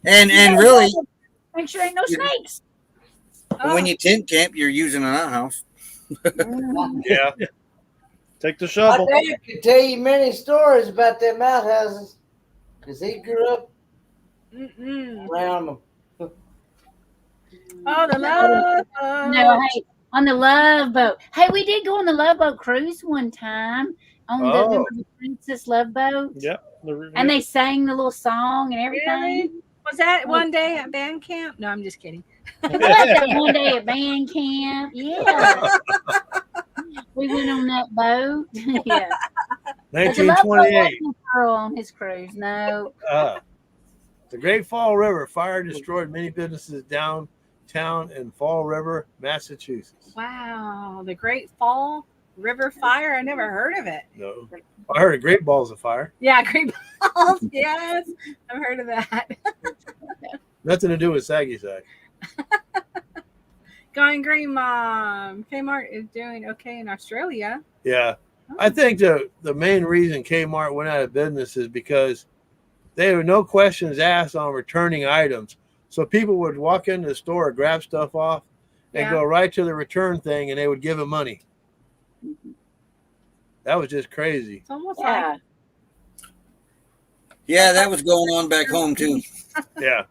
And really, Make sure ain't no snakes. when you tent camp, you're using an outhouse. Yeah. Take the I shovel. could tell you many stories about them outhouses because he grew up Mm-mm. around them. Oh, the love. No, hey, on the Love Boat. Hey, we did go on the Love Boat cruise one time on Oh. the Princess Love Boat. Yep. And they sang the little song and everything. Really? Was that one day at band camp? No, I'm just kidding. It was that one day at band camp. Yeah. We went on that boat. Yeah. There's a lot of 1928. girl on his cruise. No. The Great Fall River fire destroyed many businesses downtown in Fall River, Massachusetts. Wow, the Great Fall River Fire. I never heard of it. No, I heard of Great Balls of Fire. Yeah, Great Falls. Yes, I've heard of that. Nothing to do with Saggy Sag. Going Green Mom. Kmart is doing okay in Australia. Yeah, I think the main reason Kmart went out of business is because there were no questions asked on returning items. So people would walk into the store, grab stuff off, and go right to the return thing, and they would give them money. That was just crazy. It's almost like Yeah, that was going on back home too. Yeah.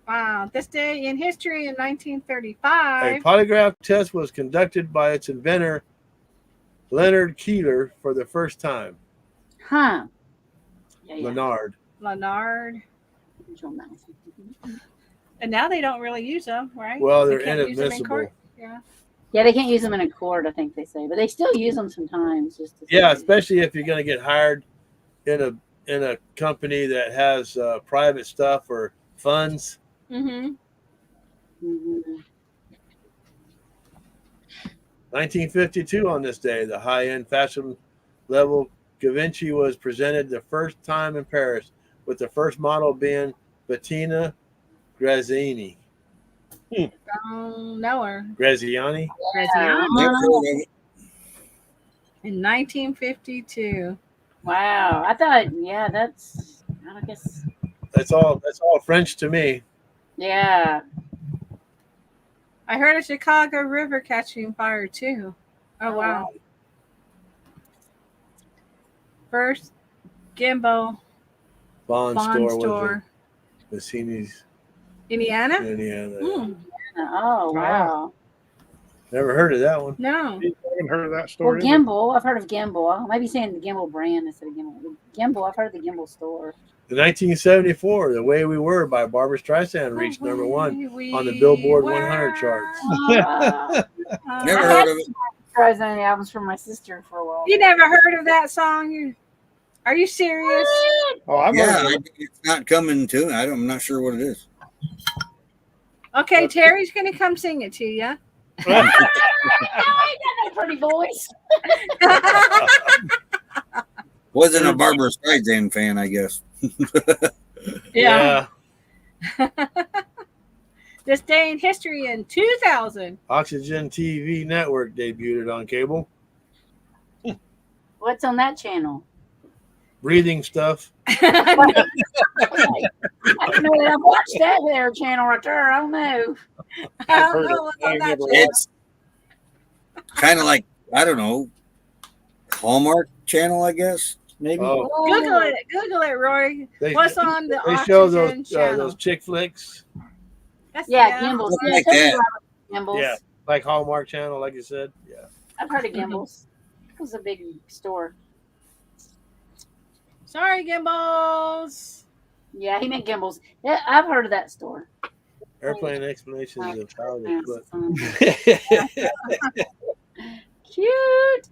wow. This day in history in A 1935. polygraph test was conducted by its inventor, Leonard Keeler, for the first time. Huh. Yeah. Leonard. And now they don't really use them, right? Well, They they're can't use them in inadmissible. court? Yeah. Yeah, they can't use them in a court, I think they say, but they still use them sometimes. Just to Yeah, say. especially if you're going to get hired in a company that has private stuff or funds. Mm-hmm. 1952 on this day, the high-end fashion level Givenchy was presented the first time in Paris, with the first model being Bettina Graziani. Don't know her. Graziani? Graziani. Never heard of it. In 1952. Wow. I thought, yeah, that's, I guess, That's all French to me. yeah. I heard of Chicago River catching fire too. Oh, wow. First Gimbo Bond Bond store store. was in Bassini's, Indiana? Indiana. Mm, Oh, wow. Never heard of that one. no. I haven't heard of that Well, story. Gimbal, I've heard of Gimbal. I might be saying the Gimbal brand instead of Gimbal. Gimbal, I've heard of the Gimbal store. In 1974, The Way We Were by Barbara Streisand reached number one on the Billboard 100 charts. Never heard of it. Tries any albums from my sister for a while. You never heard of that song? Are you serious? Oh, I've Yeah, heard of it. it's not coming to. I'm not sure what it is. Okay, Terry's going to come sing it to you. I ain't got that pretty voice. Wasn't a Barbara Streisand fan, I guess. Yeah. This day in history in 2000. Oxygen TV network debuted on cable. What's on that channel? Breathing stuff. I don't know that I've watched that there channel right there. I don't know. I I've don't heard know it. what's I on ain't that never channel. It's kind of like, I don't know, Hallmark channel, I guess, maybe. Oh, Google it, Roy. they, What's on the they show Oxygen channel? those chick flicks, That's Yeah, Gimbals. Something Yeah, like tell me that. about Gimbals. Yeah. like Hallmark Channel, like you said. Yeah. I've heard of Gimbals. It was a big store. Sorry, Gimbals. Yeah, he meant Gimbals. Yeah, I've heard of that store. Airplane explanations of how they put. Cute.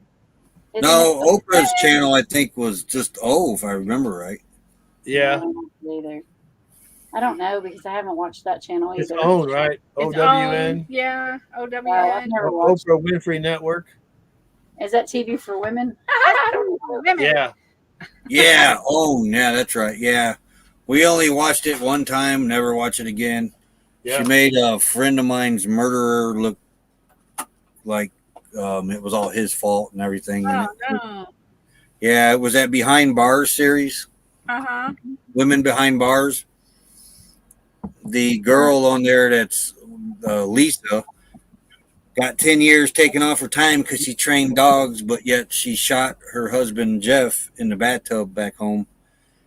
Isn't No, it? Oprah's channel, I think, was just O, if I remember right. Yeah. I don't know either. I don't know because I haven't watched that channel either. It's owned, right? It's OWN. owned. Yeah, I've OWN. never watched. Oprah Winfrey Network. Is that TV for women? I don't know. Women. Yeah. Yeah, oh, yeah, that's right. Yeah. We only watched it one time, never watch it again. Yeah. She made a friend of mine's murderer look like it was all his fault and everything. Oh, no. Yeah, it was that Behind Bars series, Uh-huh. Women Behind Bars. The girl on there that's Lisa got 10 years taken off her time because she trained dogs, but yet she shot her husband, Jeff, in the bathtub back home.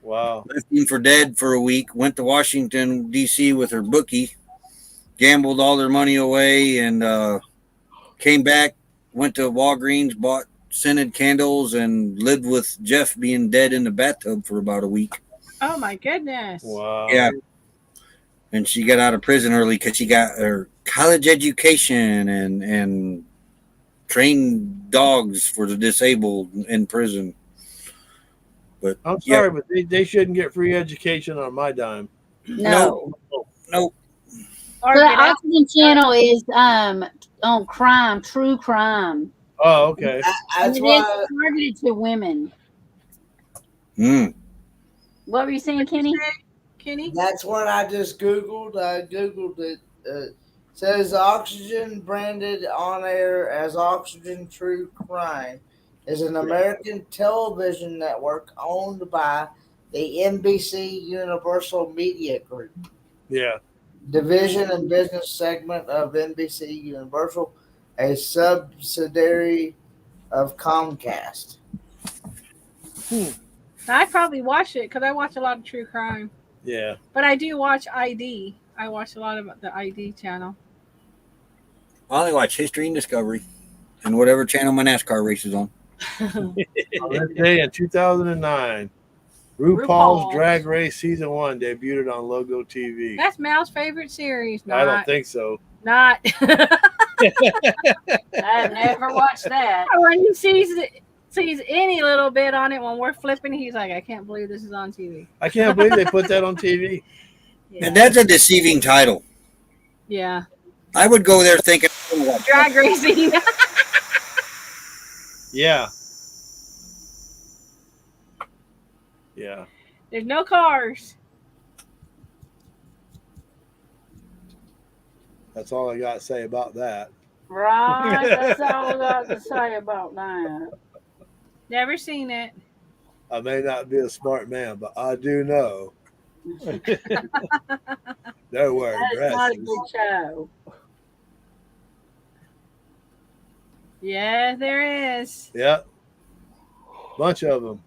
Wow. Left him for dead for a week, went to Washington, D.C. with her bookie, gambled all their money away, and came back, went to Walgreens, bought scented candles, and lived with Jeff being dead in the bathtub for about a week. Oh, my goodness. Wow. Yeah. And she got out of prison early because she got her college education and train dogs for the disabled in prison. But I'm sorry, but they shouldn't get free education on my dime. No. Nope. Or The get out. Oxygen channel is on crime, true crime. Oh, okay. That's And it why. is targeted to women. What were you saying, Kenny? Kenny? That's what I just Googled. I Googled it. Says Oxygen, branded on air as Oxygen True Crime, is an American television network owned by the NBC Universal Media Group. Yeah. Division and business segment of NBC Universal, a subsidiary of Comcast. I probably watch it because I watch a lot of true crime. Yeah. But I do watch ID. I watch a lot of the ID channel. I only watch History and Discovery and whatever channel my NASCAR race is on. On this day in 2009, RuPaul's Drag Race Season 1 debuted on Logo TV. That's Mal's favorite series. Not, I don't think so. Not. I've never watched that. When he sees any little bit on it when we're flipping, he's like, I can't believe this is on TV. I can't believe they put that on TV. Yeah. And that's a deceiving title. Yeah. I would go there thinking Drag racing. Yeah. Yeah. There's no cars. That's all I got to say about that. Right. That's all I got to say about that. Never seen it. I may not be a smart man, but I do know they're wearing That's not a dresses. good show. Yeah, there is. Yep. Bunch of them.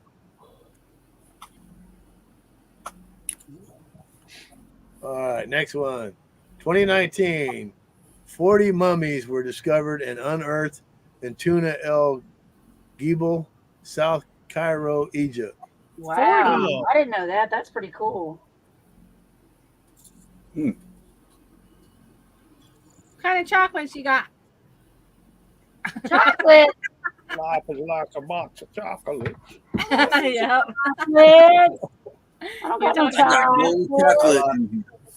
All right, next one. 2019, 40 mummies were discovered and unearthed in Tuna El Gibel, South Cairo, Egypt. Wow. 40. I didn't know that. That's pretty cool. What kind of chocolates you got? Chocolate. Life is like a box of chocolates. Yep. Chocolate. I don't got no chocolate. chocolate.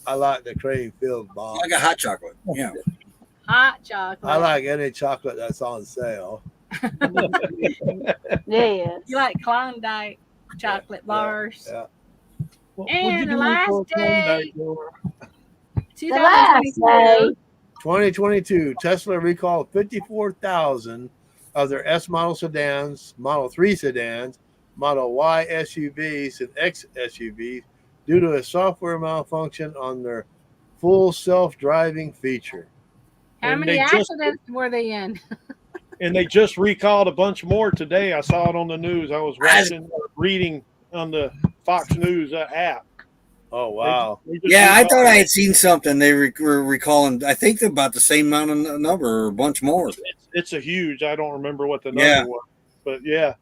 I like the cream filled I box. like a hot chocolate. Yeah. Hot chocolate. I like any chocolate that's on sale. Yes. You like Klondike chocolate bars. Yeah. What And you the doing last for a day- Klondike bar? The last 2022. day. 2022, Tesla recalled 54,000 of their S model sedans, Model 3 sedans, Model Y SUVs, and X SUVs due to a software malfunction on their full self-driving feature. How And many they just- accidents were they in? And they just recalled a bunch more today. I saw it on the news. I was reading on the Fox News app. Oh, wow. They just Yeah, I recalled thought I it. had seen something. They were recalling, I think, about the same amount of number or a bunch more. It's a huge. I don't remember what the number Yeah. was, but yeah.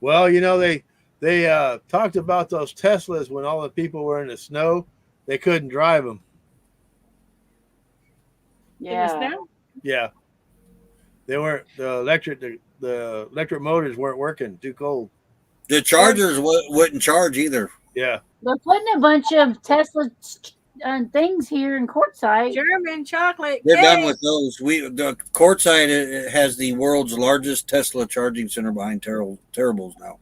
Well, you know, they talked about those Teslas when all the people were in the snow. They couldn't drive them. Yeah. Yeah. They weren't, the electric motors weren't working, too cold. The Chargers wouldn't charge either. Yeah. They're putting a bunch of Tesla things here in Quartzsite. German chocolate They're cake. done with those. The Quartzsite has the world's largest Tesla charging center behind Terribles now.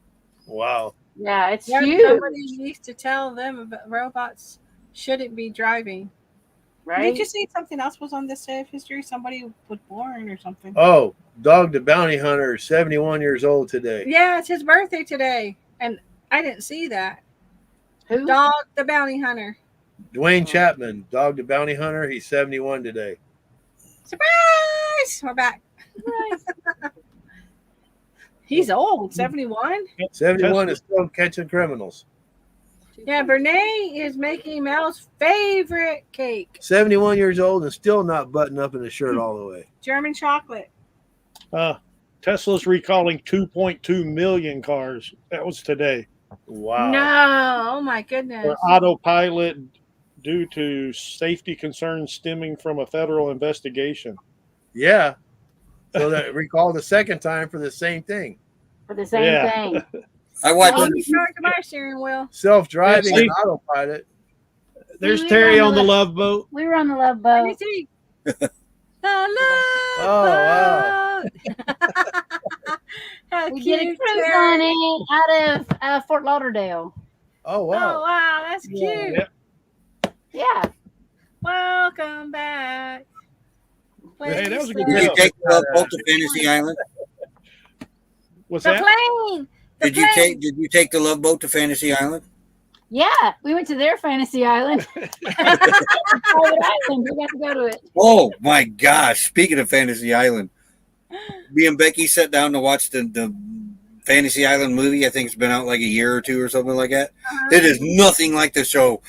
Wow. Yeah, it's Yeah, huge, somebody used to tell them about robots shouldn't be driving. right? Did you see something else was on this day of history? Somebody was born or something. Oh, Dog the Bounty Hunter is 71 years old today. Yeah, it's his birthday today, and I didn't see that. Who? Dog the Bounty Hunter. Dwayne Chapman, Dog the Bounty Hunter, he's 71 today. Surprise! We're back. He's old, 71. 71 is still catching criminals. Yeah, Bernays is making Mel's favorite cake, 71 years old and still not buttoned up in the shirt all the way. German chocolate. Tesla's recalling 2.2 million cars. That was today. Wow. No, oh my goodness. For autopilot due to safety concerns stemming from a federal investigation. Yeah. So that recall the second time for the same thing. For the same thing. I watched. Oh, you charge my steering wheel. Self-driving Yeah, and autopilot. There's See, we Terry were on the Love Boat. We were on the Love Let me Boat. see. The love. Oh, boat. How We did a cute, cruise Terry. on it out of Fort Lauderdale. Oh Oh wow. wow, that's cute. Yep. Yeah. Welcome back. Hey, that was a good Did you deal. take the Love Boat to Fantasy Island? What's The that? plane. The plane. Did you take the Love Boat to Fantasy Island? Yeah. We went to their fantasy island. Private island. We got to go to it. Oh my gosh! Speaking of Fantasy Island, me and Becky sat down to watch the Fantasy Island movie. I think it's been out like a year or two or something like that. It is nothing like the show.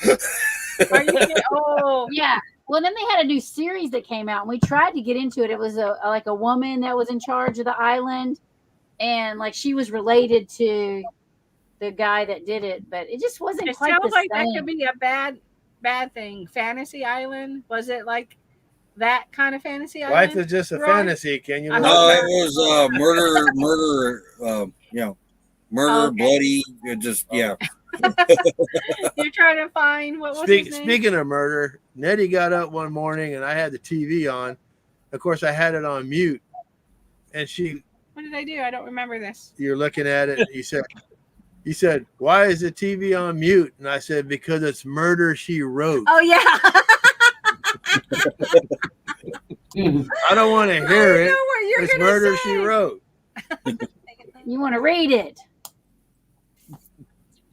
Are you kidding? Oh, Yeah. Well, then they had a new series that came out, and we tried to get into it. It was like a woman that was in charge of the island, and like she was related to the guy that did it, but it just wasn't it quite sounds the like same. that could be a bad thing. Fantasy Island, was it like that kind of fantasy Life island? is just a Roy? fantasy. Can you? I live No, it? it was murder, Okay. bloody. It just You're trying to find what was his name? Speaking of murder, Nettie got up one morning and I had the TV on. Of course, I had it on mute, and What did I do? I don't remember this. you're looking at it. And he said, "Why is the TV on mute?" And I said, "Because it's Murder She Wrote. Oh yeah. I don't want to I hear know it. what you're It's gonna Murder say. She Wrote." You want to read it?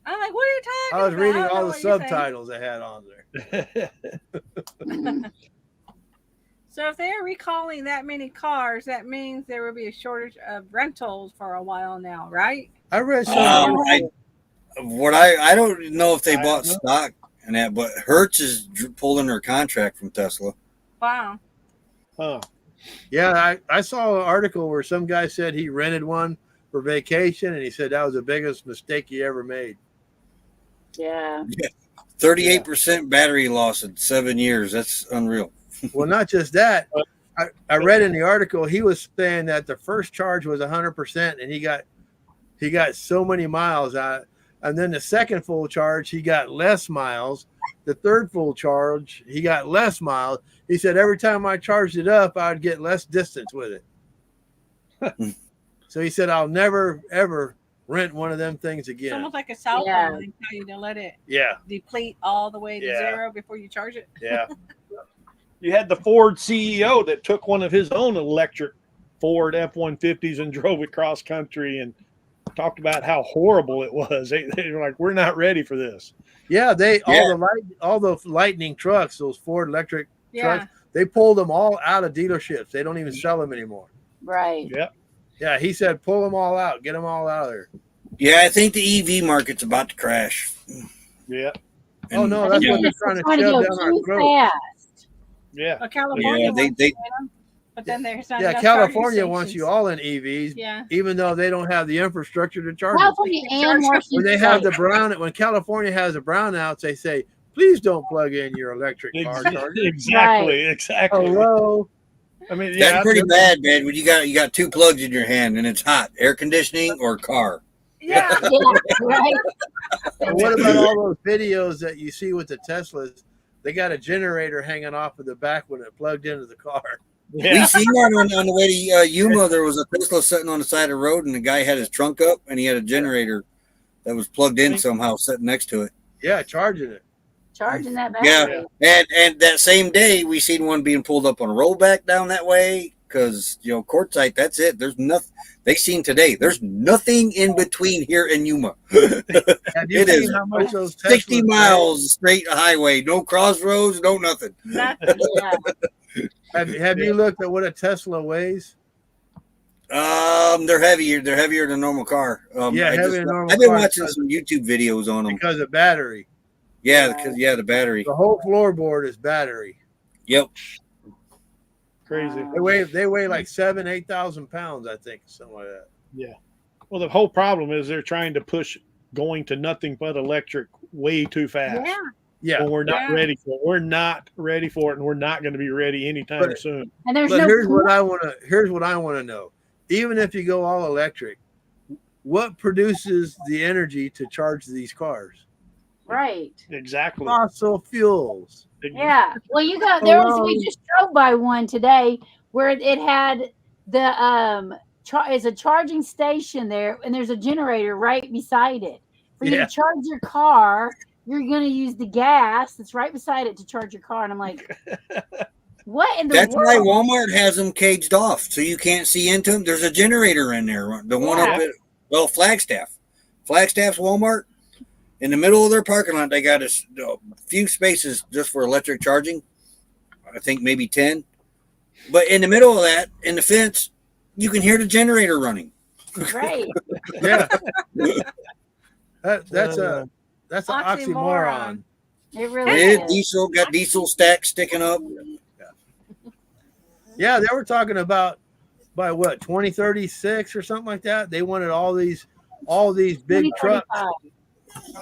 I'm like, what are you talking about? I was reading don't all know the what you're saying. subtitles they had on there. So if they're recalling that many cars, that means there will be a shortage of rentals for a while now, right? I read some. I don't know if they I bought don't know. stock in that, but Hertz is pulling her contract from Tesla. Wow. Huh. Yeah, I saw an article where some guy said he rented one for vacation, and he said that was the biggest mistake he ever made. Yeah. 38% battery loss in 7 years. That's unreal. Well, not just that. I read in the article he was saying that the first charge was 100%, and he got so many miles out, and then the second full charge he got less miles. The third full charge he got less miles. He said every time I charged it up, I'd get less distance with it. So he said I'll never ever rent one of them things It's again. almost like a cell Yeah. phone. They tell you to let it Yeah, deplete all the way to Yeah. zero before you charge it. yeah. You had the Ford CEO that took one of his own electric Ford F-150s and drove it cross country and talked about how horrible it was. They were like, "We're not ready for this." Yeah, all the lightning trucks, those Ford electric Yeah. trucks, they pulled them all out of dealerships. They don't even sell them anymore. Right. Yep. Yeah, he said pull them all out, get them all out of there. Yeah, I think the EV market's about to crash. Yeah. Oh And- no, I that's think what they're it's trying to trying to shove go down our too throat. fast. Yeah. Well, California Yeah, wants to they get them, but then there's not Yeah, enough California charging wants you stations. all in EVs, Yeah. even though they don't have the infrastructure to charge them. California and Washington When they have the State. when California has the brownouts, they say, please don't plug in your electric car charger. Exactly. Hello. I mean, yeah, That's pretty bad, man. When you got two plugs in your hand and it's hot, air conditioning or car. Yeah. Yeah, right. And what about all those videos that you see with the Teslas? They got a generator hanging off of the back when it plugged into the car. Yeah. We seen that on the way to Yuma. There was a Tesla sitting on the side of the road, and the guy had his trunk up, and he had a generator that was plugged in somehow, sitting next to it. Yeah, charging it. Charging that battery. Yeah, and that same day we seen one being pulled up on a rollback down that way because Quartzsite. That's it. There's nothing they seen today. There's nothing in between here and Yuma. Have you It seen is how much those 60 Teslas miles straight highway, no crossroads, no nothing. Nothing. Yeah. Have you looked at what a Tesla weighs? They're heavier. They're heavier than a normal car. Yeah, heavier than a normal I've been car watching because- some YouTube videos on them. Because of battery. Yeah, because the battery. The whole floorboard is battery. Yep. Crazy. They weigh like 8,000 pounds, I think, something like that. Yeah. Well, the whole problem is they're trying to push going to nothing but electric way too fast. Yeah. Yeah. But we're not Yeah. ready for it. We're not ready for it, and we're not going to be ready anytime But- soon. And there's But no here's what point. I want to know. Even if you go all electric, what produces the energy to charge these cars? Right. Exactly. Fossil fuels. Yeah. Well, you got there was we just drove by one today where it had the is a charging station there, and there's a generator right beside it. For you Yeah. to charge your car, you're gonna use the gas that's right beside it to charge your car. And I'm like, what in the That's why world? Walmart has them caged off so you can't see into them. There's a generator in there. The one up at Flagstaff's Walmart. In the middle of their parking lot, they got a few spaces just for electric charging. I think maybe 10. But in the middle of that, in the fence, you can hear the generator running. Right. Yeah. That's an Oxymoron. oxymoron. It really Red is. diesel stacks sticking up. Yeah, they were talking about by what 2036 or something like that. They wanted all these big trucks. 2035.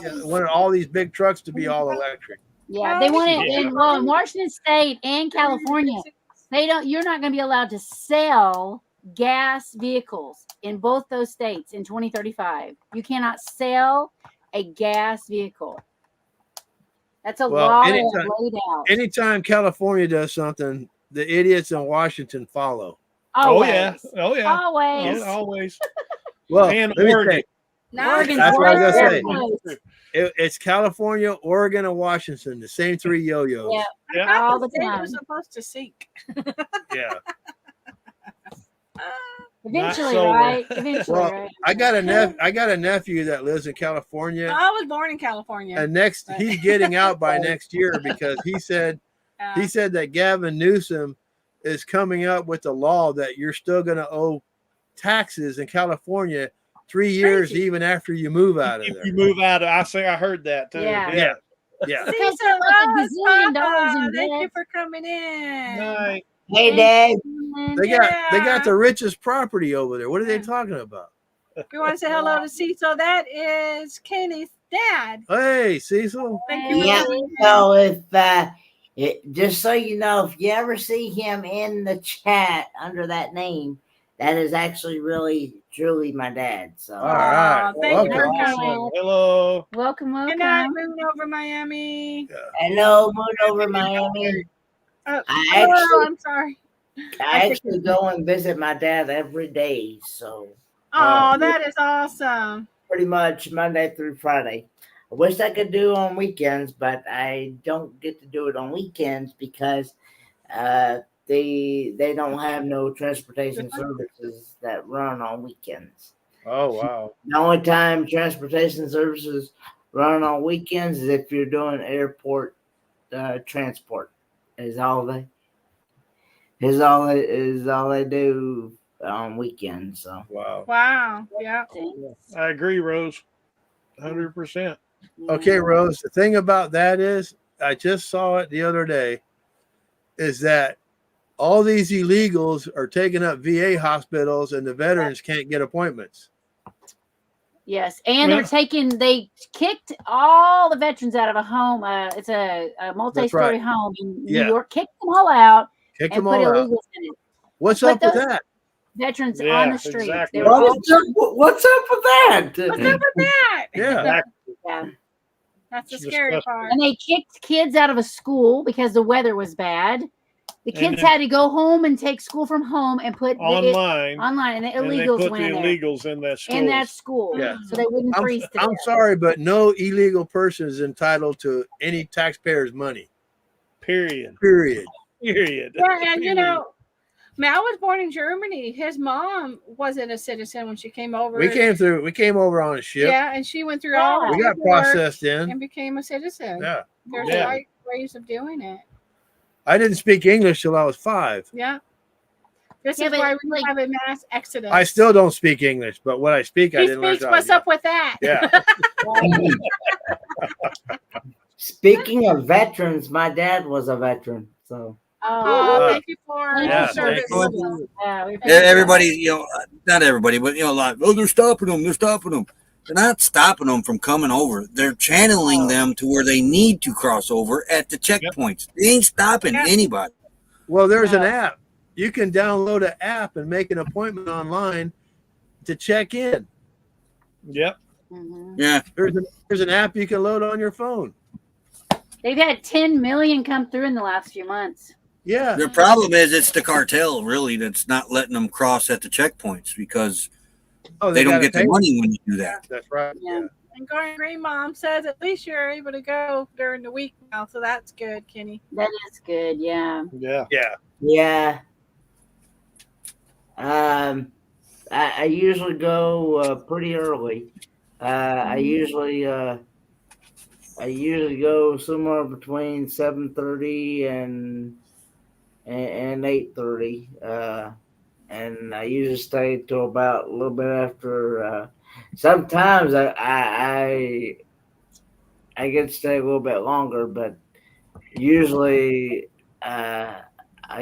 Yeah, they wanted all these big trucks to be all electric. Yeah, they want it Yeah. in Washington State and California. You're not going to be allowed to sell gas vehicles in both those states in 2035. You cannot sell a gas vehicle. That's a Well, law they anytime- have laid out. Anytime California does something, the idiots in Washington follow. Always. Oh yeah. Always. Yeah, always. Well, And let me Oregon. say, Oregon's That's what I was right gonna there. say. it's California, Oregon, and Washington, the same three yo-yos. Yeah. Yeah. All the They were time. supposed to sink. Yeah. Eventually, so. right? Eventually, Well, right? I got a nephew that lives in California, I was born in California. and he's getting out by next year because he said that Gavin Newsom is coming up with a law that you're still going to owe taxes in California 3 years Crazy. even after you move out of If there. you move out, I heard that too. Yeah. Yeah. Yeah. Because Cecil they're like a Rose, gazillion dollars Papa, in thank you debt. for coming in. Nice. Hey, Dad. They got the richest property over there. What are they talking about? We want to say hello to Cecil. That is Kenny's dad. Hey, Cecil. Thank you. for Yeah. coming in. So just so you know, if you ever see him in the chat under that name, that is actually really truly my dad. So All right. Thank you for Welcome. coming. Hello. Welcome, Good night, welcome. moving over Miami. hello, Moon over Miami. Oh, I I'm sorry. actually go and visit my dad every day. So Oh, that is awesome. pretty much Monday through Friday. I wish I could do on weekends, but I don't get to do it on weekends because they don't have no transportation services that run on weekends. Oh, wow. The only time transportation services run on weekends is if you're doing airport transport. Is all they do on weekends. So Wow. Wow. Yeah. I agree, Rose. 100%. Okay, Rose, the thing about that is, I just saw it the other day, is that all these illegals are taking up VA hospitals and the veterans can't get appointments. Yes, and they kicked all the veterans out of a home. It's a multi-story home in New York. Kicked them all out Kick and them put all out. illegals in it. What's Put up with those that? Veterans Yeah, on the street. exactly. They were all- what's up with that? What's up with that? Yeah. yeah. That's the It's scary disgusting. part. And they kicked kids out of a school because the weather was bad. The And kids then- had to go home and take school from home and put Online. online, and the And they illegals put went the in there. illegals in that school. In that school, Yeah. so they wouldn't freeze to I'm death. sorry, but no illegal person is entitled to any taxpayer's money. Period. Period. Period. Yeah, and Mal was born in Germany. His mom wasn't a citizen when she came over. We came over on a ship. Yeah, and she went through all We the got paperwork processed in. and became a citizen. Yeah. There's Yeah. right ways of doing it. I didn't speak English till I was 5. Yeah. This Yeah, is but, why we like- have a mass exodus. I still don't speak English, but what I speak, I He didn't learn. speaks. What's up with that? Yeah. Speaking of veterans, my dad was a veteran. So Oh, thank you for Yeah, your service. thank Yeah, we- Everybody, not everybody, but a lot. Oh, they're stopping them. They're not stopping them from coming over. They're channeling them to where they need to cross over at the checkpoints. They ain't stopping anybody. Well, there's an app. You can download an app and make an appointment online to check in. Yep. Mm-hmm. Yeah. There's an app you can load on your phone. They've had 10 million come through in the last few months. Yeah. The problem is it's the cartel really that's not letting them cross at the checkpoints because they don't get the money when you do that. That's right. Yeah. And Going Green Mom says at least you're able to go during the week now, so that's good, Kenny. That is good. Yeah. Yeah. Yeah. I usually go pretty early. I usually go somewhere between 7:30 and 8:30. And I usually stay till about a little bit after. Sometimes I get to stay a little bit longer, but usually I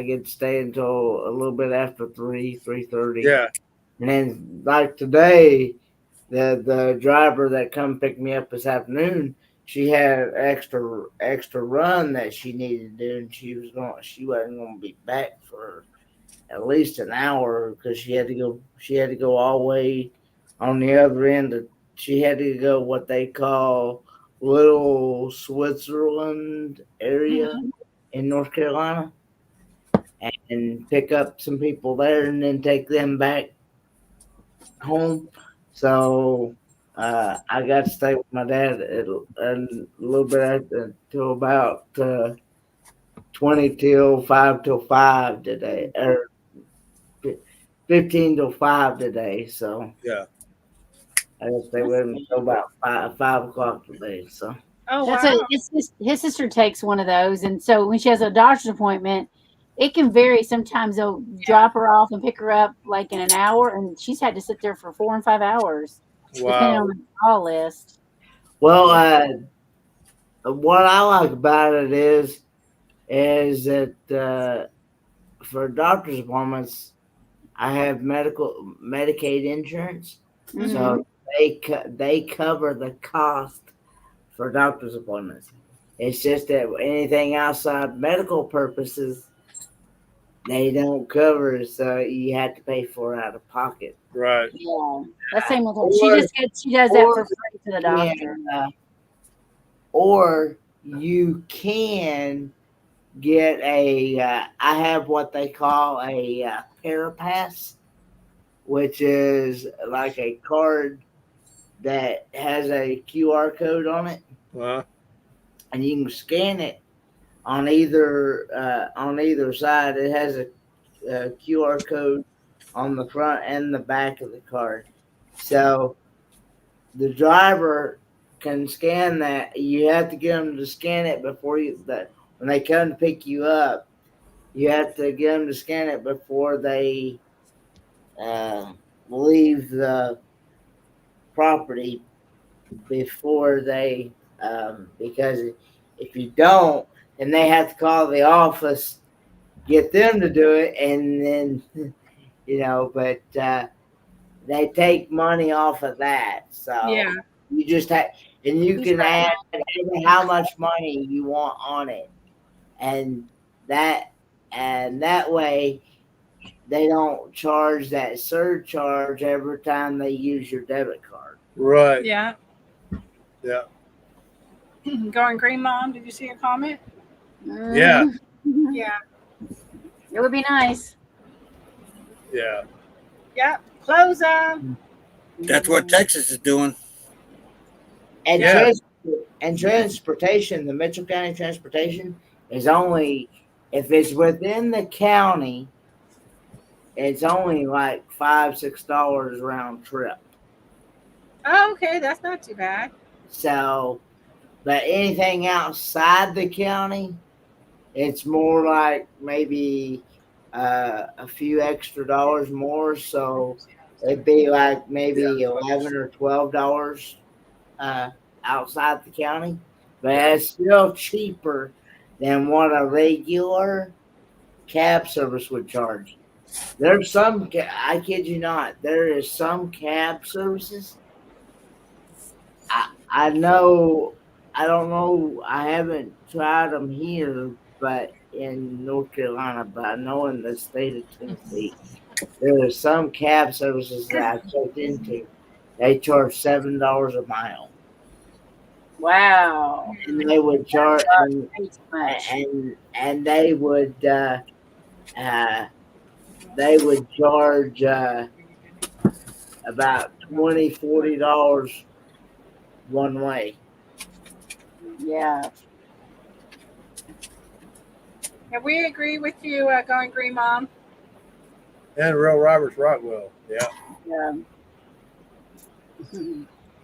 get to stay until a little bit after 3:30. Yeah. And then like today, the driver that come pick me up this afternoon, she had extra run that she needed to do, and she wasn't gonna be back for at least an hour because she had to go all the way on the other end. She had to go what they call Little Switzerland area in North Carolina and pick up some people there and then take them back home. So I got to stay with my dad a little bit until about 20 till 5 till 5 today, or 15 till 5 today. So yeah, I got to stay with him until about 5 o'clock today. So his sister takes one of those, and so when she has a doctor's appointment, it can vary. Sometimes they'll drop her off and pick her up like in an hour, and she's had to sit there for 4 and 5 hours, depending on the call list. Well, what I like about it is that for doctor's appointments, I have Medicaid insurance, so they cover the cost for doctor's appointments. It's just that anything outside medical purposes, they don't cover, so you have to pay for it out of pocket. Right. Yeah, that's same with her. She does that for free to the doctor. Or you can get I have what they call a Parapass, which is like a card that has a QR code on it, and you can scan it on either side. It has a QR code on the front and the back of the card, so the driver can scan that. You have to get them to scan it before when they come to pick you up. You have to get them to scan it before they leave the property. Before they, because if you don't, then they have to call the office, get them to do it, and then But they take money off of that. So you just have, and you can add how much money you want on it, and that way they don't charge that surcharge every time they use your debit card. Right. Yeah. Yeah. Going Green Mom, did you see a comment? Yeah. Yeah. It would be nice. Yeah. Yeah. Close them. That's what Texas is doing. And transportation, the Mitchell County transportation is only, if it's within the county, it's only like $5-6 round trip. Oh, okay, that's not too bad. So, but anything outside the county, it's more like maybe a few extra dollars more. So it'd be like maybe $11 or $12 outside the county, but it's still cheaper than what a regular cab service would charge. There's some, I kid you not, there is some cab services I know, I don't know, I haven't tried them here, but in North Carolina, but I know in the state of Tennessee, there are some cab services that I've checked into. They charge $7 a mile, Wow. and they would charge, Way too much. and they would charge about $20-$40 one way. Yeah. And we agree with you, Going Green Mom. And Real Roberts Rockwell. Yeah. Yeah.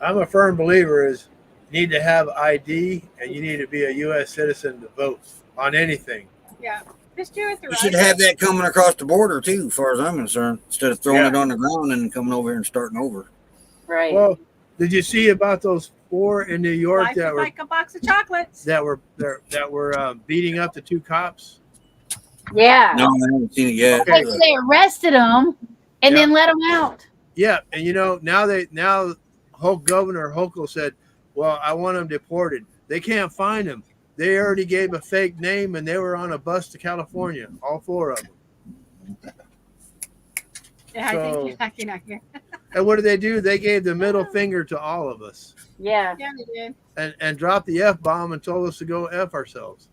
I'm a firm believer is you need to have ID and you need to be a U.S. citizen to vote on anything. Yeah. Just do it the You right should way. have that coming across the border too, as far as I'm concerned, instead of throwing Yeah. it on the ground and coming over here and starting over. Right. Well, did you see about those 4 in New York Life that is were like a box of chocolates. beating up the 2 cops? yeah. No, I haven't seen it yet. Okay. Like they arrested them and Yeah. then let them out. Yeah, and now Governor Hochul said, "Well, I want them deported. They can't find them. They already gave a fake name, and they were on a bus to California. All 4 of them. Yeah, So- I think. And what did they do? They gave the middle finger to all of us, Yeah. Yeah, they did. and dropped the F-bomb and told us to go F ourselves.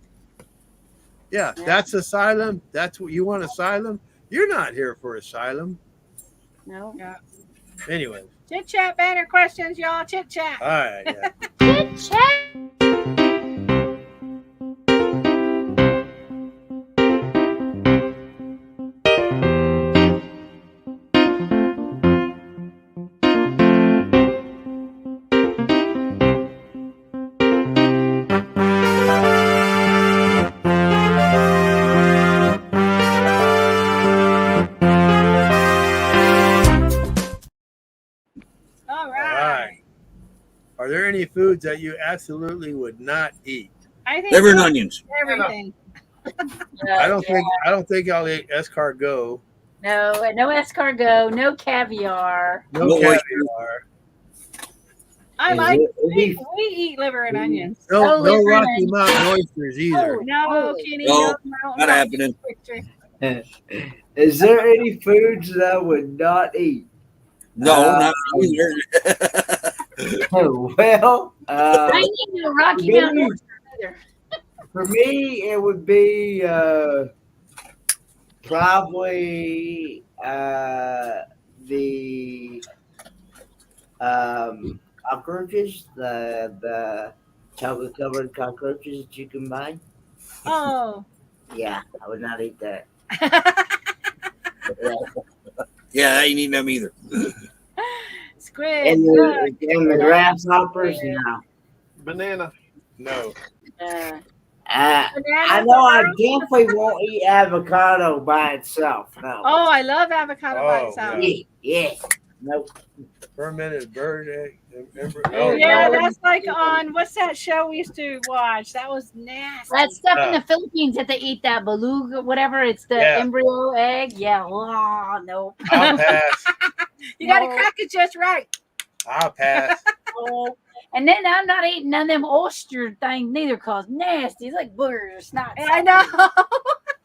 Yeah, Yeah. that's asylum. That's what you want, asylum. You're not here for asylum, No. anyway. Chit chat banner questions, y'all. Chit chat. All right, yeah. Good chat. All All right. right. Are there any foods that you absolutely would not eat? I think Liver and onions. everything. I don't think I'll eat escargot. No escargot, no caviar. No No oyster. caviar. I Is like it- we eat liver and onions. No, Oh, no liver and Rocky Mountain oysters either. Oh, No, Oh, Kenny, no, no, not happening. Is there any foods that I would not eat? No, not either. Well, I need a Rocky maybe- Mountain oyster either. for me, it would be probably the cockroaches, the chocolate covered cockroaches that you can buy. Oh. Yeah, I would not eat that. Yeah, I ain't eating them either. Squid. And the grasshoppers, no. Banana. No. Uh, I know I definitely won't eat avocado by itself. No. Oh, I love avocado by Oh, itself. Yeah. Nope. Fermented bird egg. Oh, Yeah, no. that's like on what's that show we used to watch? That was nasty. that stuff in the Philippines that they eat, that beluga, whatever, it's the Yeah. embryo egg. Yeah. Oh, no. I'll pass. You got to No. crack it just right. I'll pass. Oh. And then I'm not eating none of them oyster things neither, cause nasty. It's like boogers or snot. I know.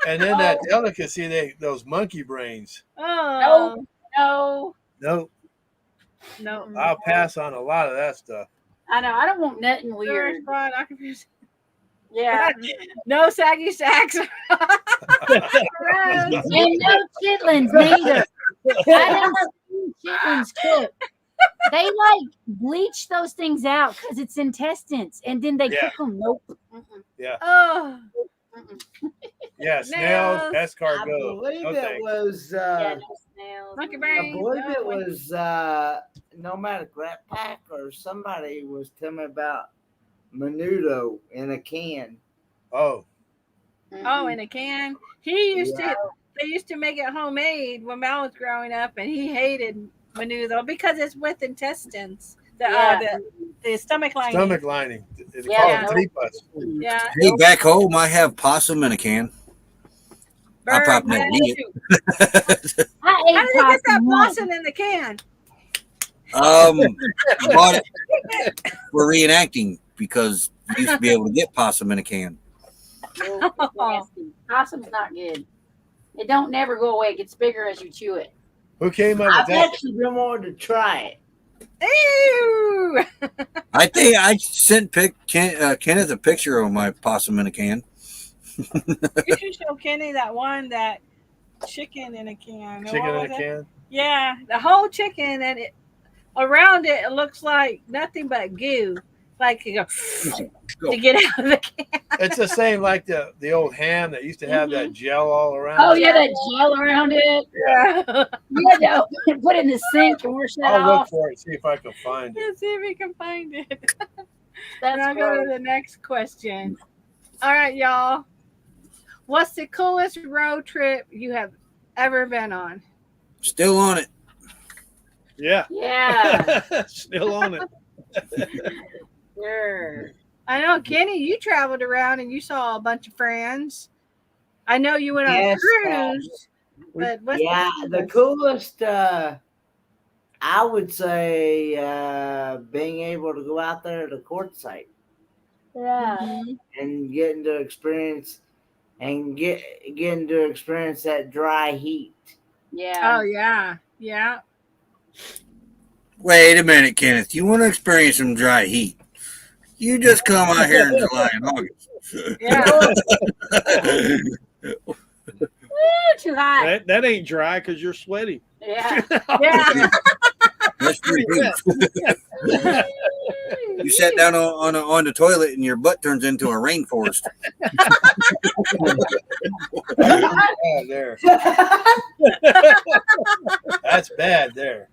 And then that delicacy, those monkey brains. Oh No. Nope. no. I'll pass on a lot of that stuff. I know. I don't want nothing weird. Yeah. No saggy sacks. And no chitlins neither. I never seen chitlins cooked. They like bleach those things out because it's intestines, and then they Yeah. cook them. Nope. Mm-mm. Oh, Mm-mm. Yeah, snails, Snails. I escargot. believe No it thanks. was. Yeah, no snails. monkey I brains. believe it No. was Nomadic Rat Pack or somebody was telling me about menudo in a can. Oh, Oh, in a can. He used to. They used to make it homemade when Mal was growing up, and he hated menudo because it's with intestines. The stomach lining. stomach lining. They Yeah, call no. it tripas. Yeah. Hey, back home, I have possum in a can. I Bird, probably never man. eat I How ate did they get that possum once. possum in the can? Bought it. We're reenacting because you used to be able to get possum in a can. Nasty. Possum's not good. It don't never go away. It gets bigger as you chew it. Who came up with I've that? actually been wanting to try it. Ew. I think I sent Kenneth a picture of my possum in a can. You should show Kenny that chicken in a can. Chicken What in a was it? can? Yeah, the whole chicken and it around it looks like nothing but goo. Like you go to get out of the can. It's the same like the old ham that used to have that gel all around. Oh it. yeah, that gel around it. Yeah. You had to put it in the sink and wash that I'll look off. for it, see if I can find it. Let's see if we can find it. That's And I'll go to gross. the next question. All right, y'all. What's the coolest road trip you have ever been on? Still on it. Yeah. Yeah. Still on it. Sure. I know, Kenny, you traveled around and you saw a bunch of friends. I know you went on a Yes, cruise, but what's The coolest, I would say, being able to go out there to court site Yeah. Mhm. and getting to experience that dry heat. Yeah. Oh yeah, yeah. Wait a minute, Kenneth. You want to experience some dry heat? You just come out here in July and August. Yeah. Woo, too hot. That ain't dry because you're sweaty. Yeah. Yeah. That's pretty good. You sat down on the toilet and your butt turns into a rainforest. Bad there. That's bad there.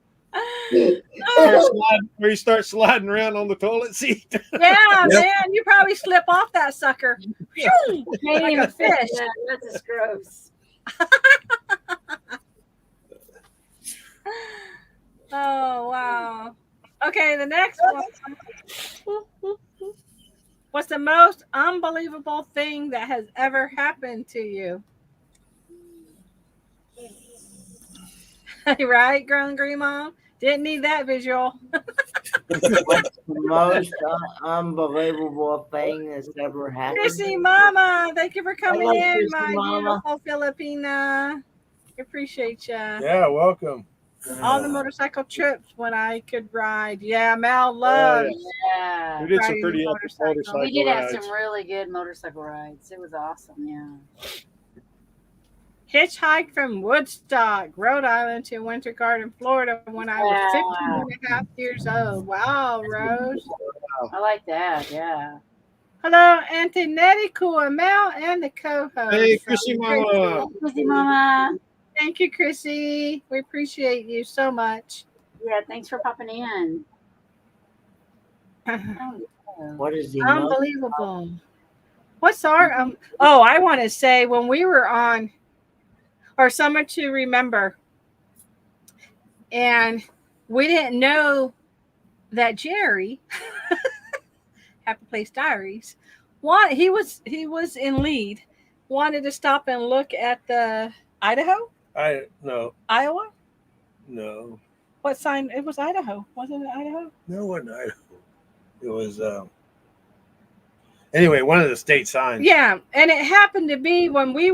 Where you start sliding around on the toilet seat. Yeah, Yep. man, you probably slip off that sucker. Phew, Can't like even a fish. Yeah, that's just gross. Oh wow. Okay, the next one. What's the most unbelievable thing that has ever happened to you? Right, grown green mom? Didn't need that visual. What's the most unbelievable thing that's ever happened? Chrissy Mama, thank you for coming Hello, in, Chrissy my Mama. beautiful Filipina. Appreciate ya. Yeah, welcome. All the motorcycle trips when I could ride. Yeah, Mel loves. Yeah. We did some Riding pretty epic motorcycle. motorcycle We did have rides. some really good motorcycle rides. It was awesome. Yeah. Hitchhiked from Woodstock, Rhode Island to Winter Garden, Florida when I was 15 and a half years old. Wow, Rose. I like that. Yeah. Hello, Antonetti, Cool Mel, and the co-host. Hey, Chrissy Mama. Chrissy Mama. Thank you, Chrissy. We appreciate you so much. Yeah. Thanks for popping in. What is the most Unbelievable. What's our oh, I want to say when we were on our Summer to Remember, and we didn't know that Jerry Happy Place Diaries he was in lead, wanted to stop and look at the Iowa. No. What sign? It was Idaho, wasn't it? Idaho. No, it wasn't Idaho. It was anyway, one of the state signs. Yeah, and it happened to be when we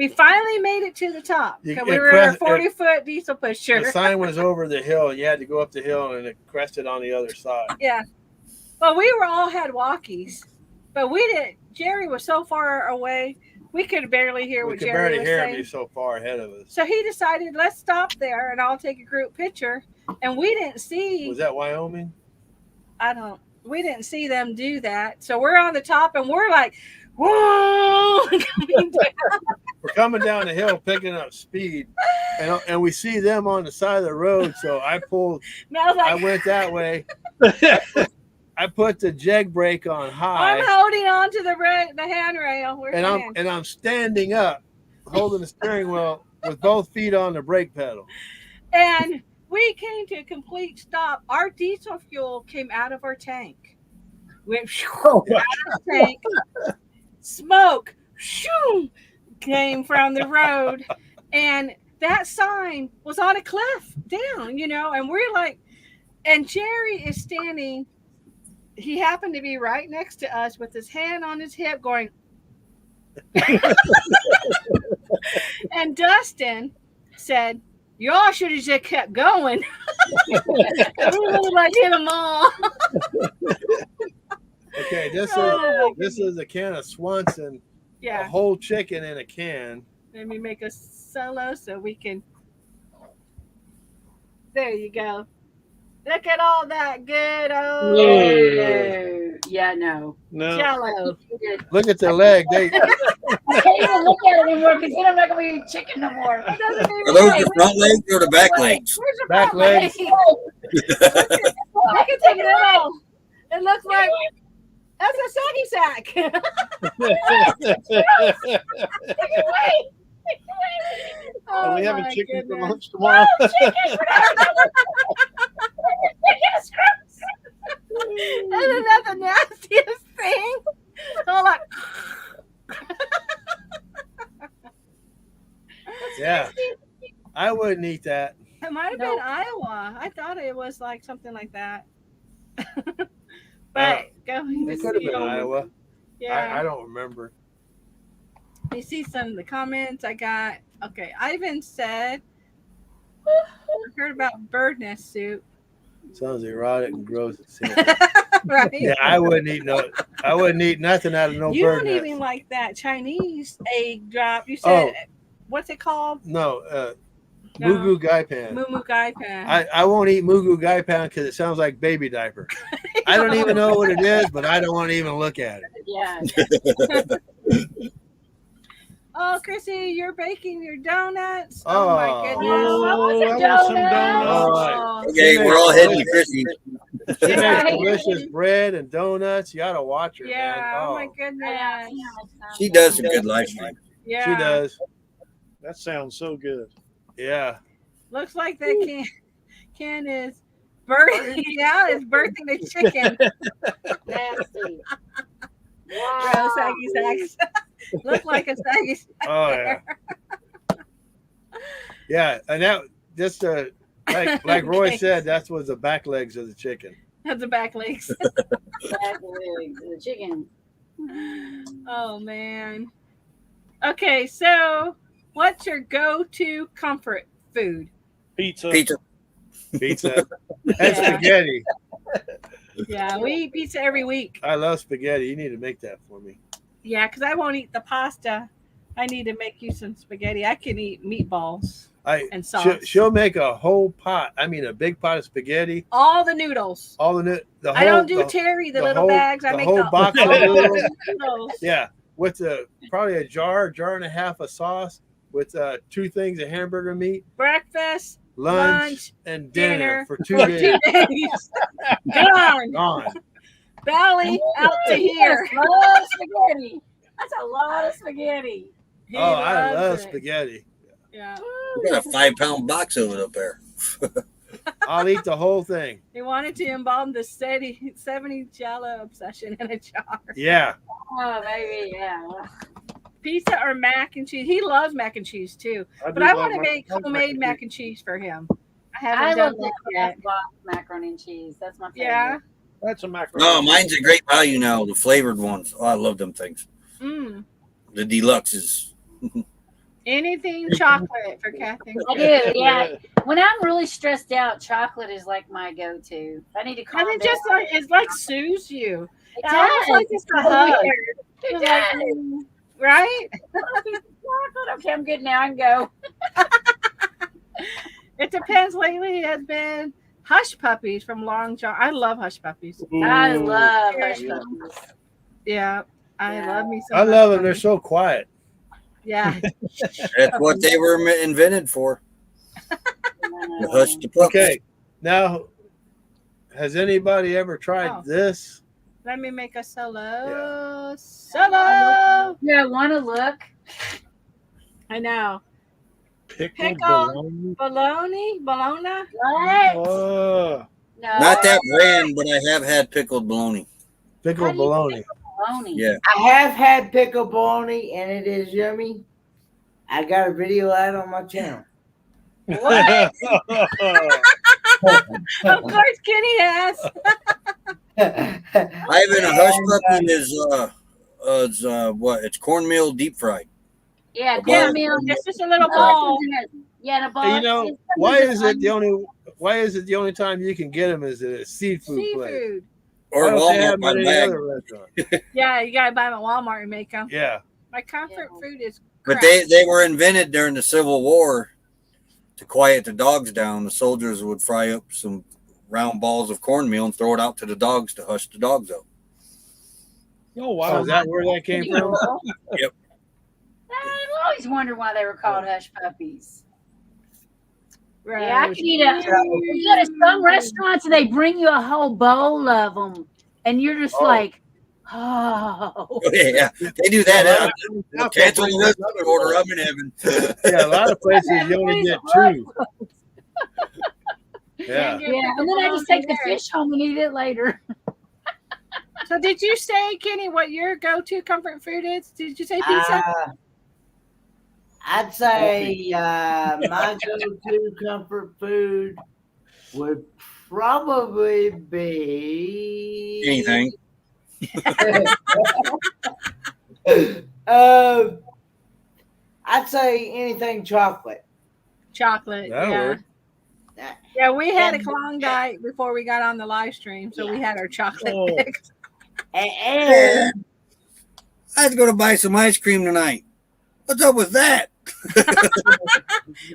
finally made it to the top. You- 'Cause it we were in a crest- 40-foot diesel pusher. The sign was over the hill. You had to go up the hill and it crested on the other side. Yeah. Well, we were all had walkies, but we didn't. Jerry was so far away, we could barely hear We what could Jerry barely was hear saying. him. He's so far ahead of us. So he decided, let's stop there and I'll take a group picture. And we didn't see. Was that Wyoming? We didn't see them do that. So we're on the top and we're like, whoa! We're coming down the hill, picking up speed, and we see them on the side of the road. So I pulled. And I was I like, went that way. I put the jag brake on high, I'm holding on to the handrail. We're and fine. I'm standing up, holding the steering wheel with both feet on the brake pedal. And we came to a complete stop. Our diesel fuel came out of our tank. Went out of the tank. Smoke shoo, came from the road. And that sign was on a cliff down, and we're like, and Jerry is standing he happened to be right next to us with his hand on his hip going. And Dustin said, y'all should have just kept going. We really like hit them all. Okay, this is a can of Swanson. Yeah. A whole chicken in a can. Let me make a solo so we can. There you go. Look at all that good old No. Jello. Look at the leg. I can't even look at it anymore because then I'm not going to be chicken no more. Are those the front legs or the back legs? Where's your Back legs. I can take it off. It looks like that's a saggy sack. Take it away. Are we having my chicken for goodness. lunch tomorrow? Isn't that the nastiest thing? Oh, like, Yeah. I wouldn't eat that. it might have been Iowa. I thought it was like something like that. But going to It could have see been Iowa. Yeah. I don't remember. You see some of the comments I got. Okay, Ivan said, I heard about bird nest soup. Sounds erotic and gross. Right? Yeah, I wouldn't eat nothing out of no You bird don't nest. even like that Chinese egg drop. You said, what's it called? No, No. Mugu Gai Pan. Moo Gai Pan. I won't eat Mugu Gai Pan because it sounds like baby diaper. I don't even know what it is, but I don't want to even look at it. Yeah. Oh, Chrissy, you're baking your donuts. Oh. Oh my goodness. Oh, I want some I want some donuts. donuts. Okay, we're all heading to Chrissy. She Yeah. makes delicious bread and donuts. You got to watch her, Yeah. man. Oh my goodness. She does some good live stream. Yeah. She does. That sounds so good. Yeah. Looks like that can is birthing. Yeah, it's birthing the chicken. Nasty. Gross, saggy sacks. Look like a saggy sack. Oh yeah. Yeah, and that just like Roy Okay. said, that was the back legs of the chicken. That's the back legs. Back legs of the chicken. Oh man. Okay, so what's your go-to comfort food? Pizza. Pizza. Pizza and Yeah. spaghetti. Yeah, we eat pizza every week. I love spaghetti. You need to make that for me. Yeah, because I won't eat the pasta. I need to make you some spaghetti. I can eat meatballs and sauce. She'll make a whole pot. I mean, a big pot of spaghetti. All the noodles. All the whole. I don't do Terry, the little whole- bags. I the make whole the box of whole noodles. noodles. Yeah, with probably a jar and a half of sauce, with 2 things of hamburger meat, Breakfast, lunch and dinner for 2 for days. 2 days. Gone. Gone. Belly out to here. Yes, love spaghetti. That's a lot of spaghetti. He Oh, I loves love it. spaghetti. Yeah. We got a 5-pound box of it up there. I'll eat the whole thing. He wanted to embalm the 70 Jello obsession in a jar. Yeah. Oh, baby, yeah. Pizza or mac and cheese? He loves mac and cheese too. But do I love want to my- make love homemade and mac and cheese for him. I I haven't love done that that yet. box macaroni and cheese. That's my favorite. Yeah. cheese. That's a macaroni. No, mine's a great value now. The flavored ones. Oh, I love them things. Mm. The deluxes. Anything chocolate for Kathy. I do, yeah. When I'm really stressed out, chocolate is like my go-to. I need to calm And it down. just like it's like soothes you. It It's almost does. like it's a so hug, weird. It's like, right? chocolate. Okay, I'm good now. I can go. It depends. Lately, it has been Hush Puppies from Long John. I love Hush Puppies. I Ooh. love Yeah. hush puppies. Yeah, I Yeah. love me some. I Hush love them. They're Puppies. so quiet. Yeah. That's what they were invented for. The hush to pups. Okay. Now, has anybody ever tried Oh. this? Let me make a solo. Yeah. Solo. Yeah, I want to look. I know. Pickled Pickle. bologna. Bologna. What? Oh, No. Not that brand, but I have had pickled bologna. Pickled How do you bologna. Bologna. Yeah. I have had pickled bologna and it is yummy. I got a video out on my channel. What? Of course, Kenny has. Ivan, a hush puppy is what? It's cornmeal deep fried. Yeah, A ball. cornmeal. It's just a little ball. Yeah, and a ball. And you know, why is it the only time you can get them is at a seafood place? Seafood. Or Why don't they have Walmart them by at the any bag. other restaurant? Yeah, you gotta buy them at Walmart and make them. Yeah. My comfort food is But crap. they were invented during the Civil War to quiet the dogs down. The soldiers would fry up some round balls of cornmeal and throw it out to the dogs to hush the dogs up. Oh Oh, wow! is that where that came from? Yep. I've always wondered why they were called hush puppies. Right. Yeah, I can eat a. You go to some restaurants and they bring you a whole bowl of them, and you're just like, oh. Yeah, they do that. They'll cancel the rest of the order. I'm in heaven. Yeah, a lot of places you only get two. Yeah. Yeah, and then I just take the fish home and eat it later. So did you say, Kenny, what your go-to comfort food is? Did you say pizza? I'd say my go-to comfort food would probably be Anything. I'd say anything chocolate. Chocolate. That'll yeah. work. Yeah, we had a Klondike before we got on the live stream, so we had our chocolate mix. And I was going to buy some ice cream tonight. What's up with that?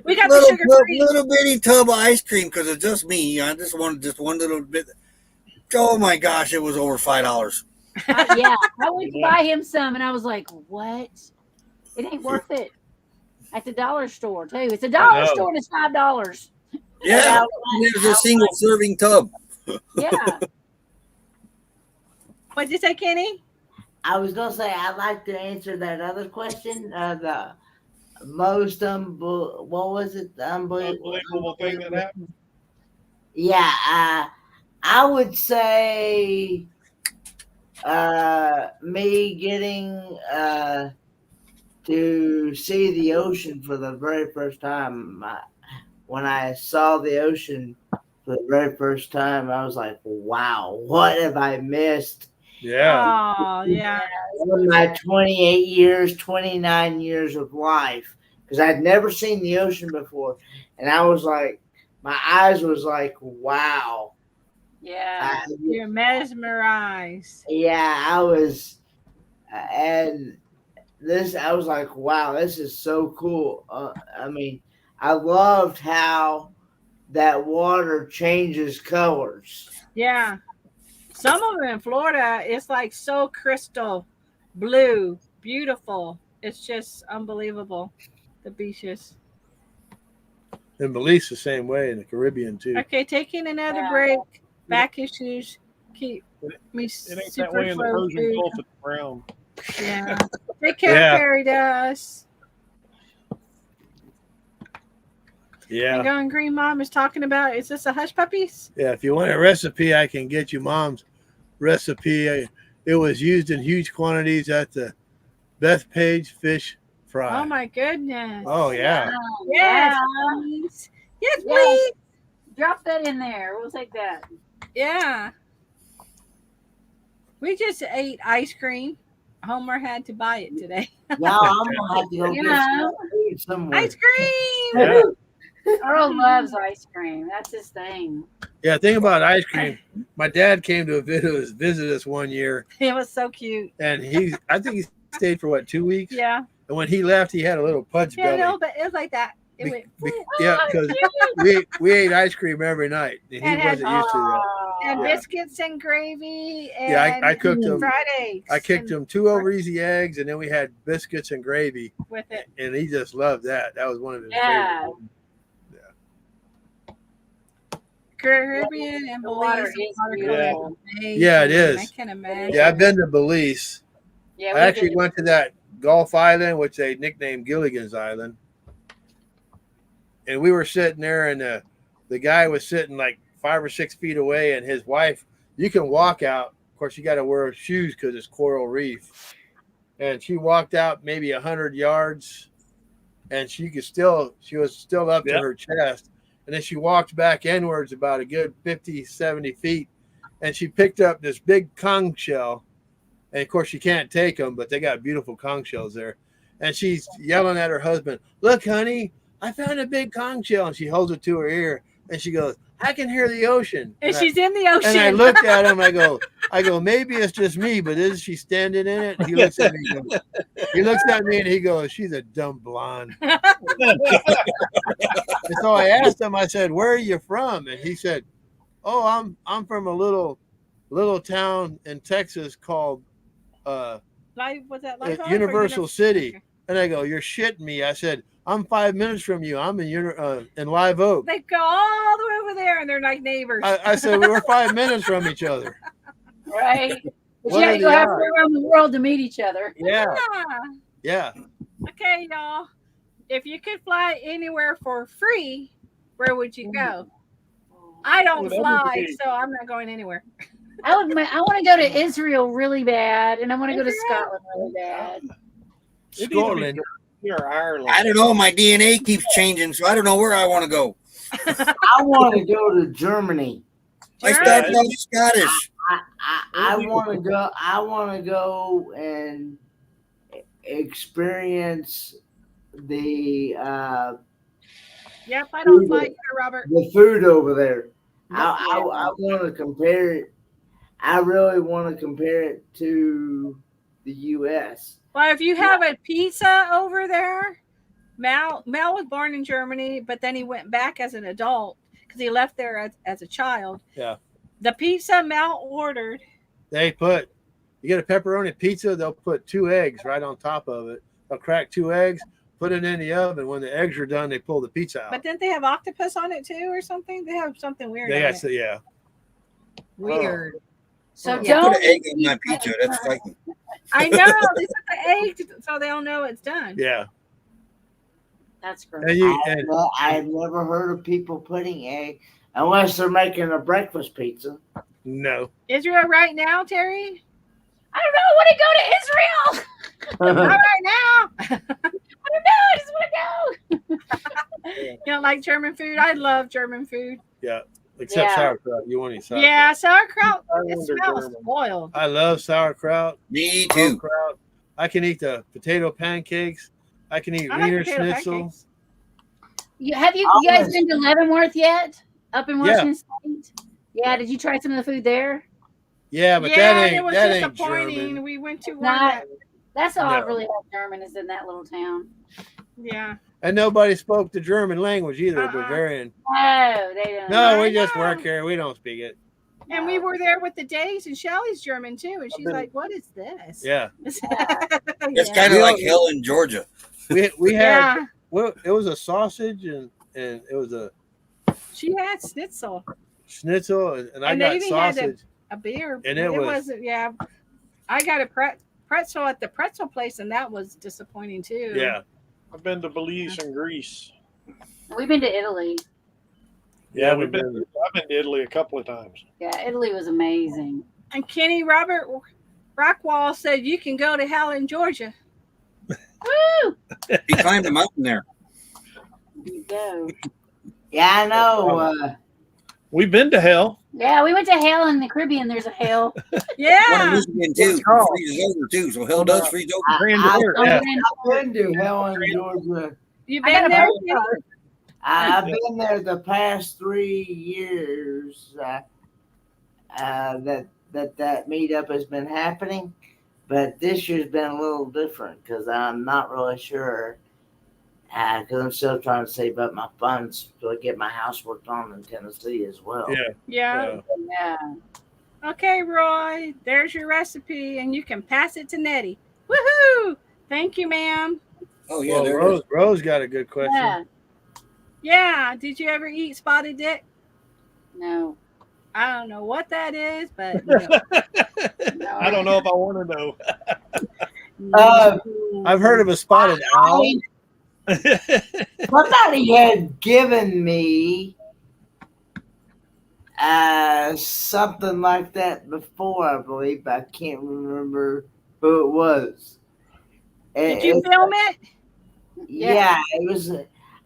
We got the sugar free. Little bitty tub of ice cream because it's just me. I just wanted just one little bit. Oh my gosh, it was over $5. Yeah, I went to buy him some, and I was like, "What? It ain't worth it." At the dollar store too. It's a dollar store and it's $5. Yeah, and it was a single serving tub. Yeah. What'd you say, Kenny? I was gonna say I'd like to answer that other question. The most what was it? Unbelievable thing that happened. Yeah, I would say me getting to see the ocean for the very first time. When I saw the ocean for the very first time, I was like, wow, what have I missed? Yeah. Oh, yeah. In my 28 years, 29 years of life, because I'd never seen the ocean before. And I was like, my eyes was like, wow. Yeah. You're mesmerized. Yeah, I was. And I was like, wow, this is so cool. I mean, I loved how that water changes colors. Yeah. Some of them in Florida, it's like so crystal blue, beautiful. It's just unbelievable. The beaches. In Belize, the same way, in the Caribbean, too. Okay, taking another break. Back issues. Keep me It ain't that super way in the Persian food. Gulf at the ground. Yeah. Take care, Yeah. Fairy Dust. Yeah. And Going Green Mom is talking about, is this a hush puppies? Yeah, if you want a recipe, I can get you Mom's recipe. It was used in huge quantities at the Bethpage Fish Fry. Oh my goodness. Oh, yeah. Yes, please. Yes, please. Drop that in there. We'll take that. Yeah. We just ate ice cream. Homer had to buy it today. Now I'm gonna have to go You get know. some food somewhere. Ice cream. Yeah. Earl loves ice cream. That's his thing. Yeah, think about ice cream. My dad came to visit us one year, It was so cute. and I think he stayed for 2 weeks? Yeah. And when he left, he had a little pudge Yeah, belly. no, but it was like that. It went. Yeah, because we ate ice cream every night, and he And had- wasn't used to that. And Yeah. biscuits and gravy. And Yeah, I cooked them. fried eggs. I kicked him 2 over easy eggs, and then we had biscuits and gravy, with it. and he just loved that. That was one of his Yeah. favorites. Caribbean and The water Belize. is water beautiful. amazing. Yeah, it is. I can imagine. Yeah, I've been to Belize. Yeah, I we actually did. went to that Gulf Island, which they nicknamed Gilligan's Island. And we were sitting there, and the guy was sitting like 5 or 6 feet away, and his wife, you can walk out. Of course, you got to wear shoes because it's coral reef. And she walked out maybe 100 yards, and she was still up to her chest. And then she walked back inwards about a good 50, 70 feet, and she picked up this big conch shell. And of course, she can't take them, but they got beautiful conch shells there. And she's yelling at her husband, "Look, honey, I found a big conch shell." And she holds it to her ear, and she goes, "I can hear the ocean." And she's in the ocean. And I looked at him. I go, maybe it's just me, but is she standing in it? He looks at me. And he goes, "She's a dumb blonde." And so I asked him. I said, "Where are you from?" And he said, "Oh, I'm from a little town in Texas called Universal City." Okay. And I go, "You're shitting me." I said, "I'm 5 minutes from you. I'm in Live Oak." They go all the way over there, and they're like neighbors. I said, "We're 5 minutes from each other." Right. But you have to go halfway around the world to meet each other. Yeah. Okay, y'all. If you could fly anywhere for free, where would you go? I don't fly, so I'm not going anywhere. I want to go to Israel really bad, and I want to go to Scotland really bad. Scotland. Or Ireland. I don't know. My DNA keeps changing, so I don't know where I want to go. I want to go to Germany. I started off Scottish. I want to go. I want to go and experience the. Yep, I don't fly either, Robert. The food over there. I want to compare it. I really want to compare it to the U.S. Well, if you have a pizza over there, Mal was born in Germany, but then he went back as an adult because he left there as a child. Yeah. The pizza Mal ordered. You get a pepperoni pizza, they'll put 2 eggs right on top of it. They'll crack 2 eggs, put it in the oven. When the eggs are done, they pull the pizza out. But didn't they have octopus on it too or something? They have something weird yeah. Weird. So put an egg on my pizza. That's frightening. I know. They put the egg so they'll know it's done. Yeah. That's great. I've never heard of people putting egg unless they're making a breakfast pizza. No. Israel right now, Terry? I don't know. I want to go to Israel. Not right now. I don't know. I just want to go. You don't like German food? I love German food. Yeah. Except sauerkraut. You want any sauerkraut? Yeah, sauerkraut. It smells spoiled. I love sauerkraut. Me too. Sauerkraut. I can eat the potato pancakes. I can eat Wiener Schnitzel. Have you guys been to Leavenworth yet? Up in Washington State? Yeah. Did you try some of the food there? Yeah, but that it was ain't disappointing. German. We went to one. That's all I really have German is in that little town. Yeah. And nobody spoke the German language either, Bavarian. No, they don't. No, we just work here. We don't speak it. And we were there with the Days, and Shelly's German too. And she's like, "What is this?" Yeah. It's kind of like hell in Georgia. We had it was a sausage and it was a. She had schnitzel. And I got sausage. Had a beer, and it wasn't. Yeah, I got a pretzel at the pretzel place, and that was disappointing too. Yeah. I've been to Belize and Greece. We've been to Italy. Yeah, I've been to Italy a couple of times. Yeah, Italy was amazing. And Kenny Robert Rockwall said you can go to hell in Georgia. Woo! He climbed a mountain there. There you go. Yeah, I know. We've been to hell. Yeah, we went to hell in the Caribbean. There's a hell. One in Michigan too. It freezes over too, so hell does freeze over. I've been to hell in Georgia. You've been there? I've been there the past 3 years. That meetup has been happening, but this year's been a little different because I'm not really sure. Because I'm still trying to save up my funds to get my house worked on in Tennessee as well. Yeah. Okay, Roy, there's your recipe, and you can pass it to Nettie. Woohoo! Thank you, ma'am. Oh yeah, well, Rose got a good question. Yeah. Did you ever eat spotted dick? No. I don't know what that is, but no. I don't know if I want to know. I've heard of a spotted owl. Somebody had given me something like that before, I believe, but I can't remember who it was. Did you film it? Yeah, it was.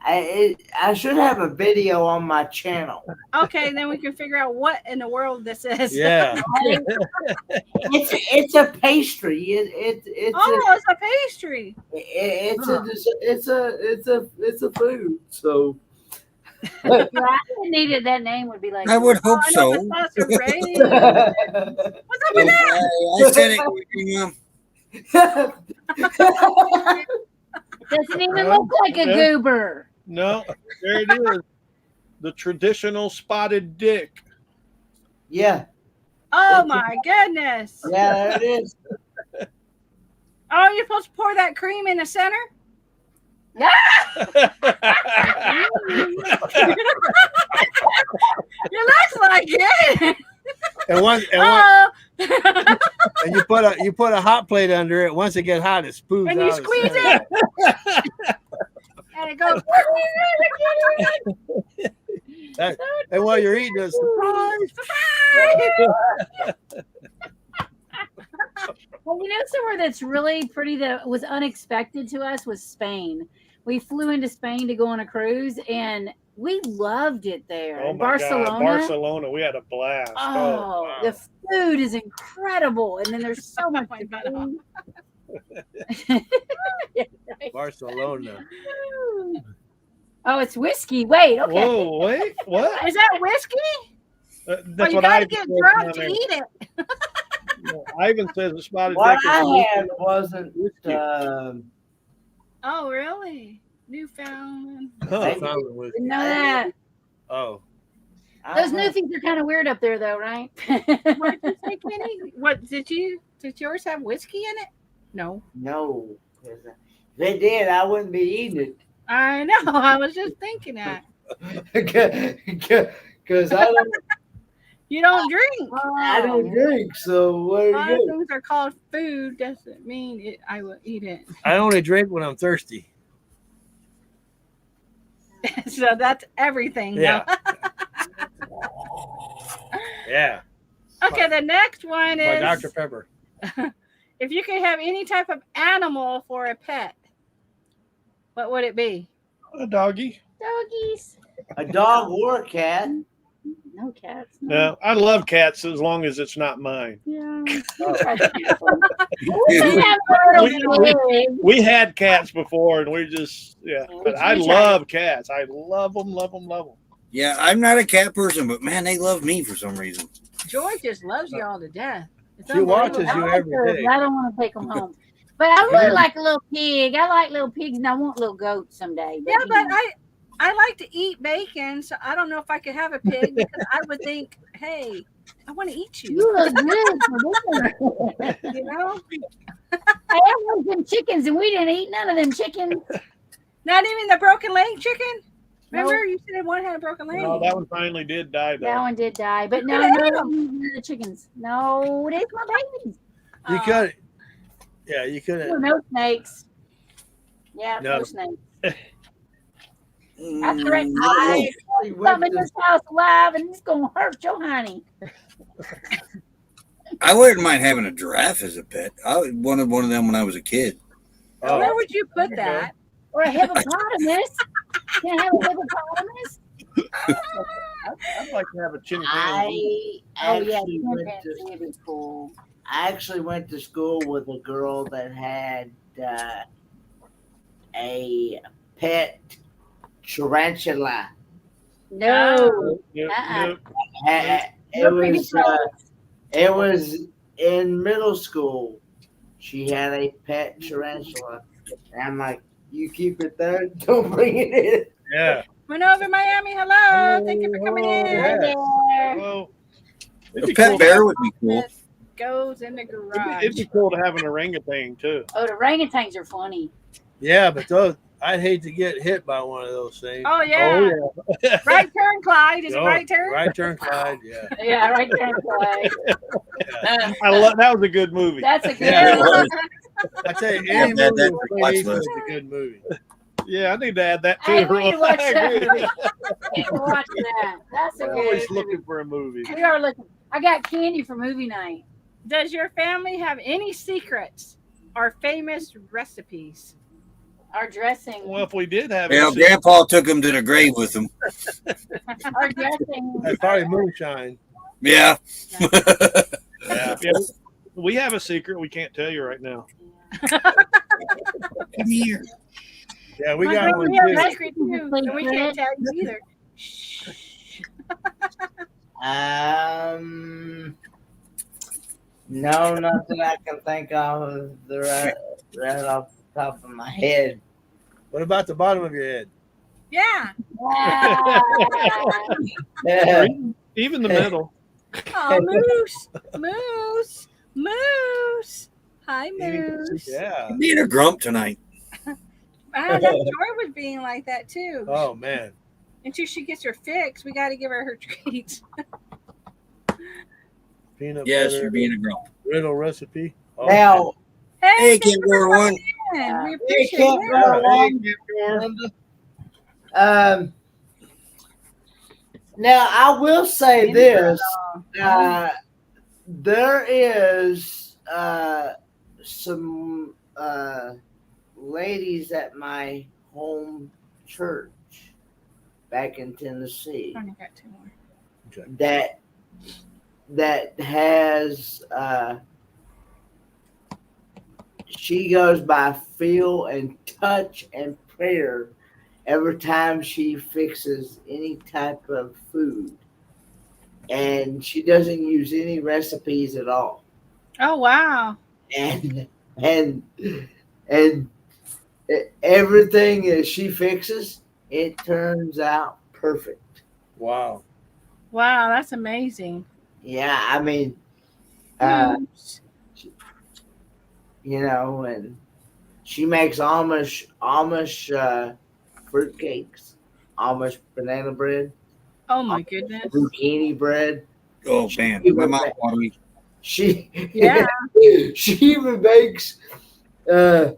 I should have a video on my channel. Okay, then we can figure out what in the world this is. Yeah. It's a pastry. It's it's a pastry. it's a food. So Yeah, I needed that name would be like. I would hope I know so. the sauce of rain. What's up with that? I said it. Doesn't even look like a goober. No, there it is. The traditional spotted dick. Yeah. Oh my goodness. Yeah, it is. Oh, you're supposed to pour that cream in the center? It looks like it. And you put a hot plate under it. Once it gets hot, it spoons And out. you squeeze it. And it goes. And while you're eating it, surprise! Well, you know, somewhere that's really pretty that was unexpected to us was Spain. We flew into Spain to go on a cruise, and we loved it there. Oh In my Barcelona. God, Barcelona, we had a blast. Oh, wow. the food is incredible, and then there's so much to do. Barcelona. Oh, it's whiskey. Wait, okay. Whoa, wait, what? Is that whiskey? That's Well, you what gotta Ivan get says drunk down to there. eat it. Ivan says the spotted What dick is I whiskey. had wasn't. Oh, really? Newfoundland. Huh. Newfoundland whiskey. Didn't know that. Oh, Those Newfies are kind of weird up there, though, right? What did you say, Kenny? What did yours have whiskey in it? No. No. If they did, I wouldn't be eating it. I know. I was just thinking that. Because I don't. You don't drink. I don't drink, so what A do lot you of do? things are called food doesn't mean I will eat it. I only drink when I'm thirsty. So that's everything. Yeah. Yeah. Okay, the next one My is Dr. Pepper. if you could have any type of animal for a pet, what would it be? A doggy. Doggies. A dog or a cat? No cats. No, I love cats as long as it's not mine. Yeah. We had cats before, and we just But I love cats. I love them, love them, love them. Yeah, I'm not a cat person, but man, they love me for some reason. George just loves you all to death. It's She watches unbelievable. you every day. I don't want to take them home. But I really like a little pig. I like little pigs, and I want little goats someday. Yeah, but I like to eat bacon, so I don't know if I could have a pig because I would think, hey, I want to eat you. You look good for dinner. You know? I have them chickens, and we didn't eat none of them chickens. Not even the broken leg chicken? Remember, Nope. you said one had a broken leg. No, that one finally did die, though. That one did die, but no, the chickens. No, there's my babies. You could. Yeah, you There were could. no snakes. Yeah, No. no snakes. Mm, That's right. I actually Come went in to, this house alive, and it's gonna hurt your honey. I wouldn't mind having a giraffe as a pet. I wanted one of them when I was a kid. Oh, Where would you put that? Or a hippopotamus. Can I have a hippopotamus? I'd like to have a chimpanzee. I Oh yeah, actually went chimpanzee to, would be cool. I actually went to school with a girl that had a pet tarantula. No. Yep, Uh-uh. yep. It was in middle school. She had a pet tarantula. And I'm like, you keep it there, don't bring it in. yeah. Manova Miami, hello. Thank you for coming in. yeah. There. Well, A it'd be pet cool. bear would be cool. This goes in the garage. It'd be cool to have an orangutan too. Oh, the orangutans are funny. Yeah, but those, I'd hate to get hit by one of those things. Oh yeah. yeah. Right turn, Clyde. Is it Oh, right turn? Right turn, Clyde. Yeah. Yeah, right there. I love that was a good movie. That's a good Yeah, it one. I tell you, Yeah, any that- movie that with watch Clint Eastwood list. is a good movie. Yeah, I need to add that too. I need to watch I agree. that. Watch that. That's a We're good always movie. looking for a movie. We are looking. I got candy for movie night. Does your family have any secrets or famous recipes? Our dressing. Well, if we did have Well, it, Grandpa took him to the grave with him. Our dressing. That's probably moonshine. Yeah. yeah, we have a secret we can't tell you right now. Come here. Yeah, we My got girl, one we have too. a secret too, and we can't tell you either. No, nothing I can think of right off the top of my head. What about the bottom of your head? Yeah. Wow. Even the middle. Oh, Moose. Moose. Hi, Moose. Yeah. Being a grump tonight. That Joy was being like that too. Oh man. Until she gets her fix, we got to give her her treats. Peanut Yes, butter you're being a grump. riddle recipe. Oh, Now, Hey, thank Kid you for War One. coming. We they appreciate can't it. go along. Hey, Gibor. Linda. Now I will say this: there is some ladies at my home church back in Tennessee I only got 2 more. that has she goes by feel and touch and prayer every time she fixes any type of food, and she doesn't use any recipes at all, Oh wow. and everything that she fixes, it turns out perfect. wow. Wow, that's amazing. Yeah, I mean, Moose. you know, and she makes Amish fruit cakes, Amish banana bread, Oh my goodness. zucchini bread. Oh man, my mouth watering. She Yeah. she even makes. Of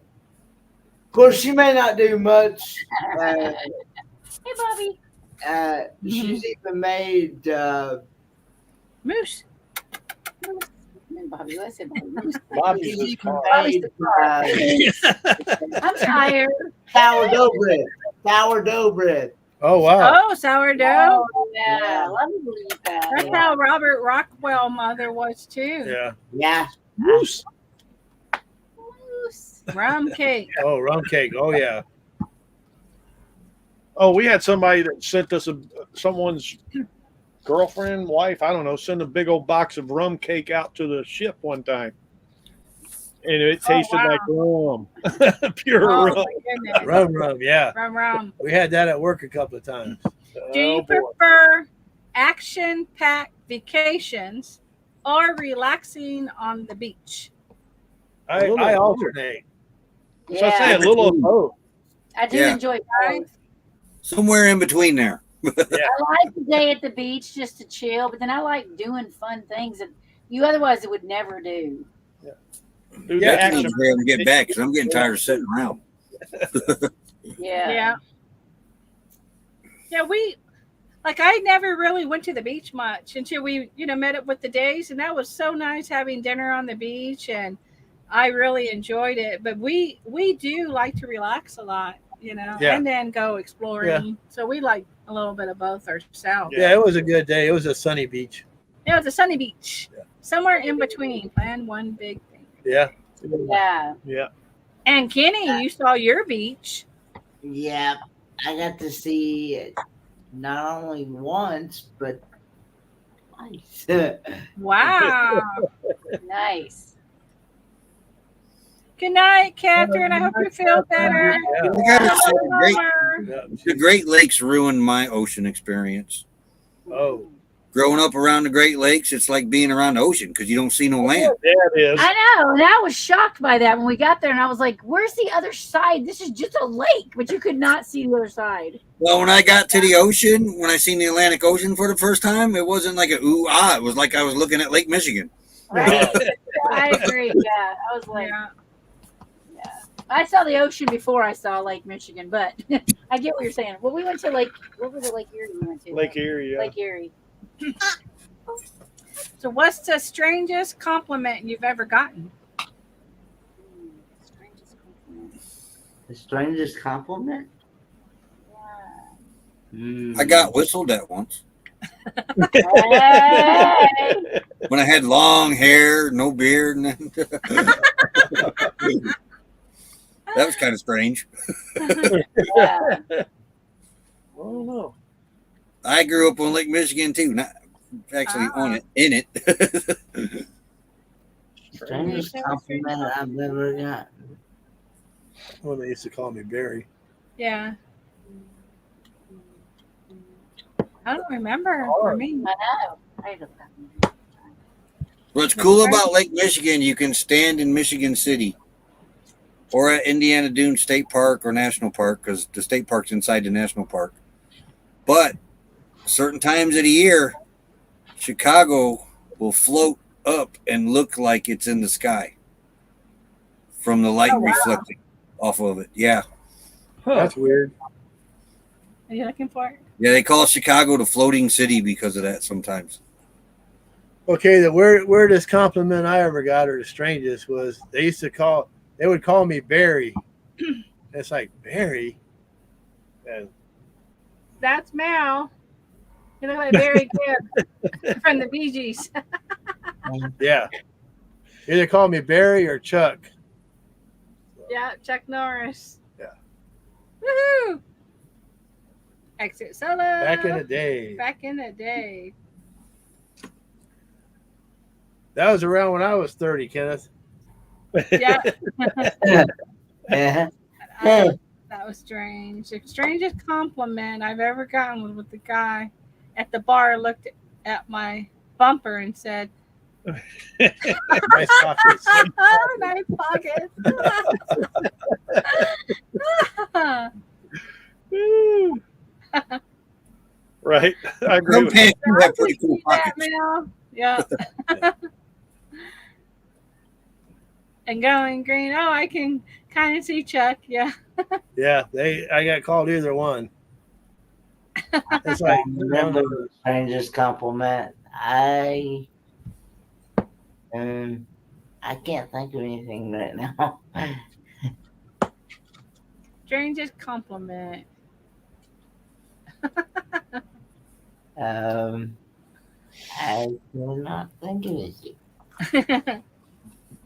course, she may not do much. Hey, Bobby. She's even made. Moose. Bobby, I said Bobby. Bobby's She's his even car. made I'm tired. sourdough bread. Oh wow. Oh, sourdough. Oh, yeah. Let me believe that. That's how Robert Rockwell mother was too. Yeah. Yeah. Moose. Rum cake. Oh, rum cake. Oh yeah. Oh, we had somebody that sent us someone's girlfriend, wife, I don't know, send a big old box of rum cake out to the ship one time. And it tasted wow. like rum. Pure Oh rum. my goodness. Rum, yeah. Rum. We had that at work a couple of times. Do you Oh, boy. prefer action-packed vacations or relaxing on the beach? I alternate. So I say a little of both. I do Yeah. enjoy both. Somewhere in between there. I like the day at the beach just to chill, but then I like doing fun things that you otherwise would never do. Do the Yeah, I need action. to hurry up and get back because I'm getting tired of sitting around. Yeah. Yeah, I never really went to the beach much until we, met up with the days, and that was so nice having dinner on the beach, and I really enjoyed it. But we do like to relax a lot, Yeah. and then go exploring. Yeah. So we like a little bit of both ourselves. Yeah, it was a good day. It was a sunny beach. Yeah, it's a sunny beach. Yeah. Somewhere in between. Plan one big thing. Yeah. Yeah. Yeah. And Kenny, you saw your beach. Yeah. I got to see it not only once, but twice. Wow. Nice. Good night, Catherine. I hope you feel better. Yeah. I gotta say, Yeah. the Great Lakes ruined my ocean experience. Oh. Growing up around the Great Lakes, it's like being around the ocean because you don't see no land. Yeah, it is. I know. And I was shocked by that when we got there, and I was like, where's the other side? This is just a lake, but you could not see the other side. Well, when I got to the ocean, when I seen the Atlantic Ocean for the first time, it wasn't like a ooh ah. It was like I was looking at Lake Michigan. Right? I agree. Yeah. I was like, Yeah. I saw the ocean before I saw Lake Michigan, but I get what you're saying. Well, we went to what was it, Lake Erie we went to? Lake Erie, yeah. Lake Erie. So what's the strangest compliment you've ever gotten? Strangest compliment. The strangest compliment? I got whistled at once Hey. when I had long hair, no beard. And that was kind of strange. Yeah. I don't know. I grew up on Lake Michigan too, not actually on it, in it. Strangest compliment I've ever gotten. Well, they used to call me Barry. Yeah. I don't remember. For me. I know. What's cool about Lake Michigan, you can stand in Michigan City or at Indiana Dunes State Park or National Park, because the state park's inside the national park. But certain times of the year, Chicago will float up and look like it's in the sky from the light reflecting off of it. Yeah. That's weird. Are you looking for it? Yeah, they call Chicago the floating city because of that sometimes. Okay, the weirdest compliment I ever got, or the strangest, was they would call me Barry. It's like, Barry? And That's Mal. You look like Barry Gibb from the Bee Gees. yeah. Either call me Barry or Chuck. Yeah, Chuck Norris. Yeah. Woohoo! Exit solo. Back in the day. Back in the day. That was around when I was 30, Kenneth. Yeah. Yeah. That was strange. The strangest compliment I've ever gotten was with the guy at the bar looked at my bumper and said, Nice pockets. nice pockets. Right. I agree Some with pants you. do have pretty cool Yeah, pockets. Mel. Yeah. And going green. Oh, I can kind of see Chuck. Yeah. Yeah, I got called either one. It's like, Remember the strangest compliment? I can't think of anything right now. Strangest compliment. I cannot think of it.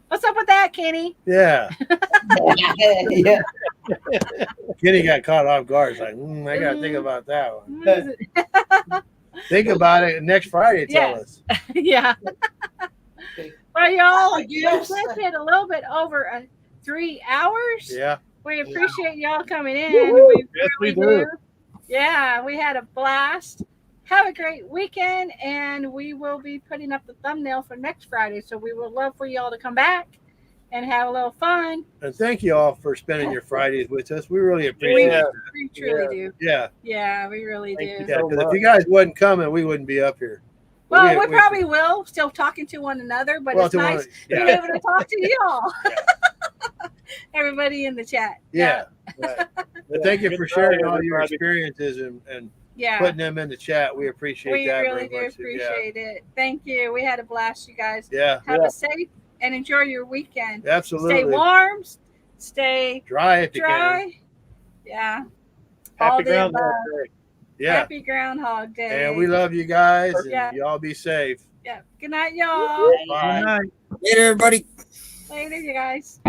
What's up with that, Kenny? yeah. Yeah. Kenny got caught off guard. It's like, I got to think about that one. Think about it next Friday. Tell us. Yeah. Well, y'all, we guess. went a little bit over 3 hours. Yeah. We appreciate y'all coming in. Woo-hoo. Yes, we do. Yeah, we had a blast. Have a great weekend, and we will be putting up the thumbnail for next Friday. So we would love for y'all to come back and have a little fun. And thank you all for spending your Fridays with us. We really appreciate it. We truly do. Yeah. Yeah, we really do. Thank you. Yeah, So because if much. you guys wasn't coming, we wouldn't be up here. Well, we probably will, still talking to one another, but Well, it's to one- nice yeah. being able to talk to y'all. Everybody in the chat. Yeah. Right. But thank you Good for sharing try, all your everybody. experiences and Yeah. putting them in the chat. We appreciate We that really very do much. appreciate it. Thank you. We had a blast, you guys. Yeah. Have Yeah. a safe and enjoy your weekend. Absolutely. Stay warm, stay Dry if you can. dry. Yeah. All Happy the Groundhog above. Day. Yeah. Happy Groundhog Day. And we love you guys. And Yeah. y'all be safe. Yeah. Good night, y'all. Bye. Good night. Later, everybody. Later, you guys.